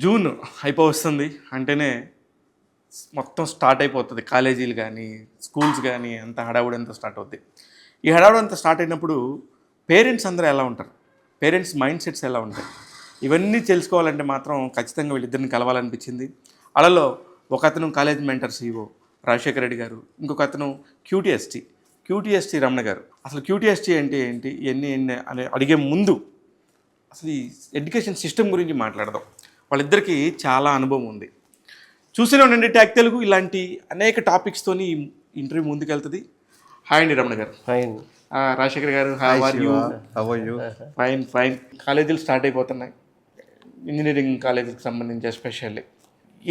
June అయిపోవస్తుంది అంటేనే మొత్తం start అయిపోతుంది. కాలేజీలు కానీ స్కూల్స్ కానీ అంత హడావుడి అంతా స్టార్ట్ అవుద్ది. ఈ హడావుడి అంతా స్టార్ట్ అయినప్పుడు పేరెంట్స్ అందరూ ఎలా ఉంటారు, పేరెంట్స్ మైండ్ సెట్స్ ఎలా ఉంటాయి, ఇవన్నీ తెలుసుకోవాలంటే మాత్రం ఖచ్చితంగా వీళ్ళిద్దరిని కలవాలనిపించింది. అలలో ఒక అతను college mentor CEO Rajasekhara Reddy గారు, ఇంకొక అతను క్యూటీఎస్టీ రమణ గారు. అసలు క్యూటీఎస్టీ అంటే ఏంటి, ఇవన్నీ అని అడిగే ముందు అసలు ఈ ఎడ్యుకేషన్ సిస్టమ్ గురించి మాట్లాడదాం. వాళ్ళిద్దరికీ చాలా అనుభవం ఉంది. చూస్తూనే ఉండండి ట్యాగ్ తెలుగు. ఇలాంటి అనేక టాపిక్స్తోని ఇంటర్వ్యూ ముందుకెళ్తుంది. హాయ్ అండి రమణ గారు. ఫైన్. రాజశేఖర్ గారు, హౌ ఆర్ యూ? ఫైన్. కాలేజీలు స్టార్ట్ అయిపోతున్నాయి, ఇంజనీరింగ్ కాలేజీకి సంబంధించి ఎస్పెషల్లీ.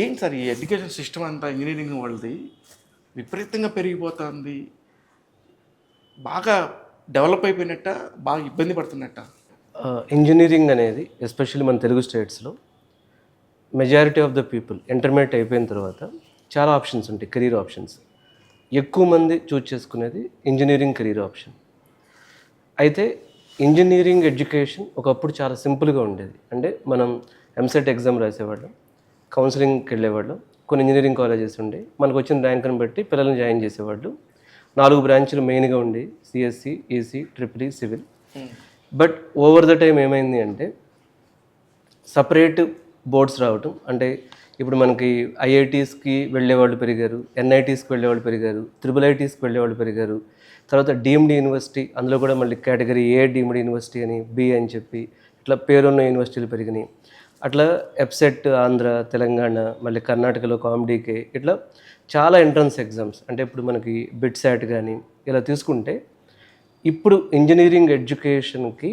ఏంటి సార్ ఈ ఎడ్యుకేషన్ సిస్టమ్ అంతా ఇంజనీరింగ్ వాళ్ళది విపరీతంగా పెరిగిపోతుంది, బాగా డెవలప్ అయిపోయినట్ట, బాగా ఇబ్బంది పడుతున్నట్ట? ఇంజనీరింగ్ అనేది ఎస్పెషల్లీ మన తెలుగు స్టేట్స్లో majority of the people intermediate అయిపోయిన తర్వాత చాలా ఆప్షన్స్ ఉంటాయి, కెరీర్ ఆప్షన్స్. ఎక్కువ మంది చూజ్ చేసుకునేది ఇంజనీరింగ్ కెరీర్ ఆప్షన్. అయితే ఇంజనీరింగ్ ఎడ్యుకేషన్ ఒకప్పుడు చాలా సింపుల్గా ఉండేది. అంటే మనం ఎంసెట్ ఎగ్జామ్ రాసేవాళ్ళం, కౌన్సిలింగ్కి వెళ్ళేవాళ్ళం, కొన్ని ఇంజనీరింగ్ కాలేజెస్ ఉండే, మనకు వచ్చిన ర్యాంకుని బట్టి పిల్లల్ని జాయిన్ చేసేవాళ్ళు. 4 బ్రాంచ్లు మెయిన్గా ఉండి, CSE, EC, EEE, civil. But over the time ఏమైంది అంటే సపరేట్ బోర్డ్స్ రావటం. అంటే ఇప్పుడు మనకి IITస్కి వెళ్ళేవాళ్ళు పెరిగారు, NITస్కి వెళ్ళేవాళ్ళు పెరిగారు, IIITస్కి వెళ్ళేవాళ్ళు పెరిగారు. తర్వాత డీమ్డ్ యూనివర్సిటీ, అందులో కూడా మళ్ళీ కేటగిరీ A డీమ్డ్ యూనివర్సిటీ అని, B అని చెప్పి ఇట్లా పేరున్న యూనివర్సిటీలు పెరిగినాయి. అట్లా ఎప్సెట్ ఆంధ్ర, తెలంగాణ, మళ్ళీ కర్ణాటకలో కామ్డీకే, ఇట్లా చాలా ఎంట్రన్స్ ఎగ్జామ్స్. అంటే ఇప్పుడు మనకి బిట్సాట్ కానీ ఇలా తీసుకుంటే ఇప్పుడు ఇంజనీరింగ్ ఎడ్యుకేషన్కి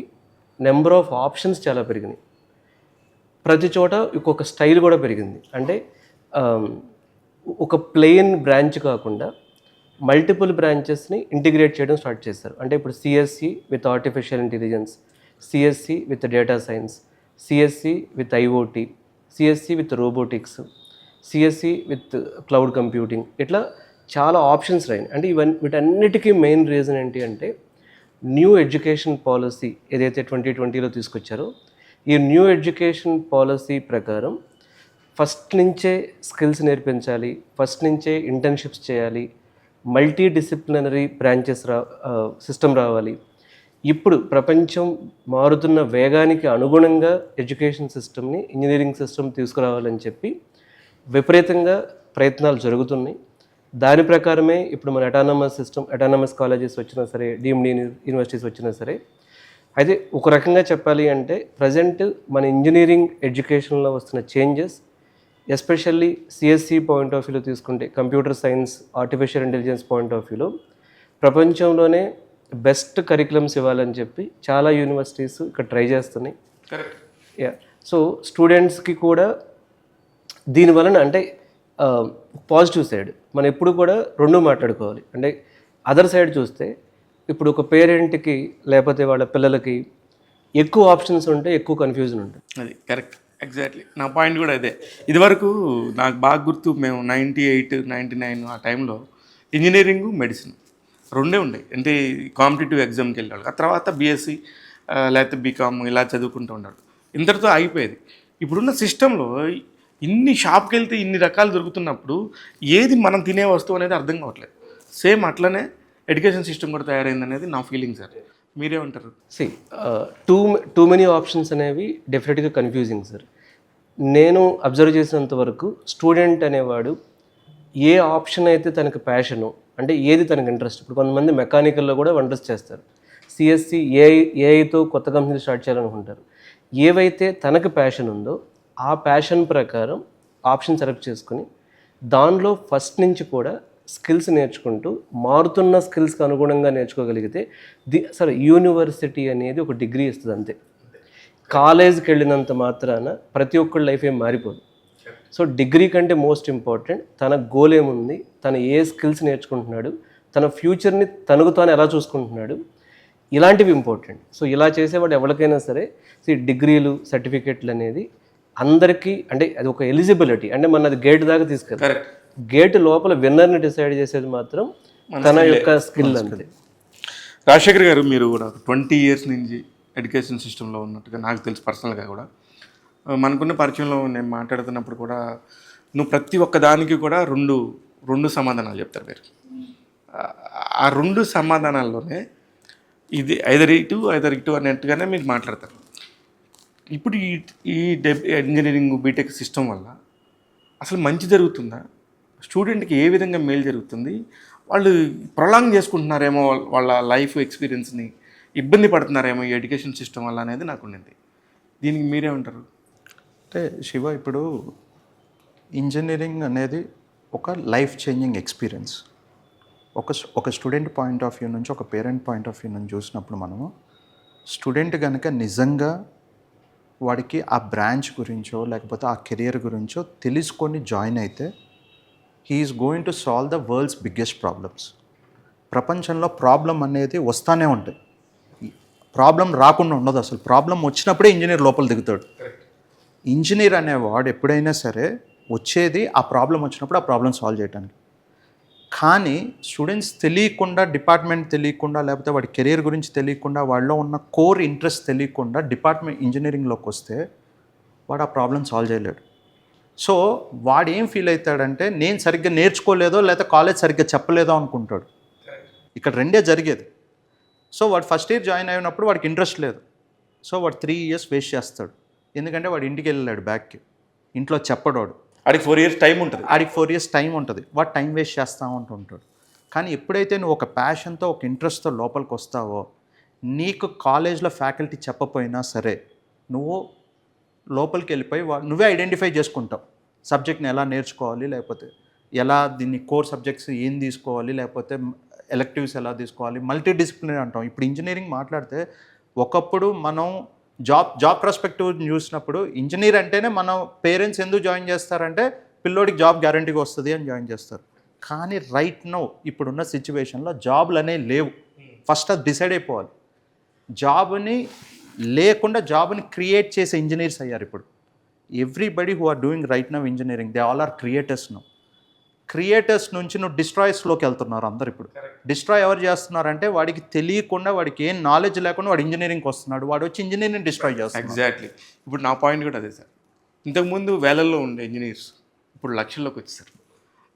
నెంబర్ ఆఫ్ ఆప్షన్స్ చాలా పెరిగినాయి. ప్రతి చోట ఇంకొక స్టైల్ కూడా పెరిగింది. అంటే ఒక ప్లెయిన్ బ్రాంచ్ కాకుండా మల్టిపుల్ బ్రాంచెస్ని ఇంటిగ్రేట్ చేయడం స్టార్ట్ చేశారు. అంటే ఇప్పుడు CSE with artificial intelligence, CSE with data science, CSE with IoT, CSE with robotics, CSE with cloud computing, ఇట్లా చాలా ఆప్షన్స్ రాయి. అంటే వీటన్నిటికీ మెయిన్ రీజన్ ఏంటి అంటే న్యూ ఎడ్యుకేషన్ పాలసీ ఏదైతే 2020లో తీసుకొచ్చారో, ఈ న్యూ ఎడ్యుకేషన్ పాలసీ ప్రకారం ఫస్ట్ నుంచే స్కిల్స్ నేర్పించాలి, ఫస్ట్ నుంచే ఇంటర్న్షిప్స్ చేయాలి, మల్టీ డిసిప్లినరీ బ్రాంచెస్ సిస్టమ్ రావాలి. ఇప్పుడు ప్రపంచం మారుతున్న వేగానికి అనుగుణంగా ఎడ్యుకేషన్ సిస్టమ్ని, ఇంజనీరింగ్ సిస్టమ్ తీసుకురావాలని చెప్పి విపరీతంగా ప్రయత్నాలు జరుగుతున్నాయి. దాని ప్రకారమే ఇప్పుడు మన అటానమస్ కాలేజెస్ వచ్చినా సరే, డీమ్డ్ యూనివర్సిటీస్ వచ్చినా సరే. అయితే ఒక రకంగా చెప్పాలి అంటే ప్రజెంట్ మన ఇంజనీరింగ్ ఎడ్యుకేషన్లో వస్తున్న changes, especially CSE point of వ్యూలో తీసుకుంటే, computer science, artificial intelligence point of వ్యూలో ప్రపంచంలోనే బెస్ట్ కరికులమ్స్ ఇవ్వాలని చెప్పి చాలా యూనివర్సిటీస్ ఇక్కడ ట్రై చేస్తున్నాయి. సో స్టూడెంట్స్కి కూడా దీనివలన అంటే పాజిటివ్ సైడ్ మనం ఎప్పుడు కూడా రెండు మాట్లాడుకోవాలి. అంటే అదర్ సైడ్ చూస్తే ఇప్పుడు ఒక పేరెంట్కి లేకపోతే వాళ్ళ పిల్లలకి ఎక్కువ ఆప్షన్స్ ఉంటే ఎక్కువ కన్ఫ్యూజన్ ఉంటుంది. అది కరెక్ట్, ఎగ్జాక్ట్లీ నా పాయింట్ కూడా అదే. ఇదివరకు నాకు బాగా గుర్తు, మేము 98, 99 ఆ టైంలో ఇంజనీరింగు, మెడిసిన్ రెండే ఉండేవి. అంటే కాంపిటేటివ్ ఎగ్జామ్కి వెళ్ళేవాళ్ళు, ఆ తర్వాత BSc లేకపోతే BCom ఇలా చదువుకుంటూ ఉన్నాడు. ఇంతటితో అయిపోయేది. ఇప్పుడున్న సిస్టంలో ఇన్ని షాప్కి వెళ్తే ఇన్ని రకాలు దొరుకుతున్నప్పుడు ఏది మనం తినే వస్తువు అనేది అర్థం కావట్లేదు. సేమ్ అట్లనే ఎడ్యుకేషన్ సిస్టమ్ కూడా తయారైంది అనేది నా ఫీలింగ్ సార్. మీరేమంటారు? టూ మెనీ ఆప్షన్స్ అనేవి డెఫినెట్గా కన్ఫ్యూజింగ్ సార్. నేను అబ్జర్వ్ చేసినంత వరకు స్టూడెంట్ అనేవాడు ఏ ఆప్షన్ అయితే తనకు ప్యాషను, అంటే ఏది తనకు ఇంట్రెస్ట్. ఇప్పుడు కొంతమంది మెకానికల్లో కూడా వండర్స్ చేస్తారు, CSE ఏఐతో కొత్త కంపెనీలు స్టార్ట్ చేయాలనుకుంటారు. ఏవైతే తనకు ప్యాషన్ ఉందో ఆ ప్యాషన్ ప్రకారం ఆప్షన్ సెలెక్ట్ చేసుకుని దానిలో ఫస్ట్ నుంచి కూడా స్కిల్స్ నేర్చుకుంటూ మారుతున్న స్కిల్స్కి అనుగుణంగా నేర్చుకోగలిగితే సరే యూనివర్సిటీ అనేది ఒక డిగ్రీ ఇస్తుంది అంతే. కాలేజ్కి వెళ్ళినంత మాత్రాన ప్రతి ఒక్కళ్ళ లైఫ్ ఏం మారిపోదు. సో డిగ్రీ కంటే మోస్ట్ ఇంపార్టెంట్ తన గోల్ ఏముంది, తను ఏ స్కిల్స్ నేర్చుకుంటున్నాడు, తన ఫ్యూచర్ని తనకు తాను ఎలా చూసుకుంటున్నాడు, ఇలాంటివి ఇంపార్టెంట్. సో ఇలా చేసేవాడు ఎవరికైనా సరే డిగ్రీలు, సర్టిఫికెట్లు అనేది అందరికీ, అంటే అది ఒక ఎలిజిబిలిటీ. అంటే మన అది గేట్ దాకా తీసుకెళ్తారు. గేట్ లోపల విన్నర్ని డిసైడ్ చేసేది మాత్రం తన యొక్క స్కిల్ అంతే. రాజశేఖర్ గారు, మీరు కూడా 20 years నుంచి ఎడ్యుకేషన్ సిస్టంలో ఉన్నట్టుగా నాకు తెలుసు పర్సనల్గా కూడా. మనకున్న పరిచయంలో నేను మాట్లాడుతున్నప్పుడు కూడా నువ్వు ప్రతి ఒక్క దానికి కూడా రెండు సమాధానాలు చెప్తారు మీరు. ఆ రెండు సమాధానాల్లోనే ఇది ఐదర్ ఇటు అన్నట్టుగానే మీరు మాట్లాడతారు. ఇప్పుడు ఈ ఇంజనీరింగ్ బీటెక్ సిస్టమ్ వల్ల అసలు మంచి జరుగుతుందా? స్టూడెంట్కి ఏ విధంగా మేలు జరుగుతుంది? వాళ్ళు ప్రొలాంగ్ చేసుకుంటున్నారేమో వాళ్ళ లైఫ్ ఎక్స్పీరియన్స్ని, ఇబ్బంది పడుతున్నారేమో ఈ ఎడ్యుకేషన్ సిస్టమ్ వల్ల అనేది నాకు ఉండింది. దీనికి మీరేమంటారు? అంటే శివ, ఇప్పుడు ఇంజనీరింగ్ అనేది ఒక లైఫ్ చేంజింగ్ ఎక్స్పీరియన్స్. ఒక స్టూడెంట్ పాయింట్ ఆఫ్ వ్యూ నుంచి, ఒక పేరెంట్ పాయింట్ ఆఫ్ వ్యూ నుంచి చూసినప్పుడు మనము స్టూడెంట్ కనుక నిజంగా వాడికి ఆ బ్రాంచ్ గురించో లేకపోతే ఆ కెరియర్ గురించో తెలుసుకొని జాయిన్ అయితే he is going to solve the world's biggest problems. ప్రపంచంలో ప్రాబ్లం అనేది వస్తూనే ఉంటాయి, ప్రాబ్లం రాకుండా ఉండదు. అసలు ప్రాబ్లం వచ్చినప్పుడే ఇంజనీర్ లోపల దిగుతాడు. ఇంజనీర్ అనేవాడు ఎప్పుడైనా సరే వచ్చేది ఆ ప్రాబ్లం వచ్చినప్పుడు ఆ ప్రాబ్లం సాల్వ్ చేయడానికి. కానీ స్టూడెంట్స్ తెలియకుండా, డిపార్ట్మెంట్ తెలియకుండా, లేకపోతే వాడి కెరీర్ గురించి తెలియకుండా, వాళ్ళలో ఉన్న కోర్ ఇంట్రెస్ట్ తెలియకుండా డిపార్ట్మెంట్ ఇంజనీరింగ్లోకి వస్తే వాడు ఆ ప్రాబ్లం సాల్వ్ చేయలేడు. సో వాడు ఏం ఫీల్ అవుతాడంటే, నేను సరిగ్గా నేర్చుకోలేదో లేకపోతే కాలేజ్ సరిగ్గా చెప్పలేదో అనుకుంటాడు. ఇక్కడ రెండే జరిగేది. సో వాడు ఫస్ట్ ఇయర్ జాయిన్ అయినప్పుడు వాడికి ఇంట్రెస్ట్ లేదు. సో వాడు 3 years వేస్ట్ చేస్తాడు. ఎందుకంటే వాడు ఇంటికి వెళ్ళాడు బ్యాక్కి, ఇంట్లో చెప్పడు. ఆడికి 4 years టైం ఉంటుంది. ఆడికి 4 years టైం ఉంటుంది. వాడు టైం వేస్ట్ చేస్తూ ఉంటాడు. కానీ ఎప్పుడైతే నువ్వు ఒక ప్యాషన్తో, ఒక ఇంట్రెస్ట్తో లోపలికి వస్తావో, నీకు కాలేజ్లో ఫ్యాకల్టీ చెప్పపోయినా సరే నువ్వు లోపలికి వెళ్ళిపోయి నువ్వే ఐడెంటిఫై చేసుకుంటావు సబ్జెక్ట్ని ఎలా నేర్చుకోవాలి, లేకపోతే ఎలా దీన్ని కోర్ సబ్జెక్ట్స్ ఏం తీసుకోవాలి, లేకపోతే ఎలెక్టివ్స్ ఎలా తీసుకోవాలి, మల్టీ డిసిప్లినరీ అంటాం. ఇప్పుడు ఇంజనీరింగ్ మాట్లాడితే ఒకప్పుడు మనం జాబ్ పర్స్పెక్టివ్ చూసినప్పుడు ఇంజనీర్ అంటేనే మనం పేరెంట్స్ ఎందుకు జాయిన్ చేస్తారంటే పిల్లోడికి జాబ్ గ్యారంటీగా వస్తుంది అని జాయిన్ చేస్తారు. కానీ రైట్ నౌ ఇప్పుడున్న సిచ్యువేషన్లో జాబ్లు అనేవి లేవు. ఫస్ట్ అది డిసైడ్ అయిపోవాలి. జాబ్ని లేకుండా జాబ్ని క్రియేట్ చేసే ఇంజనీర్స్ అయ్యారు ఇప్పుడు. Everybody who are doing right now engineering, they all are creators now. Creators నుంచి నువ్వు డిస్ట్రాయర్స్లోకి వెళ్తున్నారు అందరు. ఇప్పుడు డిస్ట్రాయ్ ఎవరు చేస్తున్నారంటే వాడికి తెలియకుండా, వాడికి ఏం నాలెడ్జ్ లేకుండా వాడు ఇంజనీరింగ్కి వస్తున్నాడు, వాడు వచ్చి ఇంజనీరింగ్ డిస్ట్రాయ్ చేస్తాడు. ఎగ్జాక్ట్లీ. ఇప్పుడు నా పాయింట్ కూడా అదే సార్. ఇంతకుముందు వేలల్లో ఉండే ఇంజనీర్స్ ఇప్పుడు లక్షల్లోకి వచ్చేసారు.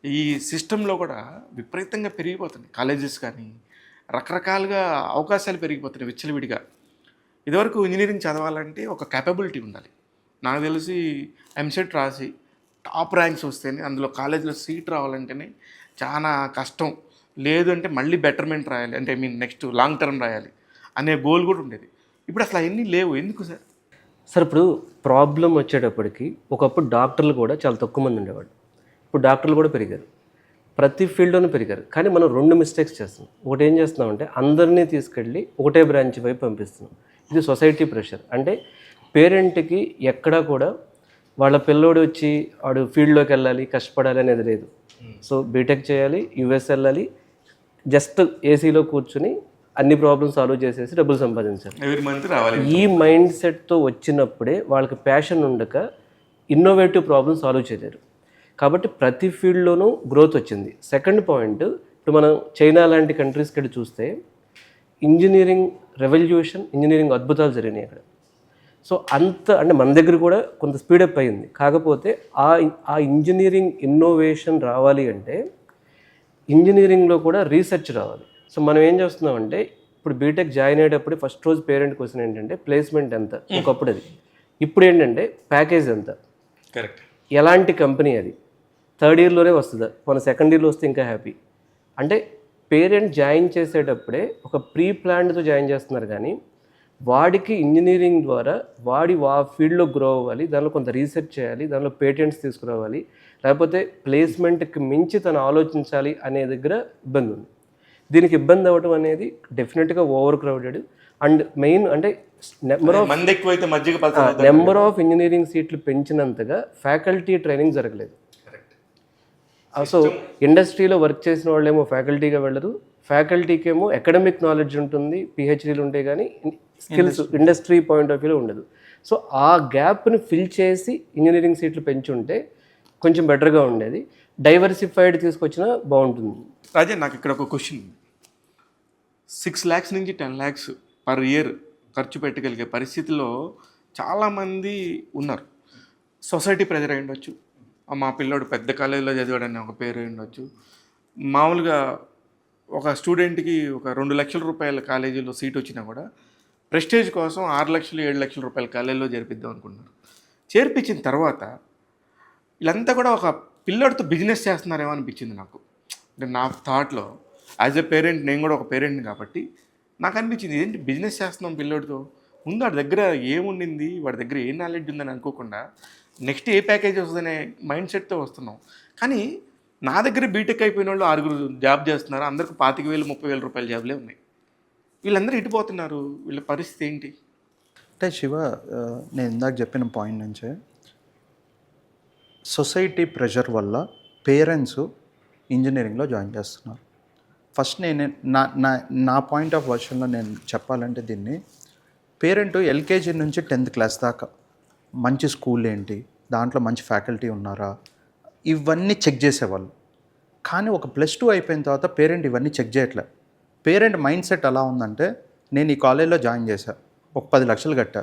ఈ సిస్టంలో కూడా విపరీతంగా పెరిగిపోతుంది. కాలేజెస్ కానీ రకరకాలుగా అవకాశాలు పెరిగిపోతున్నాయి విచ్చలవిడిగా. ఇదివరకు ఇంజనీరింగ్ చదవాలంటే ఒక క్యాపబిలిటీ ఉండాలి. నాకు తెలిసి ఎంసెట్ రాసి టాప్ ర్యాంక్స్ వస్తేనే అందులో కాలేజీలో సీట్ రావాలంటేనే చాలా కష్టం. లేదు అంటే మళ్ళీ బెటర్మెంట్ రాయాలి, అంటే నెక్స్ట్ లాంగ్ టర్మ్ రాయాలి అనే గోల్ కూడా ఉండేది. ఇప్పుడు అసలు అవన్నీ లేవు. ఎందుకు సార్? సార్ ఇప్పుడు ప్రాబ్లం వచ్చేటప్పటికి ఒకప్పుడు డాక్టర్లు కూడా చాలా తక్కువ మంది ఉండేవాళ్ళు. ఇప్పుడు డాక్టర్లు కూడా పెరిగారు, ప్రతి ఫీల్డ్లోనూ పెరిగారు. కానీ మనం 2 మిస్టేక్స్ చేస్తున్నాం. ఒకటి ఏం చేస్తున్నామంటే అందరినీ తీసుకెళ్ళి ఒకటే బ్రాంచ్ వైపు పంపిస్తున్నాం. ఇది సొసైటీ ప్రెషర్. అంటే పేరెంట్కి ఎక్కడా కూడా వాళ్ళ పిల్లోడు వచ్చి వాడు ఫీల్డ్లోకి వెళ్ళాలి, కష్టపడాలి అనేది లేదు. సో బీటెక్ చేయాలి, యూఎస్ వెళ్ళాలి, జస్ట్ ఏసీలో కూర్చుని అన్ని ప్రాబ్లమ్స్ సాల్వ్ చేసేసి డబ్బులు సంపాదించాలి. ఎవ్రీ మంత్ రావాలి. ఈ మైండ్ సెట్తో వచ్చినప్పుడే వాళ్ళకి ప్యాషన్ ఉండక ఇన్నోవేటివ్ ప్రాబ్లమ్స్ సాల్వ్ చేయలేరు. కాబట్టి ప్రతి ఫీల్డ్లోనూ గ్రోత్ వచ్చింది. సెకండ్ పాయింట్, ఇప్పుడు మనం చైనా లాంటి కంట్రీస్కి వెళ్ళి చూస్తే ఇంజనీరింగ్ రెవల్యూషన్, ఇంజనీరింగ్ అద్భుతాలు జరిగినాయి అక్కడ. సో అంత అంటే మన దగ్గర కూడా కొంత స్పీడప్ అయింది. కాకపోతే ఆ ఇంజనీరింగ్ ఇన్నోవేషన్ రావాలి అంటే ఇంజనీరింగ్లో కూడా రీసెర్చ్ రావాలి. సో మనం ఏం చేస్తున్నామంటే ఇప్పుడు బీటెక్ జాయిన్ అయ్యేటప్పుడు ఫస్ట్ రోజు పేరెంట్ క్వశ్చన్ ఏంటంటే ప్లేస్మెంట్ ఎంత, ఒకప్పుడు అది. ఇప్పుడు ఏంటంటే ప్యాకేజ్ ఎంత, కరెక్ట్, ఎలాంటి కంపెనీ అది, థర్డ్ ఇయర్లోనే వస్తుందా, మన సెకండ్ ఇయర్లో వస్తే ఇంకా హ్యాపీ. అంటే పేరెంట్ జాయిన్ చేసేటప్పుడే ఒక ప్రీ ప్లాన్డ్తో జాయిన్ చేస్తున్నారు. కానీ వాడికి ఇంజనీరింగ్ ద్వారా వాడి ఫీల్డ్లో గ్రో అవ్వాలి, దానిలో కొంత రీసెర్చ్ చేయాలి, దానిలో పేటెంట్స్ తీసుకురావాలి, లేకపోతే ప్లేస్మెంట్కి మించి తను ఆలోచించాలి అనే దగ్గర ఇబ్బంది ఉంది. దీనికి ఇబ్బంది అవ్వడం అనేది డెఫినెట్గా ఓవర్ క్రౌడెడ్. అండ్ మెయిన్ అంటే నెంబర్ ఆఫ్ ఇంజనీరింగ్ సీట్లు పెంచినంతగా ఫ్యాకల్టీ ట్రైనింగ్ జరగలేదు. సో ఇండస్ట్రీలో వర్క్ చేసిన వాళ్ళేమో ఫ్యాకల్టీగా వెళ్ళరు, ఫ్యాకల్టీకి ఏమో అకాడమిక్ నాలెడ్జ్ ఉంటుంది, పిహెచ్డీలు ఉంటాయి, కానీ స్కిల్స్ ఇండస్ట్రీ పాయింట్ ఆఫ్ వ్యూలో ఉండదు. సో ఆ గ్యాప్ని ఫిల్ చేసి ఇంజనీరింగ్ సీట్లు పెంచుంటే కొంచెం బెటర్గా ఉండేది. డైవర్సిఫైడ్ తీసుకొచ్చినా బాగుంటుంది. రాజా, నాకు ఇక్కడ ఒక క్వశ్చన్. 6 lakhs నుంచి 10 lakhs పర్ ఇయర్ ఖర్చు పెట్టగలిగే పరిస్థితిలో చాలామంది ఉన్నారు. సొసైటీ ప్రెజర్ అయి ఉండొచ్చు, మా పిల్లోడు పెద్ద కాలేజీలో చదివాడని ఒక పేరు అయి ఉండొచ్చు, మామూలుగా ఒక స్టూడెంట్కి ఒక 2 లక్షల రూపాయల కాలేజీలో సీట్ వచ్చినా కూడా ప్రెస్టేజ్ కోసం 6 లక్షలు 7 లక్షల రూపాయల కాలేజీలో చేర్పిద్దాం అనుకుంటున్నారు. చేర్పించిన తర్వాత వీళ్ళంతా కూడా ఒక పిల్లోడితో బిజినెస్ చేస్తున్నారేమో అనిపించింది నాకు. అంటే నా థాట్లో యాజ్ ఎ పేరెంట్, నేను కూడా ఒక పేరెంట్ని కాబట్టి నాకు అనిపించింది ఏంటి బిజినెస్ చేస్తున్నాం పిల్లోడితో, ముందు వాడి దగ్గర ఏముండింది, వాడి దగ్గర ఏ నాలెడ్జ్ ఉందని అనుకోకుండా నెక్స్ట్ ఏ ప్యాకేజ్ వస్తుందనే మైండ్ సెట్తో వస్తున్నాం. కానీ నా దగ్గర బీటెక్ అయిపోయిన వాళ్ళు 6 జాబ్ చేస్తున్నారు, అందరికి 25,000 30,000 రూపాయల జాబ్లే ఉన్నాయి. వీళ్ళందరూ ఇటుపోతున్నారు, వీళ్ళ పరిస్థితి ఏంటి? అంటే శివ, నేను ఇందాక చెప్పిన పాయింట్ నుంచే సొసైటీ ప్రెషర్ వల్ల పేరెంట్స్ ఇంజనీరింగ్లో జాయిన్ చేస్తున్నారు. ఫస్ట్ నేను నా పాయింట్ ఆఫ్ వర్షన్లో నేను చెప్పాలంటే దీన్ని, పేరెంట్ ఎల్కేజీ నుంచి 10th క్లాస్ దాకా మంచి స్కూల్ ఏంటి, దాంట్లో మంచి ఫ్యాకల్టీ ఉన్నారా, ఇవన్నీ చెక్ చేసేవాళ్ళు. కానీ ఒక +2 అయిపోయిన తర్వాత పేరెంట్ ఇవన్నీ చెక్ చేయట్లే. పేరెంట్ మైండ్ సెట్ ఎలా ఉందంటే, నేను ఈ కాలేజ్లో జాయిన్ చేశా, ఒక 10 లక్షలు కట్టా,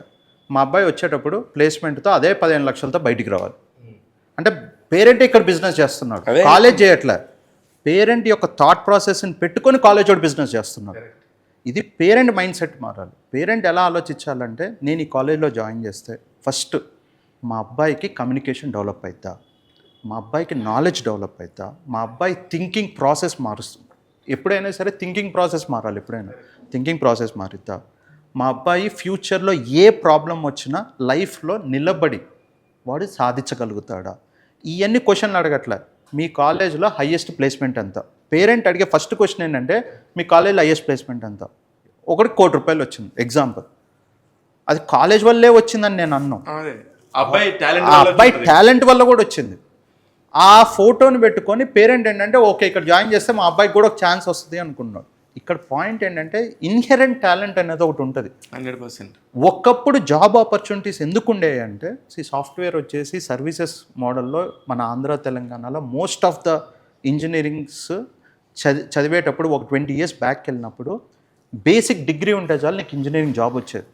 మా అబ్బాయి వచ్చేటప్పుడు ప్లేస్మెంట్తో అదే 15 లక్షలతో బయటికి రావాలి. అంటే పేరెంట్ ఇక్కడ బిజినెస్ చేస్తున్నాడు, కాలేజ్ చేయట్లే. పేరెంట్ యొక్క థాట్ ప్రాసెస్ని పెట్టుకొని కాలేజ్ వాడు బిజినెస్ చేస్తున్నాడు. ఇది పేరెంట్ మైండ్ సెట్ మారాలి. పేరెంట్ ఎలా ఆలోచించాలంటే, నేను ఈ కాలేజ్లో జాయిన్ చేస్తే ఫస్ట్ మా అబ్బాయికి కమ్యూనికేషన్ డెవలప్ అవుతా, మా అబ్బాయికి నాలెడ్జ్ డెవలప్ అవుతా, మా అబ్బాయి థింకింగ్ ప్రాసెస్ మారుస్తుంది. ఎప్పుడైనా సరే థింకింగ్ ప్రాసెస్ మారాలి. ఎప్పుడైనా థింకింగ్ ప్రాసెస్ మారుతా, మా అబ్బాయి ఫ్యూచర్లో ఏ ప్రాబ్లం వచ్చినా లైఫ్లో నిలబడి వాడు సాధించగలుగుతాడా, ఇవన్నీ క్వశ్చన్లు అడగట్లే. మీ కాలేజ్లో హయ్యెస్ట్ ప్లేస్మెంట్ ఎంత, పేరెంట్ అడిగే ఫస్ట్ క్వశ్చన్ ఏంటంటే, మీ కాలేజ్లో హయ్యెస్ట్ ప్లేస్మెంట్ ఎంత. ఒకటికి ₹1 కోటి వచ్చింది ఎగ్జాంపుల్, అది కాలేజ్ వల్లే వచ్చిందని నేను అన్నాను. అబ్బాయి టాలెంట్ వల్ల కూడా వచ్చింది. ఆ ఫోటోని పెట్టుకొని పేరెంట్ ఏంటంటే, ఓకే ఇక్కడ జాయిన్ చేస్తే మా అబ్బాయికి కూడా ఒక ఛాన్స్ వస్తుంది అనుకున్నాడు. ఇక్కడ పాయింట్ ఏంటంటే, ఇన్హెరెంట్ టాలెంట్ అనేది ఒకటి ఉంటుంది 100%. ఒకప్పుడు జాబ్ ఆపర్చునిటీస్ ఎందుకు ఉండేవి అంటే, సాఫ్ట్వేర్ వచ్చేసి సర్వీసెస్ మోడల్లో మన ఆంధ్ర తెలంగాణలో మోస్ట్ ఆఫ్ ద ఇంజనీరింగ్స్ చదివేటప్పుడు ఒక 20 years బ్యాక్ వెళ్ళినప్పుడు బేసిక్ డిగ్రీ ఉంటే చాలు నీకు ఇంజనీరింగ్ జాబ్ వచ్చేది.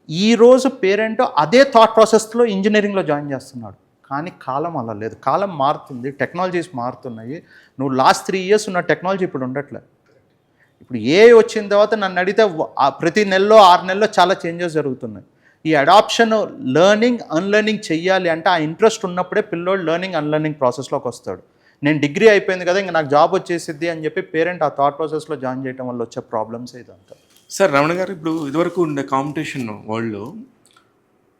ఈరోజు పేరెంట్ అదే థాట్ ప్రాసెస్లో ఇంజనీరింగ్లో జాయిన్ చేస్తున్నాడు. కానీ కాలం అలా లేదు, కాలం మారుతుంది, టెక్నాలజీస్ మారుతున్నాయి. నువ్వు లాస్ట్ 3 years ఉన్న టెక్నాలజీ ఇప్పుడు ఉండట్లే. ఇప్పుడు వచ్చిన తర్వాత నన్ను అడిగితే ప్రతి నెలలో 6 నెలల్లో చాలా చేంజెస్ జరుగుతున్నాయి. ఈ అడాప్షన్, లెర్నింగ్ అన్లెర్నింగ్ చెయ్యాలి అంటే ఆ ఇంట్రెస్ట్ ఉన్నప్పుడే పిల్లోడు లెర్నింగ్ అన్లెర్నింగ్ ప్రాసెస్లోకి వస్తాడు. నేను డిగ్రీ అయిపోయింది కదా ఇంకా నాకు జాబ్ వచ్చేసిద్ది అని చెప్పి పేరెంట్ ఆ థాట్ ప్రాసెస్లో జాయిన్ చేయడం వల్ల వచ్చే ప్రాబ్లమ్స్ ఇదంతా. సార్ రమణ గారు, ఇప్పుడు ఇదివరకు ఉండే కాంపిటీషన్ వరల్డ్లో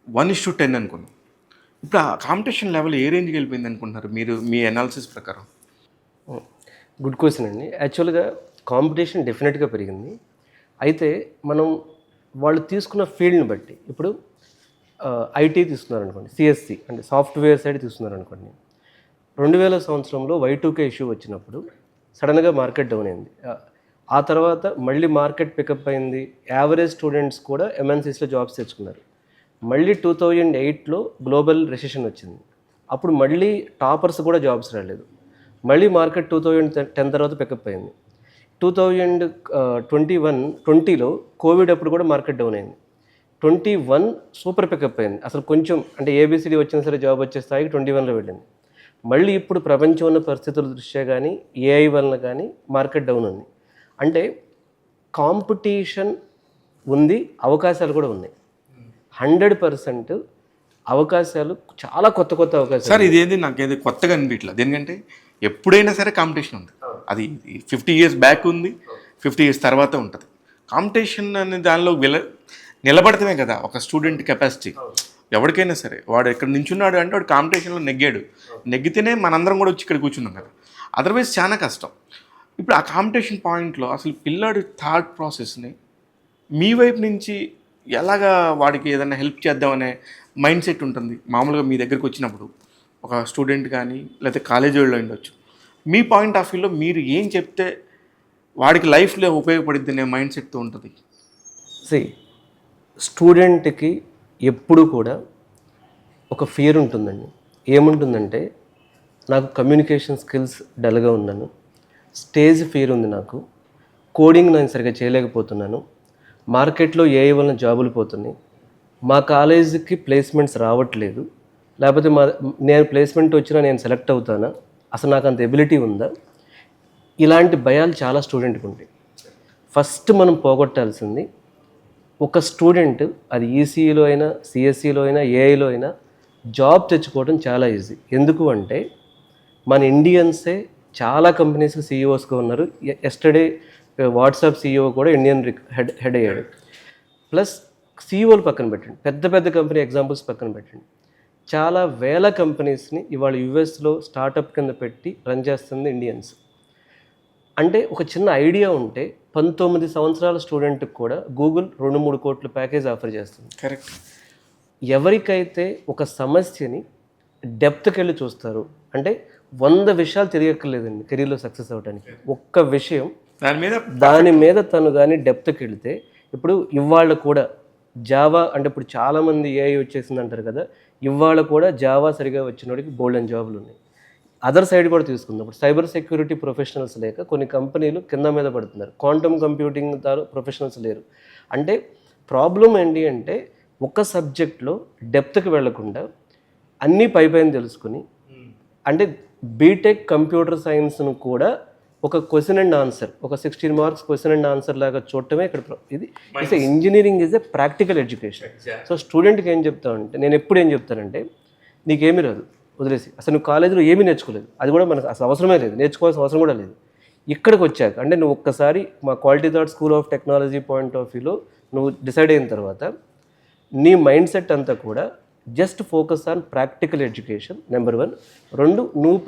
1:10 అనుకున్నాం. ఇప్పుడు ఆ కాంపిటీషన్ లెవెల్ ఏ రేంజ్కి వెళ్ళిపోయింది అనుకుంటున్నారు మీరు, మీ అనాలిసిస్ ప్రకారం? గుడ్ క్వశ్చన్ అండి. యాక్చువల్గా కాంపిటీషన్ డెఫినెట్గా పెరిగింది. అయితే మనం వాళ్ళు తీసుకున్న ఫీల్డ్ని బట్టి, ఇప్పుడు ఐటీ తీసుకున్నారనుకోండి, సిఎస్సి అంటే సాఫ్ట్వేర్ సైడ్ తీసుకున్నారనుకోండి, 2000 సంవత్సరంలో Y2K ఇష్యూ వచ్చినప్పుడు సడన్గా మార్కెట్ డౌన్ అయింది. ఆ తర్వాత మళ్ళీ మార్కెట్ పికప్ అయింది, యావరేజ్ స్టూడెంట్స్ కూడా MNCస్లో జాబ్స్ తెచ్చుకున్నారు. మళ్ళీ 2008లో గ్లోబల్ రెసెషన్ వచ్చింది, అప్పుడు మళ్ళీ టాపర్స్ కూడా జాబ్స్ రాలేదు. మళ్ళీ మార్కెట్ 2010 తర్వాత పికప్ అయింది. 2020లో కోవిడ్ అప్పుడు కూడా మార్కెట్ డౌన్ అయింది. 21 సూపర్ పికప్ అయింది, అసలు కొంచెం అంటే ABCD వచ్చినా సరే జాబ్ వచ్చే స్థాయికి 21లో వెళ్ళింది. మళ్ళీ ఇప్పుడు ప్రపంచం ఉన్న పరిస్థితుల దృష్ట్యా కానీ AI వలన కానీ మార్కెట్ డౌన్ ఉంది. అంటే కాంపిటీషన్ ఉంది, అవకాశాలు కూడా ఉన్నాయి. 100% అవకాశాలు, చాలా కొత్త అవకాశాలు. సార్ ఇదేంది నాకేది కొత్తగా అనిపించలేదు, ఎందుకంటే ఎప్పుడైనా సరే కాంపిటీషన్ ఉంది. అది 50 years బ్యాక్ ఉంది, 50 years తర్వాత ఉంటుంది. కాంపిటీషన్ అనే దానిలో నిలబడటమే కదా ఒక స్టూడెంట్ కెపాసిటీ. ఎవరికైనా సరే వాడు ఎక్కడ నించున్నాడు అంటే వాడు కాంపిటీషన్లో నెగ్గితేనే మనందరం కూడా వచ్చి ఇక్కడ కూర్చున్నాం కదా, అదర్వైజ్ చాలా కష్టం. ఇప్పుడు ఆ కాంపిటీషన్ పాయింట్లో అసలు పిల్లాడి థాట్ ప్రాసెస్ని మీ వైపు నుంచి ఎలాగా వాడికి ఏదైనా హెల్ప్ చేద్దామనే మైండ్ సెట్ ఉంటుంది? మామూలుగా మీ దగ్గరికి వచ్చినప్పుడు ఒక స్టూడెంట్ కానీ లేకపోతే కాలేజీ వాళ్ళు ఉండొచ్చు, మీ పాయింట్ ఆఫ్ వ్యూలో మీరు ఏం చెప్తే వాడికి లైఫ్లో ఉపయోగపడుద్ది అనే మైండ్ సెట్తో ఉంటుంది? స్టూడెంట్కి ఎప్పుడు కూడా ఒక ఫియర్ ఉంటుందండి. ఏముంటుందంటే, నాకు కమ్యూనికేషన్ స్కిల్స్ డల్గా ఉన్నాను, స్టేజ్ ఫియర్ ఉంది, నాకు కోడింగ్ నేను సరిగ్గా చేయలేకపోతున్నాను, మార్కెట్లో AI వలన జాబులు పోతున్నాయి, మా కాలేజీకి ప్లేస్మెంట్స్ రావట్లేదు, లేకపోతే నేను ప్లేస్మెంట్ వచ్చినా నేను సెలెక్ట్ అవుతానా, అసలు నాకు అంత ఎబిలిటీ ఉందా, ఇలాంటి భయాలు చాలా స్టూడెంట్కి ఉంటాయి. ఫస్ట్ మనం పోగొట్టాల్సింది, ఒక స్టూడెంట్ అది ఈసీఈలో అయినా సిఎస్సిలో అయినా ఏఐలో అయినా జాబ్ తెచ్చుకోవడం చాలా ఈజీ. ఎందుకు అంటే మన ఇండియన్సే చాలా కంపెనీస్కి సీఈఓస్గా ఉన్నారు. ఎస్టర్డే వాట్సాప్ సీఈఓ కూడా ఇండియన్ హెడ్ అయ్యాడు. ప్లస్ సీఈఓలు పక్కన పెట్టండి, పెద్ద పెద్ద కంపెనీ ఎగ్జాంపుల్స్ పక్కన పెట్టండి, చాలా వేల కంపెనీస్ని ఇవాళ యూఎస్లో స్టార్టప్ కింద పెట్టి రన్ చేస్తుంది ఇండియన్స్. అంటే ఒక చిన్న ఐడియా ఉంటే 19 సంవత్సరాల స్టూడెంట్కి కూడా గూగుల్ 2-3 కోట్ల ప్యాకేజ్ ఆఫర్ చేస్తుంది. కరెక్ట్. ఎవరికైతే ఒక సమస్యని డెప్త్కి వెళ్ళి చూస్తారు, అంటే 100 విషయాలు తిరగక్కర్లేదండి కెరీర్లో సక్సెస్ అవ్వడానికి, ఒక్క విషయం దాని మీద తను కానీ డెప్త్కి వెళితే. ఇప్పుడు ఇవాళ కూడా జావా, అంటే ఇప్పుడు చాలామంది ఏఐ వచ్చేసింది అంటారు కదా, ఇవాళ కూడా జావా సరిగా వచ్చినోడికి బోల్డెన్ జాబులు ఉన్నాయి. అదర్ సైడ్ కూడా తీసుకుందాం, ఇప్పుడు సైబర్ సెక్యూరిటీ ప్రొఫెషనల్స్ లేక కొన్ని కంపెనీలు కింద మీద పడుతున్నారు, క్వాంటమ్ కంప్యూటింగ్ దాని ప్రొఫెషనల్స్ లేరు. అంటే ప్రాబ్లం ఏంటి అంటే ఒక సబ్జెక్ట్లో డెప్త్కి వెళ్లకుండా అన్నీ పైపైన తెలుసుకుని, అంటే బీటెక్ కంప్యూటర్ సైన్స్ను కూడా ఒక క్వశ్చన్ అండ్ ఆన్సర్, ఒక 16 మార్క్స్ క్వశ్చన్ అండ్ ఆన్సర్ లాగా చూడటమే ఇక్కడ ఇది. It's engineering is a practical education. So స్టూడెంట్కి ఏం చెప్తానంటే, నేను ఎప్పుడు ఏం చెప్తానంటే, నీకేమీ రాదు వదిలేసి, అసలు నువ్వు కాలేజీలో ఏమీ నేర్చుకోలేదు, అది కూడా మనకు అసలు అవసరమే లేదు, నేర్చుకోవాల్సిన అవసరం కూడా లేదు. ఇక్కడికి వచ్చాక అంటే నువ్వు ఒక్కసారి మా quality thought school of technology point of వ్యూలో నువ్వు డిసైడ్ అయిన తర్వాత నీ మైండ్ సెట్ అంతా కూడా just focus on practical education, number 1. 2, నువ్వు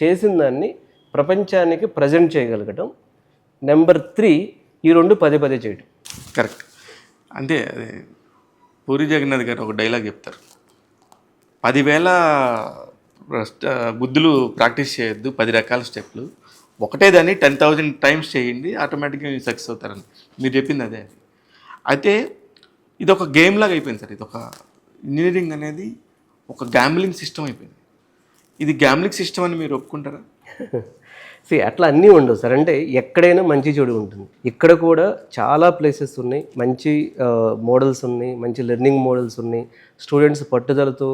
చేసిన దాన్ని ప్రపంచానికి ప్రజెంట్ చేయగలగటం, నెంబర్ 3, ఈ 2 పదే చేయటం. కరెక్ట్. అంటే పూరి జగన్నాథ్ గారు ఒక డైలాగ్ చెప్తారు, 10,000 బుద్ధులు ప్రాక్టీస్ చేయొద్దు, 10 రకాల స్టెప్లు, ఒకటే దాన్ని 10,000 టైమ్స్ చేయండి, ఆటోమేటిక్గా మీరు సక్సెస్ అవుతారని. మీరు చెప్పింది అదే. అయితే ఇది ఒక గేమ్ లాగా అయిపోయింది సార్. ఇది ఒక ఇంజనీరింగ్ అనేది ఒక గ్యాంబ్లింగ్ సిస్టమ్ అయిపోయింది. ఇది గ్యాంబ్లింగ్ సిస్టమ్ అని మీరు ఒప్పుకుంటారా? అట్లా అన్నీ ఉండవు సార్. అంటే ఎక్కడైనా మంచి చెడు ఉంటుంది. ఇక్కడ కూడా చాలా ప్లేసెస్ ఉన్నాయి, మంచి మోడల్స్ ఉన్నాయి, మంచి లెర్నింగ్ మోడల్స్ ఉన్నాయి, స్టూడెంట్స్ పట్టుదలతో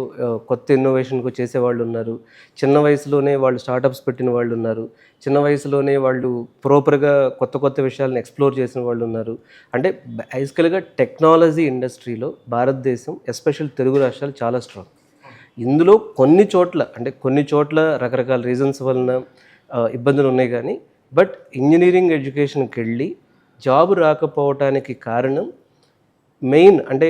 కొత్త ఇన్నోవేషన్కు చేసేవాళ్ళు ఉన్నారు, చిన్న వయసులోనే వాళ్ళు స్టార్టప్స్ పెట్టిన వాళ్ళు ఉన్నారు, చిన్న వయసులోనే వాళ్ళు ప్రాపర్గా కొత్త విషయాలను ఎక్స్ప్లోర్ చేసిన వాళ్ళు ఉన్నారు. అంటే బేసికల్గా టెక్నాలజీ ఇండస్ట్రీలో భారతదేశం, ఎస్పెషల్ తెలుగు రాష్ట్రాలు చాలా స్ట్రాంగ్. ఇందులో కొన్ని చోట్ల రకరకాల రీజన్స్ వలన ఇబ్బందులు ఉన్నాయి, కానీ బట్ ఇంజనీరింగ్ ఎడ్యుకేషన్కి వెళ్ళి జాబ్ రాకపోవటానికి కారణం మెయిన్ అంటే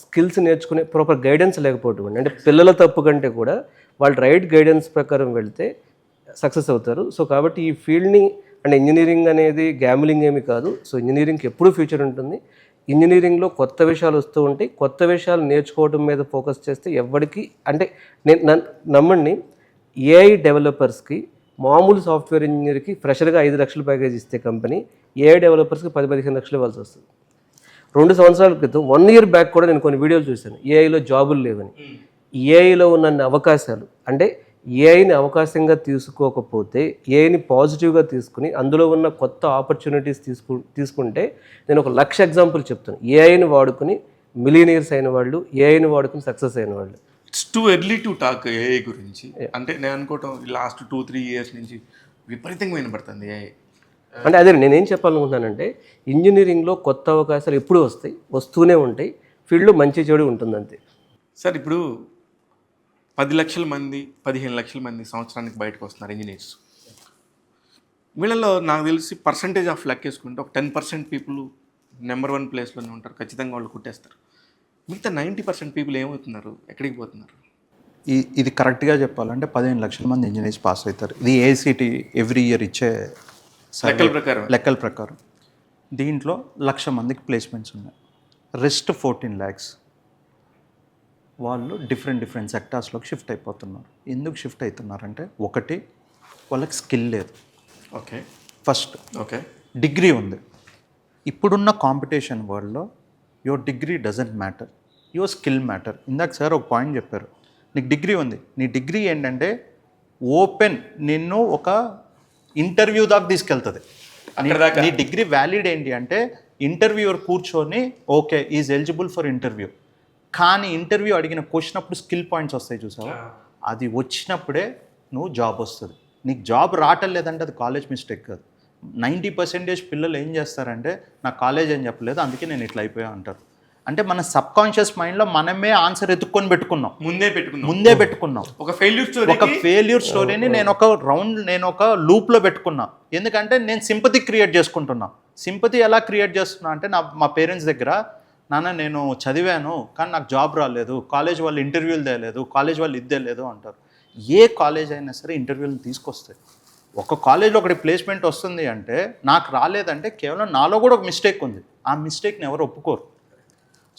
స్కిల్స్ నేర్చుకునే ప్రాపర్ గైడెన్స్ లేకపోవటం. అంటే పిల్లల తప్పు కంటే కూడా వాళ్ళు రైట్ గైడెన్స్ ప్రకారం వెళ్తే సక్సెస్ అవుతారు. సో కాబట్టి ఈ ఫీల్డ్ని, అంటే ఇంజనీరింగ్ అనేది గ్యాంబ్లింగ్ ఏమి కాదు. సో ఇంజనీరింగ్కి ఎప్పుడూ ఫ్యూచర్ ఉంటుంది. ఇంజనీరింగ్లో కొత్త విషయాలు వస్తూ ఉంటాయి, కొత్త విషయాలు నేర్చుకోవడం మీద ఫోకస్ చేస్తే ఎవరికి, అంటే నేను నమ్మండి, ఏఐ డెవలపర్స్కి మామూలు సాఫ్ట్వేర్ ఇంజనీర్కి ఫ్రెషర్గా 5 లక్షల ప్యాకేజ్ ఇస్తే కంపెనీ, ఏఐ డెవలపర్స్కి 10-15 లక్షలు ఇవ్వాల్సి వస్తుంది. 2 సంవత్సరాల క్రితం, 1 ఇయర్ బ్యాక్ కూడా నేను కొన్ని వీడియోలు చూశాను, ఏఐలో జాబులు లేవని. ఏఐలో ఉన్న అవకాశాలు, అంటే ఏఐని అవకాశంగా తీసుకోకపోతే ఏఐని పాజిటివ్గా తీసుకుని అందులో ఉన్న కొత్త ఆపర్చునిటీస్ తీసుకుంటే నేను ఒక 1,00,000 ఎగ్జాంపుల్ చెప్తాను. ఏఐని వాడుకుని మిలియనీర్స్ అయిన వాళ్ళు, ఏఐని వాడుకుని సక్సెస్ అయిన వాళ్ళు. It's too early to talk AI గురించి. అంటే నేను అనుకోవటం లాస్ట్ 2-3 ఇయర్స్ నుంచి విపరీతంగా వినపడుతుంది ఏఐ. అంటే అదే నేనేం చెప్పాలనుకుంటున్నానంటే, ఇంజనీరింగ్లో కొత్త అవకాశాలు ఎప్పుడూ వస్తూనే ఉంటాయి, ఫీల్డ్లో మంచి చెడు ఉంటుంది అంతే. సార్ ఇప్పుడు 10 లక్షల మంది 15 లక్షల మంది సంవత్సరానికి బయటకు వస్తున్నారు ఇంజనీర్స్. వీళ్ళలో నాకు తెలిసి పర్సంటేజ్ ఆఫ్ లెక్క వేసుకుంటే ఒక 10% పీపుల్ నెంబర్ 1 ప్లేస్లోనే ఉంటారు, ఖచ్చితంగా వాళ్ళు కుట్టేస్తారు. మిగతా 90% పీపుల్ ఏమవుతున్నారు, ఎక్కడికి పోతున్నారు? ఇది కరెక్ట్గా చెప్పాలంటే 15 లక్షల మంది ఇంజనీర్స్ పాస్ అవుతారు. ఇది ఏఐసిటి ఎవ్రీ ఇయర్ ఇచ్చే లెక్కల ప్రకారం. దీంట్లో 1,00,000 మందికి ప్లేస్మెంట్స్ ఉన్నాయి. రెస్ట్ 14 lakhs వాళ్ళు డిఫరెంట్ సెక్టార్స్లోకి షిఫ్ట్ అయిపోతున్నారు. ఎందుకు షిఫ్ట్ అవుతున్నారంటే, ఒకటి వాళ్ళకి స్కిల్ లేదు. ఓకే, ఫస్ట్ డిగ్రీ ఉంది. ఇప్పుడున్న కాంపిటీషన్ వరల్డ్లో your degree doesn't matter, your skill matter. ఇందాక సార్ ఒక పాయింట్ చెప్పారు, నీకు డిగ్రీ ఉంది, నీ డిగ్రీ ఏంటంటే ఓపెన్ నిన్ను ఒక ఇంటర్వ్యూ దాకా తీసుకెళ్తుంది. నీ డిగ్రీ వ్యాలిడ్ ఏంటి అంటే ఇంటర్వ్యూవర్ కూర్చొని okay is eligible for interview, కానీ ఇంటర్వ్యూ అడిగిన క్వశ్చన్ అప్పుడు స్కిల్ పాయింట్స్ వస్తాయి చూసావా, అది వచ్చినప్పుడే నువ్వు జాబ్ వస్తుంది. నీకు జాబ్ రావటం లేదంటే అది కాలేజ్ మిస్టేక్ కాదు. 90% పిల్లలు ఏం చేస్తారంటే నాకు కాలేజ్ ఏం చెప్పలేదు అందుకే నేను ఇట్లా అయిపోయా అంటారు. అంటే మన సబ్ కాన్షియస్ మైండ్లో మనమే ఆన్సర్ ఎత్తుక్కొని పెట్టుకున్నాం, ముందే పెట్టుకున్నాం. ఒక ఫెయిల్యూర్ స్టోరీని నేను ఒక లూప్లో పెట్టుకున్నా. ఎందుకంటే నేను సింపతి క్రియేట్ చేసుకుంటున్నా. సింపతి ఎలా క్రియేట్ చేస్తున్నా అంటే మా పేరెంట్స్ దగ్గర, నాన్న నేను చదివాను కానీ నాకు జాబ్ రాలేదు, కాలేజ్ వాళ్ళు ఇంటర్వ్యూలు తేలేదు, కాలేజ్ వాళ్ళు ఇద్దే లేదు అంటారు. ఏ కాలేజ్ అయినా సరే ఇంటర్వ్యూలు తీసుకొస్తాయి. ఒక కాలేజ్లో ఒకటి ప్లేస్మెంట్ వస్తుంది అంటే నాకు రాలేదంటే కేవలం నాలో కూడా ఒక మిస్టేక్ ఉంది. ఆ మిస్టేక్ని ఎవరు ఒప్పుకోరు.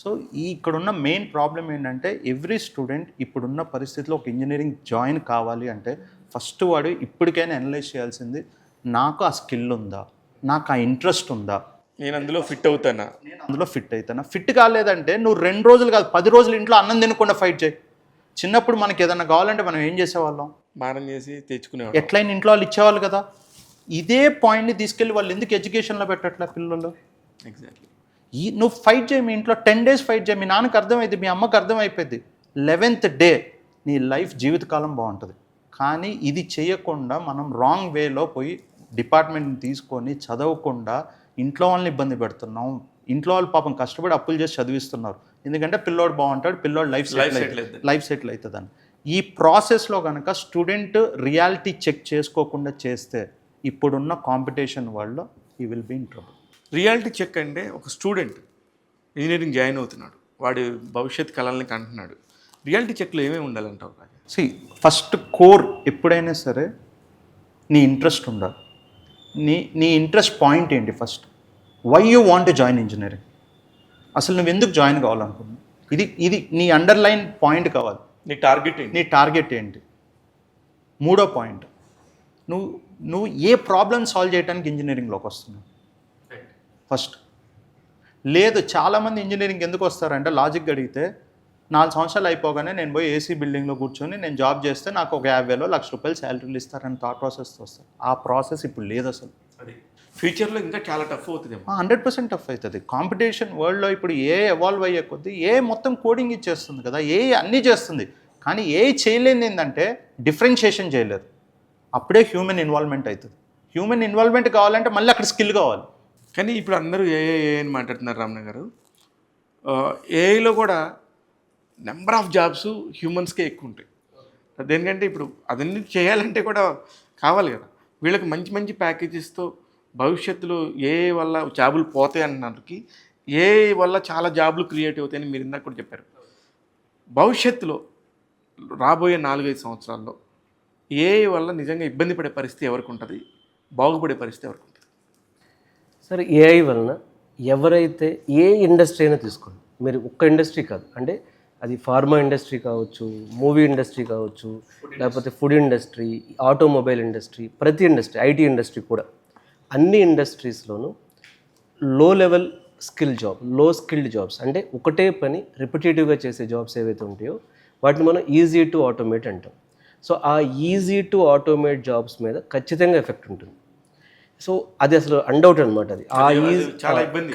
సో ఇక్కడున్న మెయిన్ ప్రాబ్లం ఏంటంటే ఎవ్రీ స్టూడెంట్ ఇప్పుడున్న పరిస్థితిలో ఒక ఇంజనీరింగ్ జాయిన్ కావాలి అంటే ఫస్ట్ వాడు ఇప్పటికైనా అనలైజ్ చేయాల్సింది, నాకు ఆ స్కిల్ ఉందా, నాకు ఆ ఇంట్రెస్ట్ ఉందా, నేను అందులో ఫిట్ అవుతానా. ఫిట్ కాలేదంటే నువ్వు 2 రోజులు కాదు 10 రోజులు ఇంట్లో అన్నం తినకుండా ఫైట్ చేయి. చిన్నప్పుడు మనకి ఏదైనా కావాలంటే మనం ఏం చేసేవాళ్ళం, మారం చేసి తెచ్చుకునే, ఎట్లయినా ఇంట్లో వాళ్ళు ఇచ్చేవాళ్ళు కదా. ఇదే పాయింట్ని తీసుకెళ్ళి వాళ్ళు ఎందుకు ఎడ్యుకేషన్లో పెట్టట్లే పిల్లలు. ఎగ్జాక్ట్లీ. నువ్వు ఫైట్ చేయి, మీ ఇంట్లో 10 days ఫైట్ చేయి, మీ నాన్నకి అర్థమైంది, మీ అమ్మకి అర్థమైపోయింది. 11th day నీ లైఫ్ జీవితకాలం బాగుంటుంది. కానీ ఇది చేయకుండా మనం రాంగ్ వేలో పోయి డిపార్ట్మెంట్ని తీసుకొని చదవకుండా ఇంట్లో వాళ్ళని ఇబ్బంది పెడుతున్నాం. ఇంట్లో వాళ్ళు పాపం కష్టపడి అప్పులు చేసి చదివిస్తున్నారు. ఎందుకంటే పిల్లోడు బాగుంటాడు, పిల్లోడు లైఫ్ సెటిల్ అవుతుందని. ఈ ప్రాసెస్లో కనుక స్టూడెంట్ రియాలిటీ చెక్ చేసుకోకుండా చేస్తే ఇప్పుడున్న కాంపిటీషన్ వల్ల he will be in trouble. Reality check అంటే ఒక స్టూడెంట్ ఇంజనీరింగ్ జాయిన్ అవుతున్నాడు, వాడి భవిష్యత్ కళల్ని కంటున్నాడు. రియాలిటీ చెక్లో ఏమేమి ఉండాలంటావు? ఫస్ట్ కోర్ ఎప్పుడైనా సరే నీ ఇంట్రెస్ట్ ఉండాలి. నీ ఇంట్రెస్ట్ పాయింట్ ఏంటి, first why you want to join engineering, అసలు నువ్వు ఎందుకు జాయిన్ కావాలనుకున్నావు, ఇది నీ అండర్లైన్ పాయింట్ కావాలి. నీ టార్గెట్ ఏంటి. 3వ పాయింట్, నువ్వు ఏ ప్రాబ్లమ్ సాల్వ్ చేయడానికి ఇంజనీరింగ్లోకి వస్తున్నావు ఫస్ట్. లేదు, చాలామంది ఇంజనీరింగ్ ఎందుకు వస్తారంటే లాజిక్ అడిగితే 4 సంవత్సరాలు అయిపోగానే నేను పోయి ఏసీ బిల్డింగ్లో కూర్చొని నేను జాబ్ చేస్తే నాకు ఒక 50,000 1,00,000 శాలరీలు ఇస్తారని థాట్ ప్రాసెస్తో వస్తారు. ఆ ప్రాసెస్ ఇప్పుడు లేదు అసలు. ఫ్యూచర్లో ఇంకా చాలా టఫ్ అవుతుంది. 100% టఫ్ అవుతుంది. కాంపిటీషన్ వరల్డ్లో ఇప్పుడు ఏ ఎవాల్వ్ అయ్యే కొద్దీ ఏ మొత్తం కోడింగ్ ఇచ్చేస్తుంది కదా, ఏ అన్నీ చేస్తుంది. కానీ ఏ చేయలేనిది ఏంటంటే డిఫరెన్షియేషన్ చేయలేదు. అప్పుడే హ్యూమన్ ఇన్వాల్వ్మెంట్ అవుతుంది. హ్యూమన్ ఇన్వాల్వ్మెంట్ కావాలంటే మళ్ళీ అక్కడ స్కిల్ కావాలి. కానీ ఇప్పుడు అందరూ ఏఏ అని మాట్లాడుతున్నారు రమణ గారు. ఏఐలో కూడా నెంబర్ ఆఫ్ జాబ్స్ హ్యూమన్స్కే ఎక్కువ ఉంటాయి. దేనికంటే ఇప్పుడు అదన్నీ చేయాలంటే కూడా కావాలి కదా. వీళ్ళకి మంచి మంచి ప్యాకేజెస్తో భవిష్యత్తులో ఏఐ వల్ల జాబులు పోతాయి అన్నదానికి ఏఐ వల్ల చాలా జాబులు క్రియేట్ అవుతాయని మీరు ఇందాక కూడా చెప్పారు. భవిష్యత్తులో రాబోయే 4-5 సంవత్సరాల్లో ఏఐ వల్ల నిజంగా ఇబ్బంది పడే పరిస్థితి ఎవరికి ఉంటుంది, బాగుపడే పరిస్థితి ఎవరికి ఉంటుంది? సరే, ఏఐ వలన ఎవరైతే ఏ ఇండస్ట్రీ అయినా తీసుకోండి, మీరు ఒక్క ఇండస్ట్రీ కాదు, అంటే అది ఫార్మా ఇండస్ట్రీ కావచ్చు, మూవీ ఇండస్ట్రీ కావచ్చు, లేకపోతే ఫుడ్ ఇండస్ట్రీ, ఆటోమొబైల్ ఇండస్ట్రీ, ప్రతి ఇండస్ట్రీ, ఐటీ ఇండస్ట్రీ కూడా, అన్ని ఇండస్ట్రీస్లోనూ లో లెవెల్ లో స్కిల్డ్ జాబ్స్, అంటే ఒకటే పని రిపిటేటివ్గా చేసే జాబ్స్ ఏవైతే ఉంటాయో వాటిని మనం ఈజీ టు ఆటోమేట్ అంటాం. సో ఆ ఈజీ టు ఆటోమేట్ జాబ్స్ మీద ఖచ్చితంగా ఎఫెక్ట్ ఉంటుంది. సో అది అసలు అన్డౌట్ అనమాట. అది ఆ ఈజీ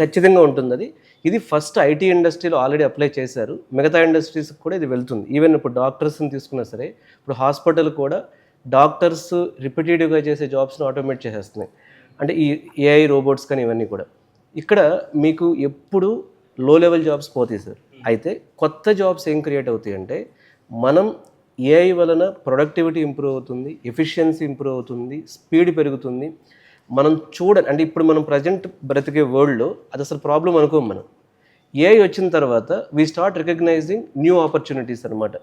ఖచ్చితంగా ఉంటుంది. అది ఇది ఫస్ట్ ఐటీ ఇండస్ట్రీలో ఆల్రెడీ అప్లై చేశారు, మిగతా ఇండస్ట్రీస్కి కూడా ఇది వెళ్తుంది. ఈవెన్ ఇప్పుడు డాక్టర్స్ని తీసుకున్నా సరే, ఇప్పుడు హాస్పిటల్ కూడా డాక్టర్స్ రిపిటేటివ్గా చేసే జాబ్స్ని ఆటోమేట్ చేసేస్తున్నాయి, అంటే ఈ ఏఐ రోబోట్స్ కానీ ఇవన్నీ కూడా. ఇక్కడ మీకు ఎప్పుడు లో లెవెల్ జాబ్స్ పోతాయి సార్. అయితే కొత్త జాబ్స్ ఏం క్రియేట్ అవుతాయి అంటే, మనం ఏఐ వలన ప్రొడక్టివిటీ ఇంప్రూవ్ అవుతుంది, ఎఫిషియన్సీ ఇంప్రూవ్ అవుతుంది, స్పీడ్ పెరుగుతుంది. మనం అంటే ఇప్పుడు మనం ప్రజెంట్ బ్రతికే వరల్డ్లో అది అసలు ప్రాబ్లం అనుకోం మనం. ఏఐ వచ్చిన తర్వాత we start recognizing new opportunities అనమాట.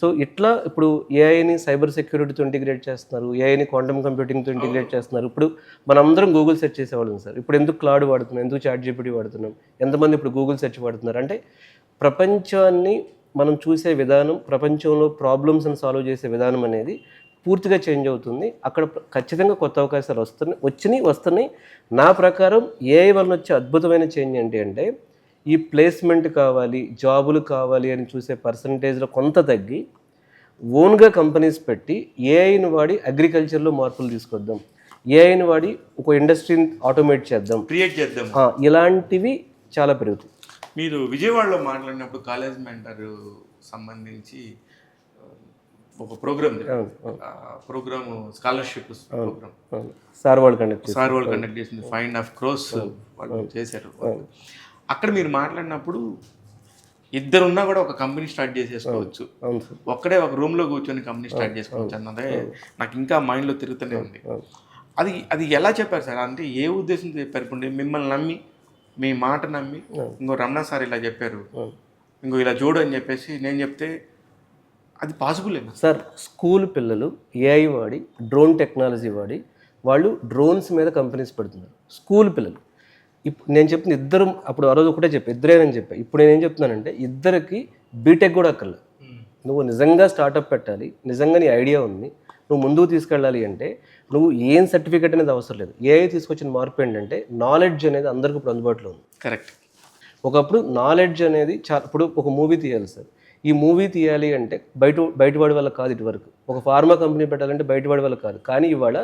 సో ఇట్లా ఇప్పుడు ఏఐని సైబర్ సెక్యూరిటీతో ఇంటిగ్రేట్ చేస్తున్నారు, ఏఐని క్వాంటమ్ కంప్యూటింగ్తో ఇంటిగ్రేట్ చేస్తున్నారు. ఇప్పుడు మనందరం గూగుల్ సెర్చ్ చేసేవాళ్ళం సార్, ఇప్పుడు ఎందుకు క్లౌడ్ వాడుతున్నాం, ఎందుకు చాట్ జీపీటీ వాడుతున్నాం, ఎంతమంది ఇప్పుడు గూగుల్ సెర్చ్ వాడుతున్నారు. అంటే ప్రపంచాన్ని మనం చూసే విధానం, ప్రపంచంలో ప్రాబ్లమ్స్ని సాల్వ్ చేసే విధానం అనేది పూర్తిగా చేంజ్ అవుతుంది. అక్కడ ఖచ్చితంగా కొత్త అవకాశాలు వస్తున్నాయి. నా ప్రకారం ఏఐ వలన వచ్చే అద్భుతమైన చేంజ్ ఏంటి అంటే, ఈ ప్లేస్మెంట్ కావాలి, జాబులు కావాలి అని చూసే పర్సంటేజ్లో కొంత తగ్గి ఓన్గా కంపెనీస్ పెట్టి ఏఐని వాడి అగ్రికల్చర్లో మార్పులు తీసుకొద్దాం, ఏఐని వాడి ఒక ఇండస్ట్రీని ఆటోమేట్ చేద్దాం, క్రియేట్ చేద్దాం, ఇలాంటివి చాలా పెరుగుతాయి. మీరు విజయవాడలో మాట్లాడినప్పుడు కాలేజ్ మెంటర్ సంబంధించి ఒక program program scholarship program sir వాళ్ళు కండక్ట్ చేసింది 5.5 crores వాళ్ళు చేశారు. అక్కడ మీరు మాట్లాడినప్పుడు ఇద్దరున్నా కూడా ఒక కంపెనీ స్టార్ట్ చేసేసుకోవచ్చు, ఒక్కడే ఒక రూమ్లో కూర్చొని కంపెనీ స్టార్ట్ చేసుకోవచ్చు అన్నదే నాకు ఇంకా మైండ్లో తిరుగుతూనే ఉంది. అది ఎలా చెప్పారు సార్? అంటే ఏ ఉద్దేశంతో చెప్పారు? ఇప్పుడు మిమ్మల్ని నమ్మి, మీ మాట నమ్మి, ఇంకో రమణ సార్ ఇలా చెప్పారు, ఇంకో ఇలా చూడు అని చెప్పేసి నేను చెప్తే అది పాసిబులేనా సార్? స్కూల్ పిల్లలు ఏఐ వాడి, డ్రోన్ టెక్నాలజీ వాడి వాళ్ళు డ్రోన్స్ మీద కంపెనీస్ పెడుతున్నారు. స్కూల్ పిల్లలు. ఇప్పుడు నేను చెప్తున్న ఇద్దరు, అప్పుడు ఆ రోజు ఒకటే చెప్పా, ఇద్దరేనని చెప్పా. ఇప్పుడు నేనేం చెప్తున్నానంటే ఇద్దరికి బీటెక్ కూడా అక్కర్లేదు. నువ్వు నిజంగా స్టార్టప్ పెట్టాలి, నిజంగా నీ ఐడియా ఉంది, నువ్వు ముందుకు తీసుకెళ్ళాలి అంటే నువ్వు ఏం సర్టిఫికేట్ అనేది అవసరం లేదు. ఏఐ తీసుకొచ్చిన మార్పు ఏంటంటే నాలెడ్జ్ అనేది అందరికీ ఇప్పుడు అందుబాటులో ఉంది. కరెక్ట్. ఒకప్పుడు నాలెడ్జ్ అనేది ఇప్పుడు ఒక మూవీ తీయాలి సార్, ఈ మూవీ తీయాలి అంటే బయటవాడి వల్ల కాదు. ఇటువరకు ఒక ఫార్మా కంపెనీ పెట్టాలంటే బయటవాడి వల్ల కాదు. కానీ ఇవాళ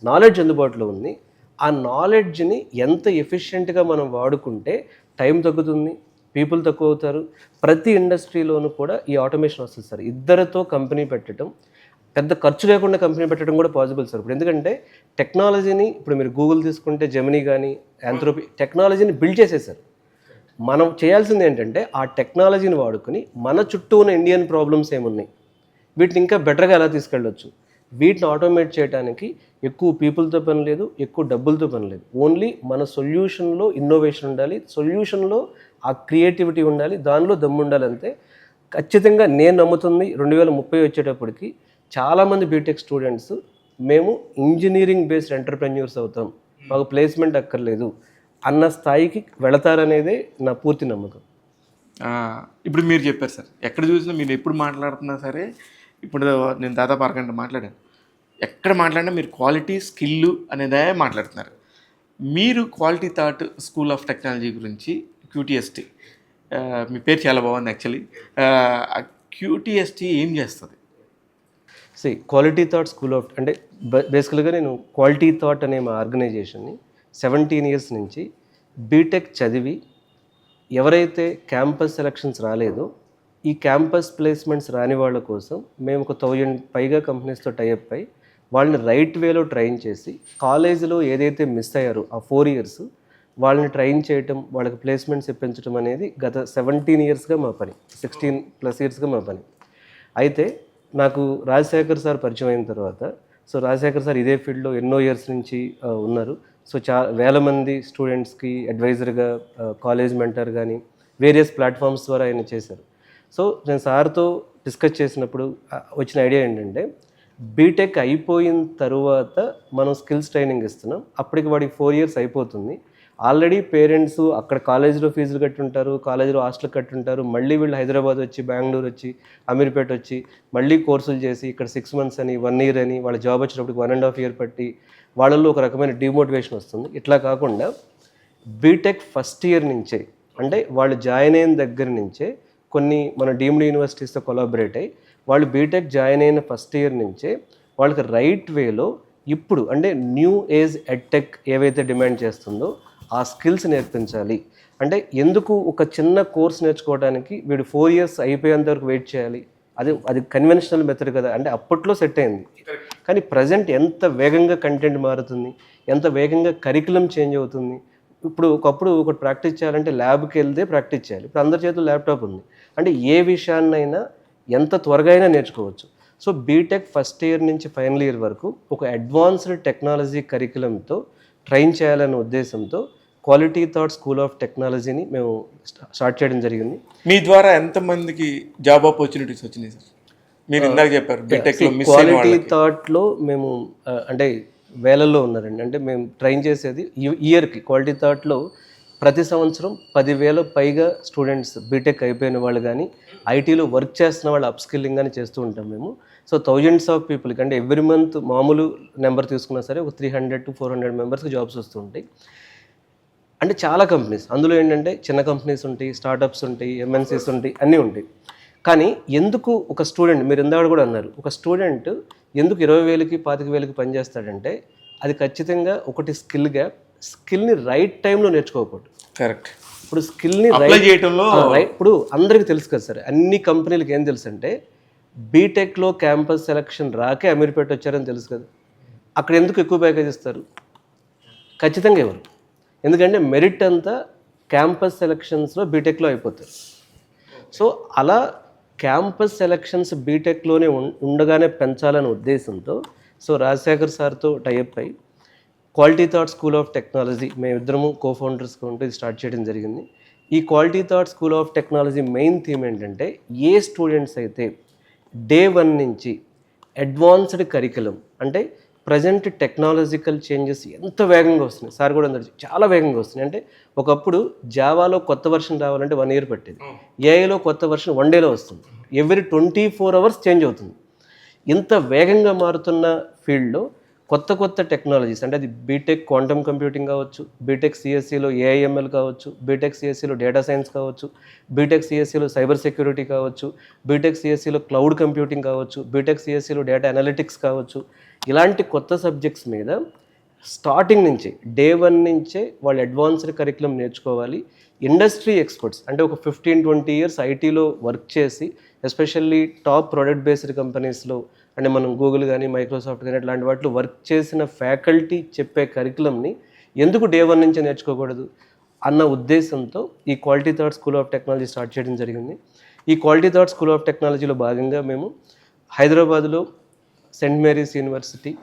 నాలెడ్జ్ అందుబాటులో ఉంది. ఆ నాలెడ్జ్ని ఎంత ఎఫిషియెంట్గా మనం వాడుకుంటే టైం తగ్గుతుంది, పీపుల్ తక్కువ అవుతారు. ప్రతి ఇండస్ట్రీలోనూ కూడా ఈ ఆటోమేషన్ వస్తుంది సార్. ఇద్దరితో కంపెనీ పెట్టడం, పెద్ద ఖర్చు లేకుండా కంపెనీ పెట్టడం కూడా పాసిబుల్ సార్. ఇప్పుడు ఎందుకంటే టెక్నాలజీని, ఇప్పుడు మీరు గూగుల్ తీసుకుంటే జెమినీ కానీ యాంథ్రోపీ టెక్నాలజీని బిల్డ్ చేసేసారు. మనం చేయాల్సింది ఏంటంటే ఆ టెక్నాలజీని వాడుకొని మన చుట్టూ ఉన్న ఇండియన్ ప్రాబ్లమ్స్ ఏమున్నాయి, వీటిని ఇంకా బెటర్గా ఎలా తీసుకెళ్ళొచ్చు, వీటిని ఆటోమేట్ చేయడానికి ఎక్కువ పీపుల్తో పని లేదు, ఎక్కువ డబ్బులతో పని లేదు. ఓన్లీ మన సొల్యూషన్లో ఇన్నోవేషన్ ఉండాలి, సొల్యూషన్లో ఆ క్రియేటివిటీ ఉండాలి, దానిలో దమ్ము ఉండాలి. అంతే. ఖచ్చితంగా నేను నమ్ముతుంది 2030 వచ్చేటప్పటికి చాలామంది బీటెక్ స్టూడెంట్స్ మేము ఇంజనీరింగ్ బేస్డ్ ఎంటర్ప్రెన్యూర్స్ అవుతాం, మాకు ప్లేస్మెంట్ అక్కర్లేదు అన్న స్థాయికి వెళతారనేదే నా పూర్తి నమ్మకం. ఇప్పుడు మీరు చెప్పారు సార్, ఎక్కడ చూసినా మీరు ఎప్పుడు మాట్లాడుతున్నా సరే, ఇప్పుడు నేను దాదాపు అరగంట మాట్లాడాను, ఎక్కడ మాట్లాడినా మీరు క్వాలిటీ, స్కిల్ అనేదే మాట్లాడుతున్నారు. మీరు quality thought school of technology గురించి QTST, మీ పేరు చాలా బాగుంది యాక్చువల్లీ. QTST ఏం చేస్తుంది? క్వాలిటీ థాట్ స్కూల్ ఆఫ్ అంటే బేసికల్గా నేను క్వాలిటీ థాట్ అనే మా ఆర్గనైజేషన్ని 17 years నుంచి బీటెక్ చదివి ఎవరైతే క్యాంపస్ సెలక్షన్స్ రాలేదో, ఈ క్యాంపస్ ప్లేస్మెంట్స్ రాని వాళ్ళ కోసం మేము ఒక 1000 పైగా కంపెనీస్తో టైఅప్ అయి వాళ్ళని రైట్ వేలో ట్రైన్ చేసి, కాలేజీలో ఏదైతే మిస్ అయ్యారో ఆ 4 years వాళ్ళని ట్రైన్ చేయటం, వాళ్ళకి ప్లేస్మెంట్స్ ఇప్పించడం అనేది గత 17 yearsగా మా పని, 16+ yearsగా మా పని. అయితే నాకు రాజశేఖర్ సార్ పరిచయం అయిన తర్వాత, సో రాజశేఖర్ సార్ ఇదే ఫీల్డ్లో ఎన్నో ఇయర్స్ నుంచి ఉన్నారు. సో వేల మంది స్టూడెంట్స్కి అడ్వైజర్గా, కాలేజ్ మెంటర్ కానీ వేరియస్ ప్లాట్ఫామ్స్ ద్వారా ఆయన చేశారు. సో నేను సార్తో డిస్కస్ చేసినప్పుడు వచ్చిన ఐడియా ఏంటంటే, బీటెక్ అయిపోయిన తర్వాత మనం స్కిల్స్ ట్రైనింగ్ ఇస్తున్నాం, అప్పటికి వాడికి 4 years అయిపోతుంది. ఆల్రెడీ పేరెంట్స్ అక్కడ కాలేజీలో ఫీజులు కట్టుంటారు, కాలేజీలో హాస్టల్ కట్టుంటారు, మళ్ళీ వీళ్ళు హైదరాబాద్ వచ్చి, బెంగళూరు వచ్చి, అమీర్పేట వచ్చి మళ్ళీ కోర్సులు చేసి ఇక్కడ 6 months అని, 1 year అని, వాళ్ళ జాబ్ వచ్చినప్పటికి 1.5 year పట్టి వాళ్ళల్లో ఒక రకమైన డిమోటివేషన్ వస్తుంది. ఇట్లా కాకుండా బీటెక్ ఫస్ట్ ఇయర్ నుంచే, అంటే వాళ్ళు జాయిన్ అయిన దగ్గర నుంచే కొన్ని మన డీమ్డ్ యూనివర్సిటీస్తో కొలాబరేట్ అయ్యి వాళ్ళు బీటెక్ జాయిన్ అయిన ఫస్ట్ ఇయర్ నుంచే వాళ్ళకి రైట్ వేలో ఇప్పుడు అంటే న్యూ ఏజ్ ఎడ్టెక్ ఏవైతే డిమాండ్ చేస్తుందో ఆ స్కిల్స్ నేర్పించాలి. అంటే ఎందుకు ఒక చిన్న కోర్స్ నేర్చుకోవడానికి వీడు 4 years అయిపోయేంత వరకు వెయిట్ చేయాలి? అది కన్వెన్షనల్ మెథడ్ కదా, అంటే అప్పట్లో సెట్ అయింది. కానీ ప్రజెంట్ ఎంత వేగంగా కంటెంట్ మారుతుంది, ఎంత వేగంగా కరికులం చేంజ్ అవుతుంది. ఇప్పుడు ఒకప్పుడు ఒకటి ప్రాక్టీస్ చేయాలంటే ల్యాబ్కి వెళ్తే ప్రాక్టీస్ చేయాలి, ఇప్పుడు అందరి చేతుల్లో ల్యాప్టాప్ ఉంది. అంటే ఏ విషయాన్నైనా ఎంత త్వరగా అయినా నేర్చుకోవచ్చు. సో బీటెక్ ఫస్ట్ ఇయర్ నుంచి ఫైనల్ ఇయర్ వరకు ఒక అడ్వాన్స్డ్ టెక్నాలజీ కరికులంతో ట్రైన్ చేయాలనే ఉద్దేశంతో క్వాలిటీ థాట్ స్కూల్ ఆఫ్ టెక్నాలజీని మేము స్టార్ట్ చేయడం జరిగింది. మీ ద్వారా ఎంతమందికి జాబ్ ఆపర్చునిటీస్ వచ్చినాయి సార్? మీరు ఇందాక చెప్పారు బీటెక్లో మిస్ అయిన క్వాలిటీ వాళ్ళకి. థాట్లో మేము అంటే వేలల్లో ఉన్నారండి. అంటే మేము ట్రైన్ చేసేది ఇయర్కి క్వాలిటీ థాట్లో ప్రతి సంవత్సరం 10,000 పైగా స్టూడెంట్స్ బీటెక్ అయిపోయిన వాళ్ళు కానీ, ఐటీలో వర్క్ చేస్తున్న వాళ్ళు అప్స్కిల్లింగ్ కానీ చేస్తూ ఉంటాం మేము. సో thousands of పీపుల్కి, అంటే ఎవ్రీ మంత్ మామూలు నెంబర్ తీసుకున్నా సరే ఒక 300 to 400 మెంబర్స్కి జాబ్స్ వస్తూ ఉంటాయి. అంటే చాలా కంపెనీస్, అందులో ఏంటంటే చిన్న కంపెనీస్ ఉంటాయి, స్టార్టప్స్ ఉంటాయి, MNCs ఉంటాయి, అన్నీ ఉంటాయి. కానీ ఎందుకు ఒక స్టూడెంట్, మీరు ఇందాక కూడా అన్నారు, ఒక స్టూడెంట్ ఎందుకు 20,000కి 25,000కి పనిచేస్తాడంటే అది ఖచ్చితంగా ఒకటి స్కిల్ గ్యాప్, స్కిల్ని రైట్ టైంలో నేర్చుకోకపోవడం. కరెక్ట్. ఇప్పుడు స్కిల్ని అప్లై చేయటంలో ఇప్పుడు అందరికీ తెలుసు కదా సార్, అన్ని కంపెనీలకు ఏం తెలుసు అంటే బీటెక్లో క్యాంపస్ సెలక్షన్ రాకే అమీర్పేట వచ్చారని తెలుసు కదా. అక్కడ ఎందుకు ఎక్కువ ప్యాకేజ్ ఇస్తారు? ఖచ్చితంగా ఎవరు, ఎందుకంటే మెరిట్ అంతా క్యాంపస్ సెలక్షన్స్లో బీటెక్లో అయిపోతారు. సో అలా క్యాంపస్ సెలక్షన్స్ బీటెక్లోనే ఉండగానే పెంచాలనే ఉద్దేశంతో సో రాజశేఖర్ సార్తో టైఅప్ అయ్యి quality thought school of technology మేమిద్దరము కోఫౌండర్స్గా ఉంటూ ఇది స్టార్ట్ చేయడం జరిగింది. ఈ quality thought school of technology main theme ఏంటంటే ఏ స్టూడెంట్స్ అయితే డే 1 నుంచి అడ్వాన్స్డ్ కరికులం అంటే ప్రజెంట్ టెక్నాలజికల్ చేంజెస్ ఎంత వేగంగా వస్తున్నాయి, సార్ కూడా అందరు చాలా వేగంగా వస్తున్నాయి. అంటే ఒకప్పుడు జావాలో కొత్త వర్షన్ రావాలంటే 1 year పట్టేది, ఏఐలో కొత్త వర్షన్ 1 dayలో వస్తుంది. ఎవ్రీ 24 hours చేంజ్ అవుతుంది. ఇంత వేగంగా మారుతున్న ఫీల్డ్లో కొత్త టెక్నాలజీస్ అంటే అది బీటెక్ క్వాంటమ్ కంప్యూటింగ్ కావచ్చు, బీటెక్ సిఎస్సిలో ఏఐఎంఎల్ కావచ్చు, బీటెక్ సిఎస్సిలో డేటా సైన్స్ కావచ్చు, బీటెక్ సిఎస్సిలో సైబర్ సెక్యూరిటీ కావచ్చు, బీటెక్ సిఎస్సిలో క్లౌడ్ కంప్యూటింగ్ కావచ్చు, బీటెక్ సిఎస్సిలో డేటా అనలిటిక్స్ కావచ్చు, ఇలాంటి కొత్త సబ్జెక్ట్స్ మీద స్టార్టింగ్ నుంచి డే 1 నుంచే వాళ్ళు అడ్వాన్స్డ్ కరికులం నేర్చుకోవాలి. ఇండస్ట్రీ ఎక్స్పర్ట్స్ అంటే ఒక 15-20 years ఐటీలో వర్క్ చేసి ఎస్పెషల్లీ టాప్ ప్రొడక్ట్ బేస్డ్ కంపెనీస్లో అంటే మనం గూగుల్ కానీ మైక్రోసాఫ్ట్ కానీ అట్లాంటి వాటిలో వర్క్ చేసిన ఫ్యాకల్టీ చెప్పే కరికులంని ఎందుకు డే 1 నుంచే నేర్చుకోకూడదు అన్న ఉద్దేశంతో ఈ quality thought school of technology start చేయడం జరిగింది. ఈ క్వాలిటీ థాట్ స్కూల్ ఆఫ్ టెక్నాలజీలో భాగంగా మేము హైదరాబాద్లో సెయింట్ మేరీస్ యూనివర్సిటీ,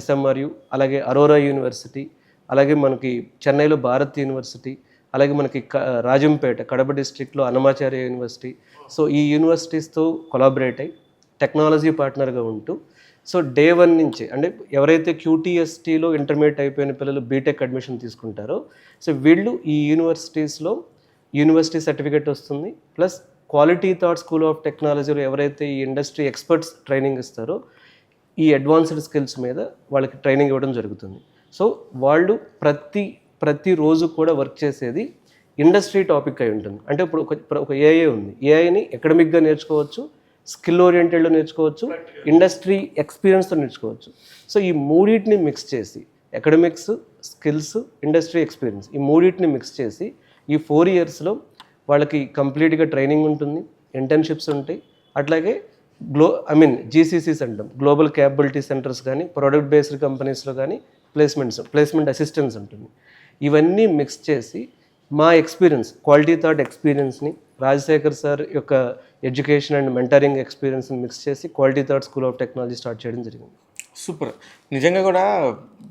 ఎస్ఎంఆర్యు, అలాగే అరోరా యూనివర్సిటీ, అలాగే మనకి చెన్నైలో భారత్ యూనివర్సిటీ, అలాగే మనకి రాజంపేట కడప డిస్ట్రిక్ట్లో అన్నమాచార్య యూనివర్సిటీ, సో ఈ యూనివర్సిటీస్తో కొలాబరేట్ అయ్యి టెక్నాలజీ పార్ట్నర్గా ఉంటూ సో డే 1 నుంచి అంటే ఎవరైతే క్యూటీఎస్టీలో ఇంటర్మీడియట్ అయిపోయిన పిల్లలు బీటెక్ అడ్మిషన్ తీసుకుంటారో సో వీళ్ళు ఈ యూనివర్సిటీస్లో యూనివర్సిటీ సర్టిఫికేట్ వస్తుంది, plus quality thought school of టెక్నాలజీలో ఎవరైతే ఈ ఇండస్ట్రీ ఎక్స్పర్ట్స్ ట్రైనింగ్ ఇస్తారో ఈ అడ్వాన్స్డ్ స్కిల్స్ మీద వాళ్ళకి ట్రైనింగ్ ఇవ్వడం జరుగుతుంది. సో వాళ్ళు ప్రతి రోజు కూడా వర్క్ చేసేది ఇండస్ట్రీ టాపిక్ అయి ఉంటుంది. అంటే ఇప్పుడు ఒక ఏఐ ఉంది, ఏఐని అకాడమిక్గా నేర్చుకోవచ్చు, స్కిల్ ఓరియంటెడ్లో నేర్చుకోవచ్చు, ఇండస్ట్రీ ఎక్స్పీరియన్స్తో నేర్చుకోవచ్చు. సో ఈ మూడింటిని మిక్స్ చేసి అకాడమిక్స్, స్కిల్స్, ఇండస్ట్రీ ఎక్స్పీరియన్స్ ఈ మూడింటిని మిక్స్ చేసి ఈ 4 yearsలో వాళ్ళకి కంప్లీట్గా ట్రైనింగ్ ఉంటుంది, ఇంటర్న్షిప్స్ ఉంటాయి, అట్లాగే జీసీసీస్ అంటాం, గ్లోబల్ క్యాపబిలిటీ సెంటర్స్ కానీ ప్రొడక్ట్ బేస్డ్ కంపెనీస్లో కానీ ప్లేస్మెంట్ అసిస్టెన్స్ ఉంటుంది. ఇవన్నీ మిక్స్ చేసి మా ఎక్స్పీరియన్స్ క్వాలిటీ థాట్ ఎక్స్పీరియన్స్ని రాజశేఖర్ సార్ యొక్క ఎడ్యుకేషన్ అండ్ మెంటరింగ్ ఎక్స్పీరియన్స్ని మిక్స్ చేసి quality thought school of technology start చేయడం జరిగింది. సూపర్. నిజంగా కూడా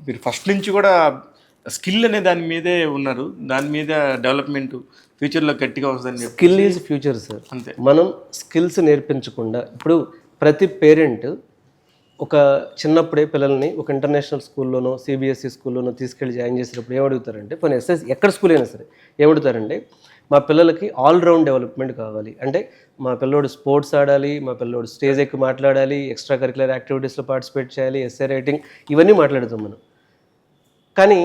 మీరు ఫస్ట్ నుంచి కూడా స్కిల్ అనే దాని మీదే ఉన్నారు, దాని మీద డెవలప్మెంట్ ఫ్యూచర్లో గట్టిగా వస్తుందని చెప్పి. Skill is future sir. అంతే. మనం స్కిల్స్ నేర్పించకుండా ఇప్పుడు ప్రతి పేరెంట్ ఒక చిన్నప్పుడే పిల్లల్ని ఒక ఇంటర్నేషనల్ స్కూల్లోనో సిబిఎస్ఈ స్కూల్లోనో తీసుకెళ్ళి జాయిన్ చేసేటప్పుడు ఏమడుగుతారంటే కొన్ని ఎక్కడ స్కూల్ అయినా సరే ఏమడుగుతారంటే మా పిల్లలకి ఆల్రౌండ్ డెవలప్మెంట్ కావాలి, అంటే మా పిల్లోడు స్పోర్ట్స్ ఆడాలి, మా పిల్లోడు స్టేజ్ ఎక్కి మాట్లాడాలి, ఎక్స్ట్రా కరికులర్ యాక్టివిటీస్లో పార్టిసిపేట్ చేయాలి, ఎస్ఏ రైటింగ్ ఇవన్నీ మాట్లాడుతాం మనం. కానీ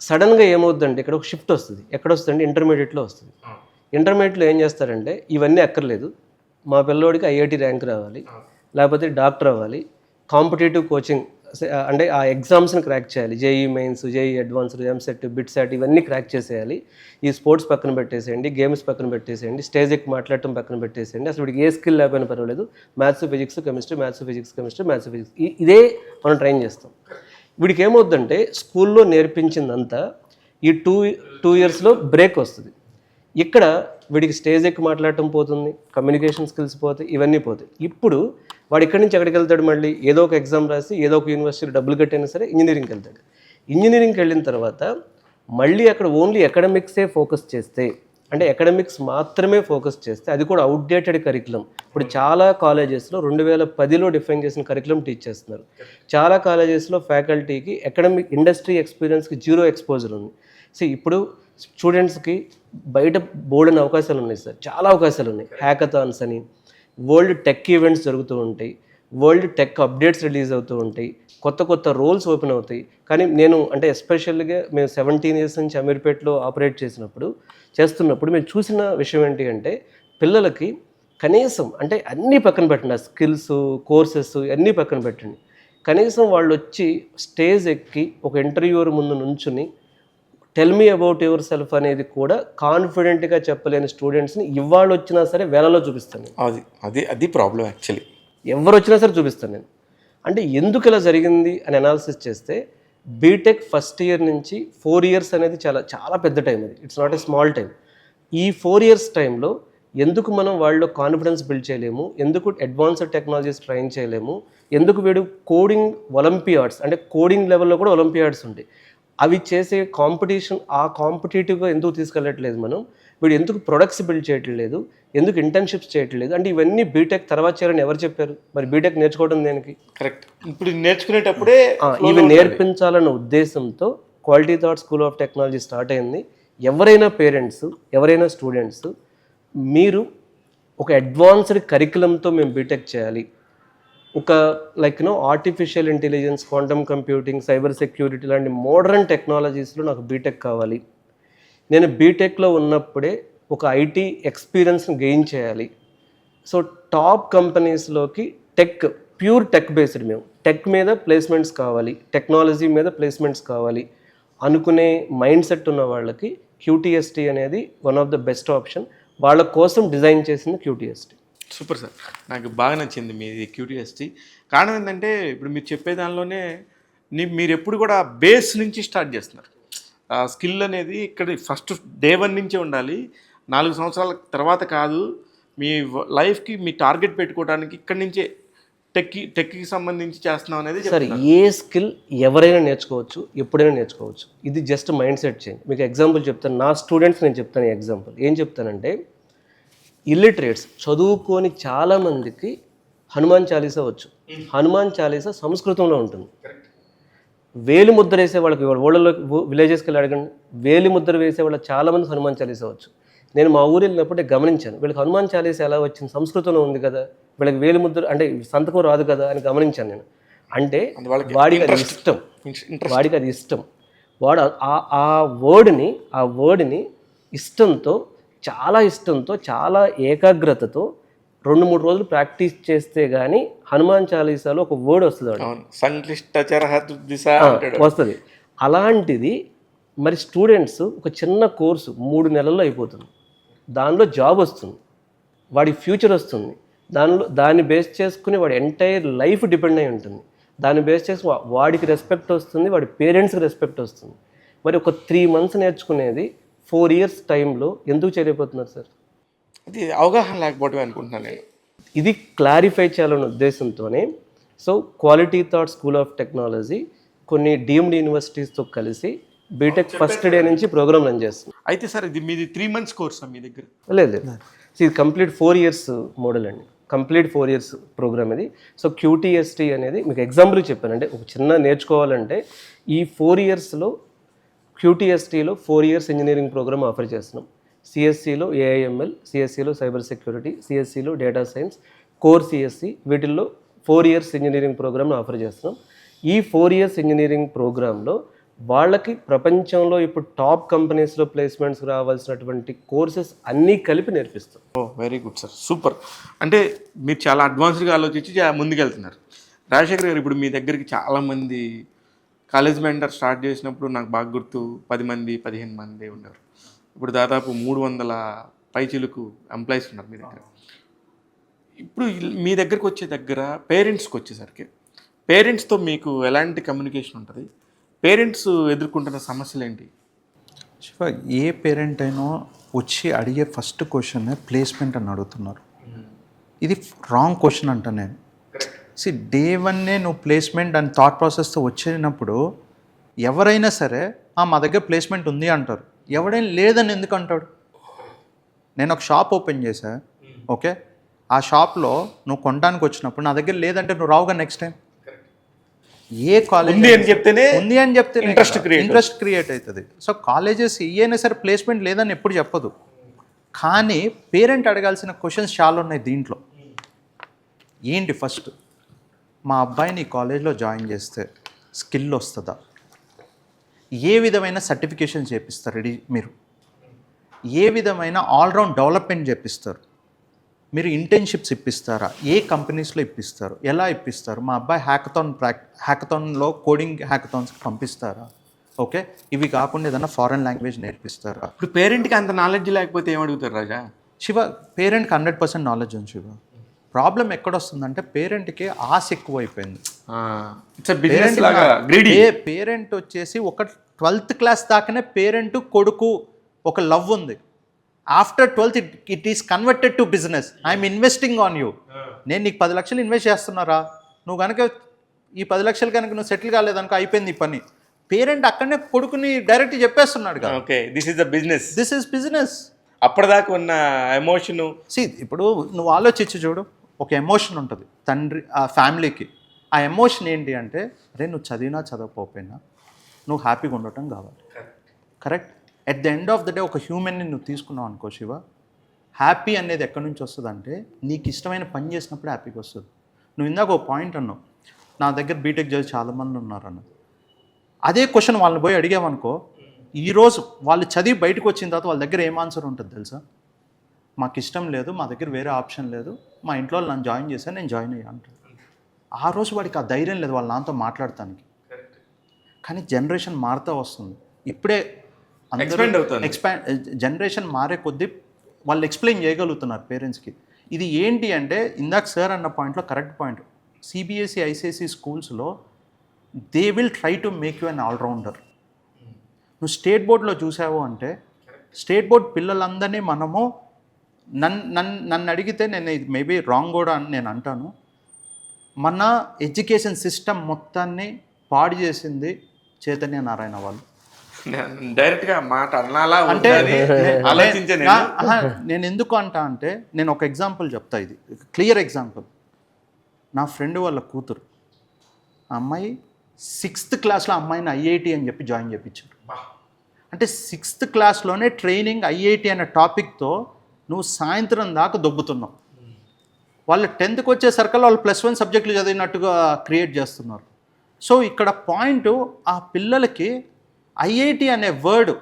సడన్గా ఏమవుతుందంటే ఇక్కడ ఒక షిఫ్ట్ వస్తుంది. ఎక్కడ వస్తుందంటే ఇంటర్మీడియట్లో వస్తుంది. ఇంటర్మీడియట్లో ఏం చేస్తారంటే ఇవన్నీ అక్కర్లేదు, మా పిల్లోడికి ఐఐటి ర్యాంక్ రావాలి, లేకపోతే డాక్టర్ అవ్వాలి, కాంపిటేటివ్ కోచింగ్ అంటే ఆ ఎగ్జామ్స్ని క్రాక్ చేయాలి, JEE mains, JEE advanced, EAMCET, BITSAT ఇవన్నీ క్రాక్ చేసేయాలి, ఈ స్పోర్ట్స్ పక్కన పెట్టేసేయండి, గేమ్స్ పక్కన పెట్టేసేయండి, స్టేజ్ ఎక్కి మాట్లాడటం పక్కన పెట్టేసేయండి, అసలు వీడికి ఏ స్కిల్ లేకపోయినా పర్వాలేదు, maths physics chemistry, maths physics chemistry, maths physics ఇదే మనం ట్రైన్ చేస్తాం. వీడికి ఏమవుతుందంటే స్కూల్లో నేర్పించిందంతా ఈ టూ ఇయర్స్లో బ్రేక్ వస్తుంది. ఇక్కడ వీడికి స్టేజ్ ఎక్కి మాట్లాడటం పోతుంది, కమ్యూనికేషన్ స్కిల్స్ పోతాయి, ఇవన్నీ పోతాయి. ఇప్పుడు వాడు ఇక్కడి నుంచి ఎక్కడికి వెళ్తాడు, మళ్ళీ ఏదో ఒక ఎగ్జామ్ రాసి ఏదో ఒక యూనివర్సిటీలో డబ్బులు కట్టైనా సరే ఇంజనీరింగ్కి వెళ్తాడు. ఇంజనీరింగ్కి వెళ్ళిన తర్వాత మళ్ళీ అక్కడ ఓన్లీ అకాడమిక్సే ఫోకస్ చేస్తే, అంటే అకాడమిక్స్ మాత్రమే ఫోకస్ చేస్తే అది కూడా అవుట్డేటెడ్ కరికులం. ఇప్పుడు చాలా కాలేజెస్లో 2010లో డిఫైన్ చేసిన కరికులం టీచ్ చేస్తున్నారు. చాలా కాలేజెస్లో ఫ్యాకల్టీకి అకాడమిక్ ఇండస్ట్రీ ఎక్స్పీరియన్స్కి 0 exposure ఉంది. సో ఇప్పుడు స్టూడెంట్స్కి బయట బోల్డ్ అనే అవకాశాలు ఉన్నాయి సార్, చాలా అవకాశాలు ఉన్నాయి. హ్యాకథాన్స్ అని, వరల్డ్ టెక్ ఈవెంట్స్ జరుగుతూ ఉంటాయి, వరల్డ్ టెక్ అప్డేట్స్ రిలీజ్ అవుతూ ఉంటాయి, కొత్త రోల్స్ ఓపెన్ అవుతాయి. కానీ నేను అంటే ఎస్పెషల్గా మేము 17 years నుంచి అమీర్పేటలో ఆపరేట్ చేస్తున్నప్పుడు మేము చూసిన విషయం ఏంటి అంటే పిల్లలకి కనీసం అంటే అన్నీ పక్కన పెట్టండి, స్కిల్స్, కోర్సెస్ అన్నీ పక్కన పెట్టండి, కనీసం వాళ్ళు వచ్చి స్టేజ్ ఎక్కి ఒక ఇంటర్వ్యూవర్ ముందు నుంచుని tell me about your self అనేది కూడా కాన్ఫిడెంట్గా చెప్పలేని స్టూడెంట్స్ని ఇవాళ వచ్చినా సరే వేలలో చూపిస్తాను నేను. అది ప్రాబ్లం యాక్చువల్లీ. ఎవరు వచ్చినా సరే చూపిస్తాను నేను. అంటే ఎందుకు ఇలా జరిగింది అని అనాలిసిస్ చేస్తే బీటెక్ ఫస్ట్ ఇయర్ నుంచి 4 years అనేది చాలా చాలా పెద్ద టైం. అది it's not a small time. ఈ 4 years టైంలో ఎందుకు మనం వాళ్ళు కాన్ఫిడెన్స్ బిల్డ్ చేయలేము, ఎందుకు అడ్వాన్స్డ్ టెక్నాలజీస్ ట్రైన్ చేయలేము, ఎందుకు వీడు కోడింగ్ ఒలింపియాడ్స్ అంటే కోడింగ్ లెవెల్లో కూడా ఒలింపియాడ్స్ ఉంటాయి, అవి చేసే కాంపిటీషన్ ఆ కాంపిటేటివ్గా ఎందుకు తీసుకెళ్ళట్లేదు మనం, వీడు ఎందుకు ప్రొడక్ట్స్ బిల్డ్ చేయట్లేదు, ఎందుకు ఇంటర్న్షిప్స్ చేయట్లేదు అంటే ఇవన్నీ బీటెక్ తర్వాత చేయాలని ఎవరు చెప్పారు? మరి బీటెక్ నేర్చుకోవడం దేనికి? కరెక్ట్. ఇప్పుడు నేర్చుకునేటప్పుడే ఇవి నేర్పించాలన్న ఉద్దేశంతో quality thought school of technology start అయింది. ఎవరైనా పేరెంట్స్, ఎవరైనా స్టూడెంట్స్, మీరు ఒక అడ్వాన్స్డ్ కరికులంతో మేము బీటెక్ చేయాలి, ఒక artificial intelligence, quantum computing, cyber security లాంటి మోడర్న్ టెక్నాలజీస్లో నాకు బీటెక్ కావాలి, నేను బీటెక్లో ఉన్నప్పుడే ఒక ఐటీ ఎక్స్పీరియన్స్ని గెయిన్ చేయాలి, సో టాప్ కంపెనీస్లోకి ప్యూర్ టెక్ బేస్డ్ మేము టెక్ మీద ప్లేస్మెంట్స్ కావాలి, టెక్నాలజీ మీద ప్లేస్మెంట్స్ కావాలి అనుకునే మైండ్ సెట్ ఉన్న వాళ్ళకి క్యూటీఎస్టీ అనేది one of the best option. వాళ్ళ కోసం డిజైన్ చేసింది క్యూటీఎస్టీ. సూపర్ సార్, నాకు బాగా నచ్చింది మీది క్యూటీఎస్టీ. కారణం ఏంటంటే ఇప్పుడు మీరు చెప్పే దానిలోనే మీరు ఎప్పుడు కూడా బేస్ నుంచి స్టార్ట్ చేస్తున్నారు. స్కిల్ అనేది ఇక్కడ ఫస్ట్ డే 1 నుంచే ఉండాలి, 4 సంవత్సరాల తర్వాత కాదు. మీ లైఫ్కి మీ టార్గెట్ పెట్టుకోవడానికి ఇక్కడి నుంచే టెక్కి సంబంధించి చేస్తున్నాం అనేది. సార్, ఏ స్కిల్ ఎవరైనా నేర్చుకోవచ్చు, ఎప్పుడైనా నేర్చుకోవచ్చు. ఇది జస్ట్ మైండ్ సెట్ చేంజ్. మీకు ఎగ్జాంపుల్ చెప్తాను, నా స్టూడెంట్స్ నేను చెప్తాను ఎగ్జాంపుల్. ఏం చెప్తానంటే, ఇల్లిటరేట్స్ చదువుకొని చాలామందికి హనుమాన్ చాలీసా వచ్చు. హనుమాన్ చాలీసా సంస్కృతంలో ఉంటుంది. వేలి ముద్ర వేసే వాళ్ళకి ఊళ్ళలో విలేజెస్కి వెళ్ళి అడగండి, వేలి ముద్ర వేసే వాళ్ళకి చాలామంది హనుమాన్ చాలీసా వచ్చు. నేను మా ఊరు వెళ్ళినప్పుడే గమనించాను, వీళ్ళకి హనుమాన్ చాలీసా ఎలా వచ్చింది, సంస్కృతంలో ఉంది కదా, వీళ్ళకి వేలి ముద్ర అంటే సంతకం రాదు కదా అని గమనించాను నేను. అంటే వాడికి అది ఇష్టం, వాడికి అది ఇష్టం. వాడు ఆ వర్డ్ని ఇష్టంతో, చాలా ఇష్టంతో, చాలా ఏకాగ్రతతో 2-3 రోజులు ప్రాక్టీస్ చేస్తే కానీ హనుమాన్ చాలీసాలో ఒక వర్డ్ వస్తుంది, వస్తుంది. అలాంటిది మరి స్టూడెంట్స్ ఒక చిన్న కోర్సు 3 నెలల్లో అయిపోతుంది, దానిలో జాబ్ వస్తుంది, వాడి ఫ్యూచర్ వస్తుంది, దాన్ని బేస్ చేసుకుని వాడి ఎంటైర్ లైఫ్ డిపెండ్ అయి ఉంటుంది, దాన్ని బేస్ చేసి వాడికి రెస్పెక్ట్ వస్తుంది, వాడి పేరెంట్స్కి రెస్పెక్ట్ వస్తుంది. మరి ఒక 3 months నేర్చుకునేది 4 years టైంలో ఎందుకు చేయలేకపోతున్నారు సార్? అది అవగాహన లేకపోవటమే అనుకుంటున్నాను నేను. ఇది క్లారిఫై చేయాలన్న ఉద్దేశంతోనే so quality thought school of technology కొన్ని డీమ్డ్ యూనివర్సిటీస్తో కలిసి బీటెక్ ఫస్ట్ డే నుంచి ప్రోగ్రామ్ రన్ చేస్తుంది. అయితే సార్ ఇది మీది 3 months కోర్సా మీ దగ్గర? లేదు, ఇది కంప్లీట్ 4 years మోడల్ అండి, కంప్లీట్ 4 years ప్రోగ్రామ్ ఇది. సో క్యూటీఎస్టీ అనేది మీకు ఎగ్జాంపుల్ చెప్పానంటే, ఒక చిన్న నేర్చుకోవాలంటే ఈ 4 yearsలో క్యూటీఎస్టీలో 4 years ఇంజనీరింగ్ ప్రోగ్రామ్ ఆఫర్ చేస్తున్నాం. సిఎస్సిలో ఏఐఎంఎల్, సిఎస్సిలో సైబర్ సెక్యూరిటీ, సిఎస్సిలో డేటా సైన్స్, కోర్ సిఎస్సి, వీటిల్లో 4 years ఇంజనీరింగ్ ప్రోగ్రామ్ని ఆఫర్ చేస్తున్నాం. ఈ 4 years ఇంజనీరింగ్ ప్రోగ్రాంలో వాళ్ళకి ప్రపంచంలో ఇప్పుడు టాప్ కంపెనీస్లో ప్లేస్మెంట్స్ రావాల్సినటువంటి కోర్సెస్ అన్నీ కలిపి నేర్పిస్తాం. Very good sir, super. అంటే మీరు చాలా అడ్వాన్స్డ్గా ఆలోచించి ముందుకెళ్తున్నారు. రాజశేఖర్ గారు, ఇప్పుడు మీ దగ్గరికి చాలామంది కాలేజ్ మెంటర్ స్టార్ట్ చేసినప్పుడు నాకు బాగా గుర్తు 10 మంది 15 మంది ఉండేవారు. ఇప్పుడు దాదాపు 300 పైచిలకు ఎంప్లాయీస్ ఉన్నారు మీ దగ్గర. ఇప్పుడు మీ దగ్గరకు పేరెంట్స్కి వచ్చేసరికి పేరెంట్స్తో మీకు ఎలాంటి కమ్యూనికేషన్ ఉంటుంది? పేరెంట్స్ ఎదుర్కొంటున్న సమస్యలు ఏంటి? శివ, ఏ పేరెంట్ అయినా వచ్చి అడిగే ఫస్ట్ క్వశ్చన్ ప్లేస్మెంట్ అని అడుగుతున్నారు. ఇది రాంగ్ క్వశ్చన్ అంట నేను. డే 1 నువ్వు ప్లేస్మెంట్ అని థాట్ ప్రాసెస్తో వచ్చినప్పుడు ఎవరైనా సరే మా దగ్గర ప్లేస్మెంట్ ఉంది అంటారు. ఎవడైనా లేదని ఎందుకు అంటాడు? నేను ఒక షాప్ ఓపెన్ చేశా, ఓకే, ఆ షాప్లో నువ్వు కొనడానికి వచ్చినప్పుడు నా దగ్గర లేదంటే నువ్వు రావుగా నెక్స్ట్ టైం. ఏ కాలేజ్ ఉంది అని చెప్తే ఇంట్రెస్ట్ క్రియేట్ అవుతుంది. సో కాలేజెస్ ఏమైనా సరే ప్లేస్మెంట్ లేదని ఎప్పుడు చెప్పదు, కానీ పేరెంట్ అడగాల్సిన క్వశ్చన్స్ చాలా ఉన్నాయి దీంట్లో. ఏంటి ఫస్ట్, మా అబ్బాయిని కాలేజ్లో జాయిన్ చేస్తే స్కిల్ వస్తుందా? ఏ విధమైన సర్టిఫికేషన్ చేపిస్తారు మీరు? ఏ విధమైన ఆల్రౌండ్ డెవలప్మెంట్ చేపిస్తారు మీరు? ఇంటర్న్షిప్స్ ఇప్పిస్తారా? ఏ కంపెనీస్లో ఇప్పిస్తారు? ఎలా ఇప్పిస్తారు? మా అబ్బాయి హ్యాకథాన్లో కోడింగ్ హ్యాకథాన్స్కి పంపిస్తారా? ఓకే, ఇవి కాకుండా ఏదైనా ఫారెన్ లాంగ్వేజ్ నేర్పిస్తారా? ఇప్పుడు పేరెంట్కి అంత నాలెడ్జ్ లేకపోతే ఏం అడుగుతారు రాజా? శివ, పేరెంట్కి 100% నాలెడ్జ్ ఉంది శివ. ప్రాబ్లం ఎక్కడొస్తుందంటే పేరెంట్కి ఆశ ఎక్కువైపోయింది. ఇట్స్ బిజినెస్ లాగా గ్రీడీ. పేరెంట్ వచ్చేసి ఒక 12th క్లాస్ దాకానే పేరెంట్ కొడుకు ఒక లవ్ ఉంది. After 12th it is converted to business. I'm investing on you. నేను నీకు 10 లక్షలు ఇన్వెస్ట్ చేస్తున్నారా, నువ్వు కనుక ఈ 10 లక్షలు కనుక నువ్వు సెటిల్ కాలేదనుకో అయిపోయింది ఈ పని. పేరెంట్ అక్కడనే కొడుకుని డైరెక్ట్ చెప్పేస్తున్నాడు కదా, okay this is the business. This is business. అప్పటిదాకా ఉన్న ఎమోషను. ఇప్పుడు నువ్వు ఆలోచించి చూడు, ఒక ఎమోషన్ ఉంటుంది తండ్రి ఆ ఫ్యామిలీకి. ఆ ఎమోషన్ ఏంటి అంటే, అరే నువ్వు చదివినా చదవకపోయినా నువ్వు హ్యాపీగా ఉండటం కావాలి. Correct. At the end of the day ఒక హ్యూమన్ని నువ్వు తీసుకున్నావు అనుకో శివ, హ్యాపీ అనేది ఎక్కడి నుంచి వస్తుంది అంటే నీకు ఇష్టమైన పని చేసినప్పుడు హ్యాపీగా వస్తుంది. నువ్వు ఇందాక ఒక పాయింట్ అన్నావు, నా దగ్గర బీటెక్ చదివి చాలామంది ఉన్నారు అన్నది. అదే క్వశ్చన్ వాళ్ళని పోయి అడిగామనుకో, ఈరోజు వాళ్ళు చదివి బయటకు వచ్చిన తర్వాత వాళ్ళ దగ్గర ఏం ఆన్సర్ ఉంటుంది తెలుసా? మాకు ఇష్టం లేదు, మా దగ్గర వేరే ఆప్షన్ లేదు, మా ఇంట్లో వాళ్ళు నన్ను జాయిన్ చేశాను, నేను జాయిన్ అయ్యా అంటారు. ఆ రోజు వాడికి ఆ ధైర్యం లేదు వాళ్ళ నాన్నతో మాట్లాడటానికి. కానీ జనరేషన్ మారుతూ వస్తుంది. ఇప్పుడే జనరేషన్ మారే కొద్దీ వాళ్ళు ఎక్స్ప్లెయిన్ చేయగలుగుతున్నారు పేరెంట్స్కి. ఇది ఏంటి అంటే ఇందాక సార్ అన్న పాయింట్లో కరెక్ట్ పాయింట్. సిబిఎస్ఈ ఐసిఐసి స్కూల్స్లో they will try to make you an allrounder. నువ్వు స్టేట్ బోర్డులో చూసావు అంటే, స్టేట్ బోర్డ్ పిల్లలందరినీ మనము నన్ను అడిగితే, నేను ఇది మేబీ రాంగ్ కూడా అని నేను అంటాను, మన ఎడ్యుకేషన్ సిస్టమ్ మొత్తాన్ని పాడు చేసింది చైతన్య నారాయణ వాళ్ళు. డైరెక్ట్గా మాట అన్నాలా అంటే ఆలోచించే నేను ఎందుకు అంటా అంటే, నేను ఒక ఎగ్జాంపుల్ చెప్తా, ఇది క్లియర్ ఎగ్జాంపుల్. నా ఫ్రెండ్ వాళ్ళ కూతురు, ఆ అమ్మాయి 6th క్లాస్లో అమ్మాయిని ఐఐటి అని చెప్పి జాయిన్ చేయించారు. అంటే 6th క్లాస్లోనే ట్రైనింగ్ ఐఐటి అనే టాపిక్తో నువ్వు సాయంత్రం దాకా దొబ్బుతున్నావు. వాళ్ళు 10th వచ్చేసరికల్లా వాళ్ళు +1 సబ్జెక్టులు చదివినట్టుగా క్రియేట్ చేస్తున్నారు. సో ఇక్కడ పాయింట్, ఆ పిల్లలకి ఐఐటి అనే వర్డ్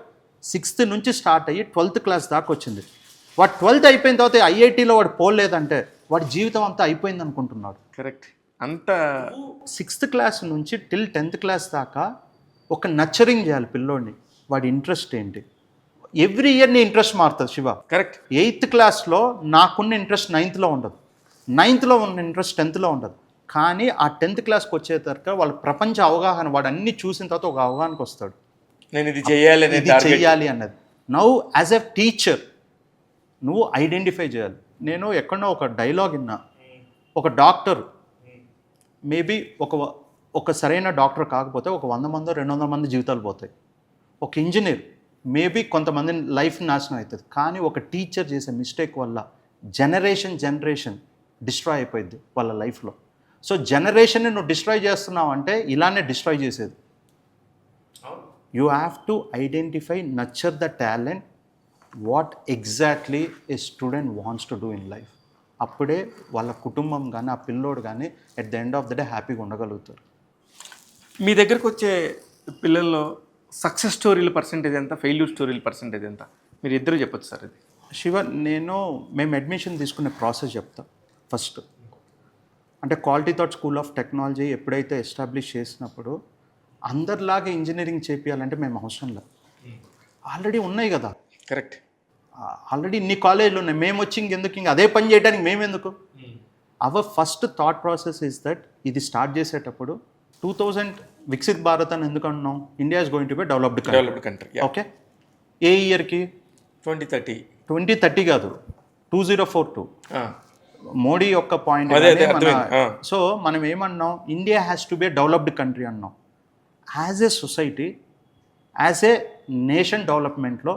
6th నుంచి స్టార్ట్ అయ్యి 12th క్లాస్ దాకా వచ్చింది. వాడు 12th అయిపోయిన తర్వాత ఐఐటిలో వాడు పోలేదంటే వాడి జీవితం అంతా అయిపోయింది అనుకుంటున్నాడు. కరెక్ట్. అంత 6th క్లాస్ నుంచి టిల్ 10th క్లాస్ దాకా ఒక నర్చరింగ్ చేయాలి పిల్లోడిని. వాడి ఇంట్రెస్ట్ ఏంటి, ఎవ్రీ ఇయర్ నీ ఇంట్రెస్ట్ మారుతుంది శివ. కరెక్ట్. 8th క్లాస్లో నాకున్న ఇంట్రెస్ట్ 9thలో ఉండదు, 9thలో ఉన్న ఇంట్రెస్ట్ 10thలో ఉండదు. కానీ ఆ 10th క్లాస్కి వచ్చేసరికి వాళ్ళ ప్రపంచ అవగాహన, వాడు అన్నీ చూసిన తర్వాత ఒక అవగాహనకు వస్తాడు, నేను ఇది చేయాలి, ఇది చెయ్యాలి అన్నది. నౌ యాజ్ ఎ టీచర్ నువ్వు ఐడెంటిఫై చేయాలి. నేను ఎక్కడో ఒక డైలాగ్ విన్నా, ఒక డాక్టర్ మేబీ ఒక సరైన డాక్టర్ కాకపోతే ఒక 100 మందో 200 మంది జీవితాలు పోతాయి. ఒక ఇంజనీర్ మేబీ కొంతమంది లైఫ్ నాశనం అవుతుంది. కానీ ఒక టీచర్ చేసే మిస్టేక్ వల్ల జనరేషన్ డిస్ట్రాయ్ అయిపోయింది వాళ్ళ లైఫ్లో. సో జనరేషన్ని నువ్వు డిస్ట్రాయ్ చేస్తున్నావు అంటే ఇలానే డిస్ట్రాయ్ చేసేది. You have to identify, nurture the talent, what exactly A student wants to do in life. అప్పుడే వాళ్ళ కుటుంబం కానీ ఆ పిల్లోడు కానీ at the end of the day హ్యాపీగా ఉండగలుగుతారు. మీ దగ్గరకు వచ్చే పిల్లల్లో సక్సెస్ స్టోరీల పర్సెంటేజ్ ఎంత, ఫెయిల్యూర్ స్టోరీల పర్సెంటేజ్ ఎంత, మీరు ఇద్దరు చెప్పొచ్చు సార్ ఇది. శివ, మేము అడ్మిషన్ తీసుకునే ప్రాసెస్ చెప్తా. ఫస్ట్ అంటే quality thought school of technology ఎప్పుడైతే ఎస్టాబ్లిష్ చేసినప్పుడు అందరిలాగా ఇంజనీరింగ్ చేపియాలంటే మేము అవసరం లేదు, ఆల్రెడీ ఉన్నాయి కదా. కరెక్ట్. ఆల్రెడీ ఇన్ని కాలేజీలు ఉన్నాయి, మేము వచ్చి ఇంక అదే పని చేయడానికి మేమెందుకు. Our first thought process is that ఇది స్టార్ట్ చేసేటప్పుడు 2000 వికసిత్ భారత్ అని ఎందుకు అన్నాం, India is going to be developed country. Okay, ఏ ఇయర్కి? 2030 కాదు, 2042. మోడీ యొక్క పాయింట్. సో మనం ఏమన్నాం, India has to be a developed country అన్నాం. As a society, as a nation డెవలప్మెంట్లో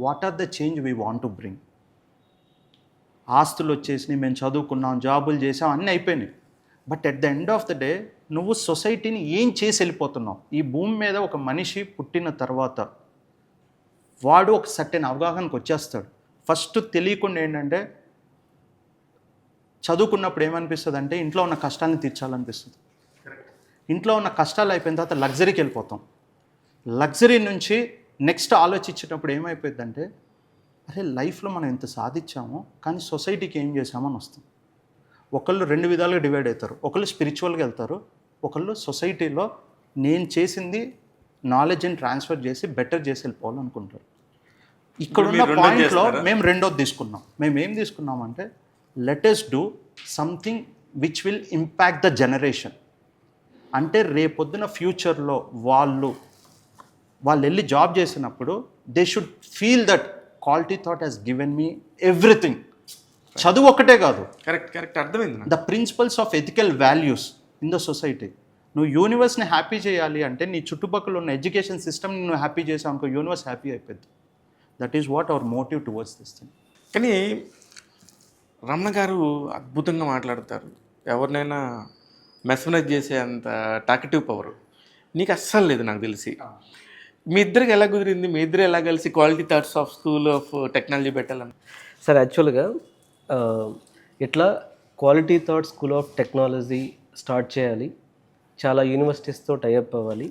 what are the change we want to bring. ఆస్తులు వచ్చేసినాయి, మేము చదువుకున్నాం, జాబులు చేసాం, అన్నీ అయిపోయినాయి. But at the end of the day నువ్వు సొసైటీని ఏం చేసి వెళ్ళిపోతున్నావు. ఈ భూమి మీద ఒక మనిషి పుట్టిన తర్వాత వాడు ఒక సర్టెన్ అవగాహనకు వచ్చేస్తాడు. ఫస్ట్ తెలియకుండా ఏంటంటే, చదువుకున్నప్పుడు ఏమనిపిస్తుంది అంటే ఇంట్లో ఉన్న కష్టాలను తీర్చాలనిపిస్తుంది. ఇంట్లో ఉన్న కష్టాలు అయిపోయిన తర్వాత లగ్జరీకి వెళ్ళిపోతాం. లగ్జరీ నుంచి నెక్స్ట్ ఆలోచించేటప్పుడు ఏమైపోయిందంటే, అరే లైఫ్లో మనం ఎంత సాధించామో కానీ సొసైటీకి ఏం చేసామని వస్తుంది. ఒకళ్ళు 2 విధాలుగా డివైడ్ అవుతారు. ఒకళ్ళు స్పిరిచువల్గా వెళ్తారు, ఒకళ్ళు సొసైటీలో నేను చేసింది నాలెడ్జ్ని ట్రాన్స్ఫర్ చేసి బెటర్ చేసి వెళ్ళిపోవాలనుకుంటారు. ఇక్కడున్న మీరు రెండోది పాయింట్లో చేస్తారా? మేము రెండోది తీసుకున్నాం. మేము ఏం తీసుకున్నామంటే latest do something which will impact the generation. అంటే రేపొద్దున ఫ్యూచర్లో వాళ్ళు వెళ్ళి జాబ్ చేసినప్పుడు they should feel that quality thought has given me everything. చదువు ఒక్కటే కాదు, కరెక్ట్ అర్థమైంది నాకు. The principles of ethical values in the society. నువ్వు యూనివర్స్ని హ్యాపీ చేయాలి అంటే నీ చుట్టుపక్కల ఉన్న ఎడ్యుకేషన్ సిస్టమ్ని నువ్వు హ్యాపీ చేసావు అనుకో, యూనివర్స్ హ్యాపీ అయిపోద్ది. That is what our motive towards this thing. కానీ రమణ గారు అద్భుతంగా మాట్లాడతారు, ఎవరినైనా మెస్మరైజ్ చేసే అంత టాకటివ్ పవర్ నీకు అస్సలు లేదు నాకు తెలిసి. మీ ఇద్దరికి ఎలా కుదిరింది? మీ ఇద్దరు ఎలా కలిసి quality thoughts of school of technology పెట్టాలని? సార్ యాక్చువల్గా ఇట్లా quality thought school of technology start చేయాలి, చాలా యూనివర్సిటీస్తో టైఅప్ అవ్వాలి.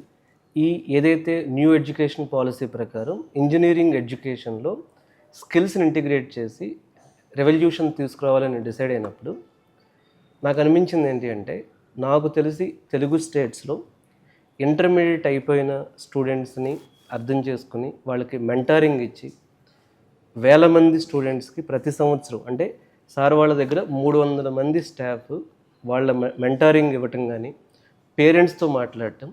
ఈ ఏదైతే న్యూ ఎడ్యుకేషన్ పాలసీ ప్రకారం ఇంజనీరింగ్ ఎడ్యుకేషన్లో స్కిల్స్ని ఇంటిగ్రేట్ చేసి రెవల్యూషన్ తీసుకురావాలని డిసైడ్ అయినప్పుడు నాకు అనిపించింది ఏంటి అంటే, నాకు తెలిసి తెలుగు స్టేట్స్లో ఇంటర్మీడియట్ అయిపోయిన స్టూడెంట్స్ని అర్థం చేసుకుని వాళ్ళకి మెంటారింగ్ ఇచ్చి వేల మంది స్టూడెంట్స్కి ప్రతి సంవత్సరం అంటే సార్ వాళ్ళ దగ్గర 300 మంది స్టాఫ్ వాళ్ళ మెంటారింగ్ ఇవ్వటం కానీ పేరెంట్స్తో మాట్లాడటం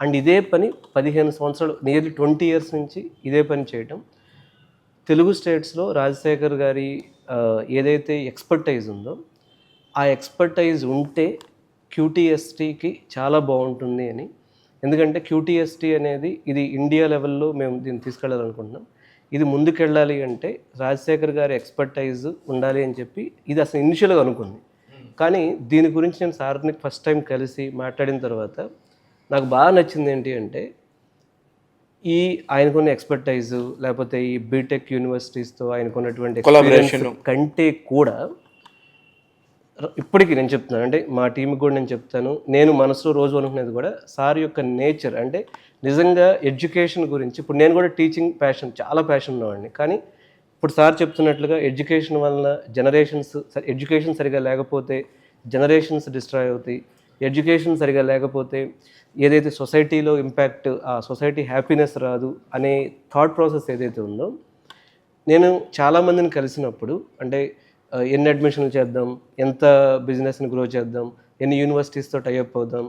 అండ్ ఇదే పని 15 సంవత్సరాలు నియర్లీ 20 ఇయర్స్ నుంచి ఇదే పని చేయటం. తెలుగు స్టేట్స్లో రాజశేఖర్ గారి ఏదైతే ఎక్స్పర్టైజ్ ఉందో ఆ ఎక్స్పర్టైజ్ ఉంటే క్యూటీఎస్టీకి చాలా బాగుంటుంది అని. ఎందుకంటే క్యూటీఎస్టీ అనేది ఇది ఇండియా లెవెల్లో మేము దీన్ని తీసుకెళ్ళాలనుకుంటున్నాం. ఇది ముందుకెళ్ళాలి అంటే రాజశేఖర్ గారి ఎక్స్పర్టైజ్ ఉండాలి అని చెప్పి ఇది అసలు ఇనిషియల్గా అనుకుంది. కానీ దీని గురించి నేను సార్ని ఫస్ట్ టైం కలిసి మాట్లాడిన తర్వాత నాకు బాగా నచ్చింది ఏంటి అంటే, ఈ ఆయనకున్న ఎక్స్పర్టైజు లేకపోతే ఈ బీటెక్ యూనివర్సిటీస్తో ఆయనకున్నటువంటి ఎక్స్పీరియన్స్ కంటే కూడా ఇప్పటికీ నేను చెప్తున్నాను, అంటే మా టీంకి కూడా నేను చెప్తాను, నేను మనసులో రోజు అనుకునేది కూడా సార్ యొక్క నేచర్ అంటే నిజంగా ఎడ్యుకేషన్ గురించి. ఇప్పుడు నేను కూడా టీచింగ్ ప్యాషన్, చాలా ప్యాషన్ ఉన్నవాడిని. కానీ ఇప్పుడు సార్ చెప్తున్నట్లుగా ఎడ్యుకేషన్ వలన ఎడ్యుకేషన్ సరిగా లేకపోతే జనరేషన్స్ డిస్ట్రాయ్ అవుతాయి. ఎడ్యుకేషన్ సరిగా లేకపోతే ఏదైతే సొసైటీలో ఇంపాక్ట్, ఆ సొసైటీ హ్యాపీనెస్ రాదు అనే థాట్ ప్రాసెస్ ఏదైతే ఉందో, నేను చాలామందిని కలిసినప్పుడు అంటే ఎన్ని అడ్మిషన్లు చేద్దాం, ఎంత బిజినెస్ని గ్రో చేద్దాం, ఎన్ని యూనివర్సిటీస్తో టైఅప్ అవుదాం,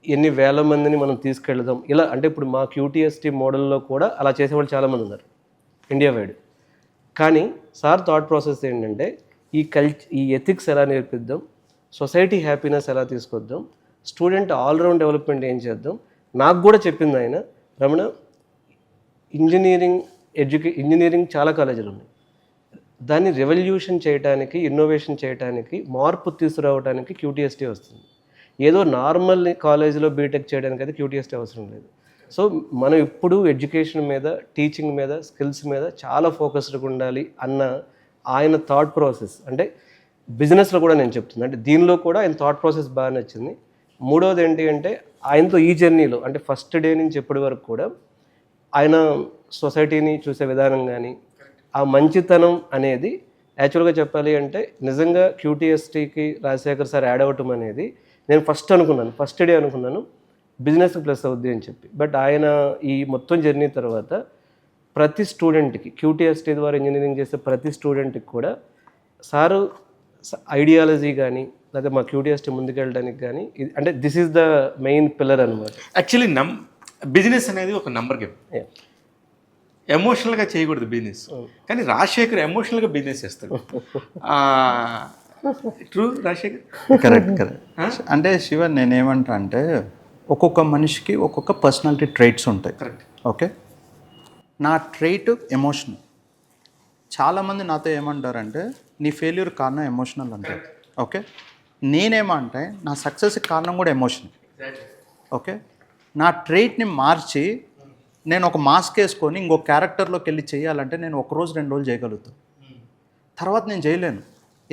ఎన్ని వేల మందిని మనం తీసుకెళ్దాం, ఇలా అంటే ఇప్పుడు మా క్యూటీఎస్టీ మోడల్లో కూడా అలా చేసేవాళ్ళు చాలామంది ఉన్నారు ఇండియా వైడ్. కానీ సార్ థాట్ ప్రాసెస్ ఏంటంటే ఈ ఎథిక్స్ ఎలా నేర్పిద్దాం, సొసైటీ హ్యాపీనెస్ ఎలా తీసుకొద్దాం, స్టూడెంట్ ఆల్రౌండ్ డెవలప్మెంట్ ఏం చేద్దాం. నాకు కూడా చెప్పింది ఆయన, రమణ ఇంజనీరింగ్ చాలా కాలేజీలు ఉన్నాయి, దాన్ని రెవల్యూషన్ చేయడానికి, ఇన్నోవేషన్ చేయడానికి, మార్పు తీసుకురావడానికి క్యూటీఎస్టీ వస్తుంది. ఏదో నార్మల్ కాలేజీలో బీటెక్ చేయడానికి అయితే క్యూటీఎస్టీ అవసరం లేదు. సో మనం ఇప్పుడు ఎడ్యుకేషన్ మీద, టీచింగ్ మీద, స్కిల్స్ మీద చాలా ఫోకస్డ్గా ఉండాలి అన్న ఆయన థాట్ ప్రాసెస్, అంటే బిజినెస్లో కూడా నేను చెప్తున్నాను, అంటే దీనిలో కూడా ఆయన థాట్ ప్రాసెస్ బాగా నచ్చింది. మూడవది ఏంటి అంటే ఆయనతో ఈ జర్నీలో అంటే ఫస్ట్ డే నుంచి ఎప్పటి వరకు కూడా ఆయన సొసైటీని చూసే విధానం కానీ ఆ మంచితనం అనేది, యాక్చువల్గా చెప్పాలి అంటే నిజంగా క్యూటీఎస్టీకి రాజశేఖర్ సార్ యాడ్ అవ్వటం అనేది నేను ఫస్ట్ డే అనుకున్నాను బిజినెస్కి ప్లస్ అవుద్ది అని చెప్పి. బట్ ఆయన ఈ మొత్తం జర్నీ తర్వాత ప్రతి స్టూడెంట్కి, క్యూటీఎస్టీ ద్వారా ఇంజనీరింగ్ చేసే ప్రతి స్టూడెంట్కి కూడా సారు ఐడియాలజీ కానీ లేదా మా క్యూటీఎస్టీ ముందుకెళ్ళడానికి కానీ అంటే this is the main pillar అనమాట. యాక్చువల్లీ బిజినెస్ అనేది ఒక నంబర్ గేమ్. ఎమోషనల్గా చేయకూడదు బిజినెస్, కానీ రాజశేఖర్ ఎమోషనల్గా బిజినెస్ చేస్తాడు. ట్రూ రాజశేఖర్? కరెక్ట్. అంటే శివ, నేనేమంటా అంటే ఒక్కొక్క మనిషికి ఒక్కొక్క పర్సనాలిటీ ట్రైట్స్ ఉంటాయి. కరెక్ట్. ఓకే, నా ట్రైట్ ఎమోషనల్. చాలామంది నాతో ఏమంటారంటే నీ ఫెయిల్యూర్ కారణం ఎమోషనల్ అంటారు. ఓకే, నేనేమంటే నా సక్సెస్కి కారణం కూడా ఎమోషనల్. ఓకే, నా ట్రైట్ని మార్చి నేను ఒక మాస్క్ వేసుకొని ఇంకో క్యారెక్టర్లోకి వెళ్ళి చేయాలంటే నేను 1 రోజు 2 రోజులు చేయగలుగుతాను, తర్వాత నేను చేయలేను.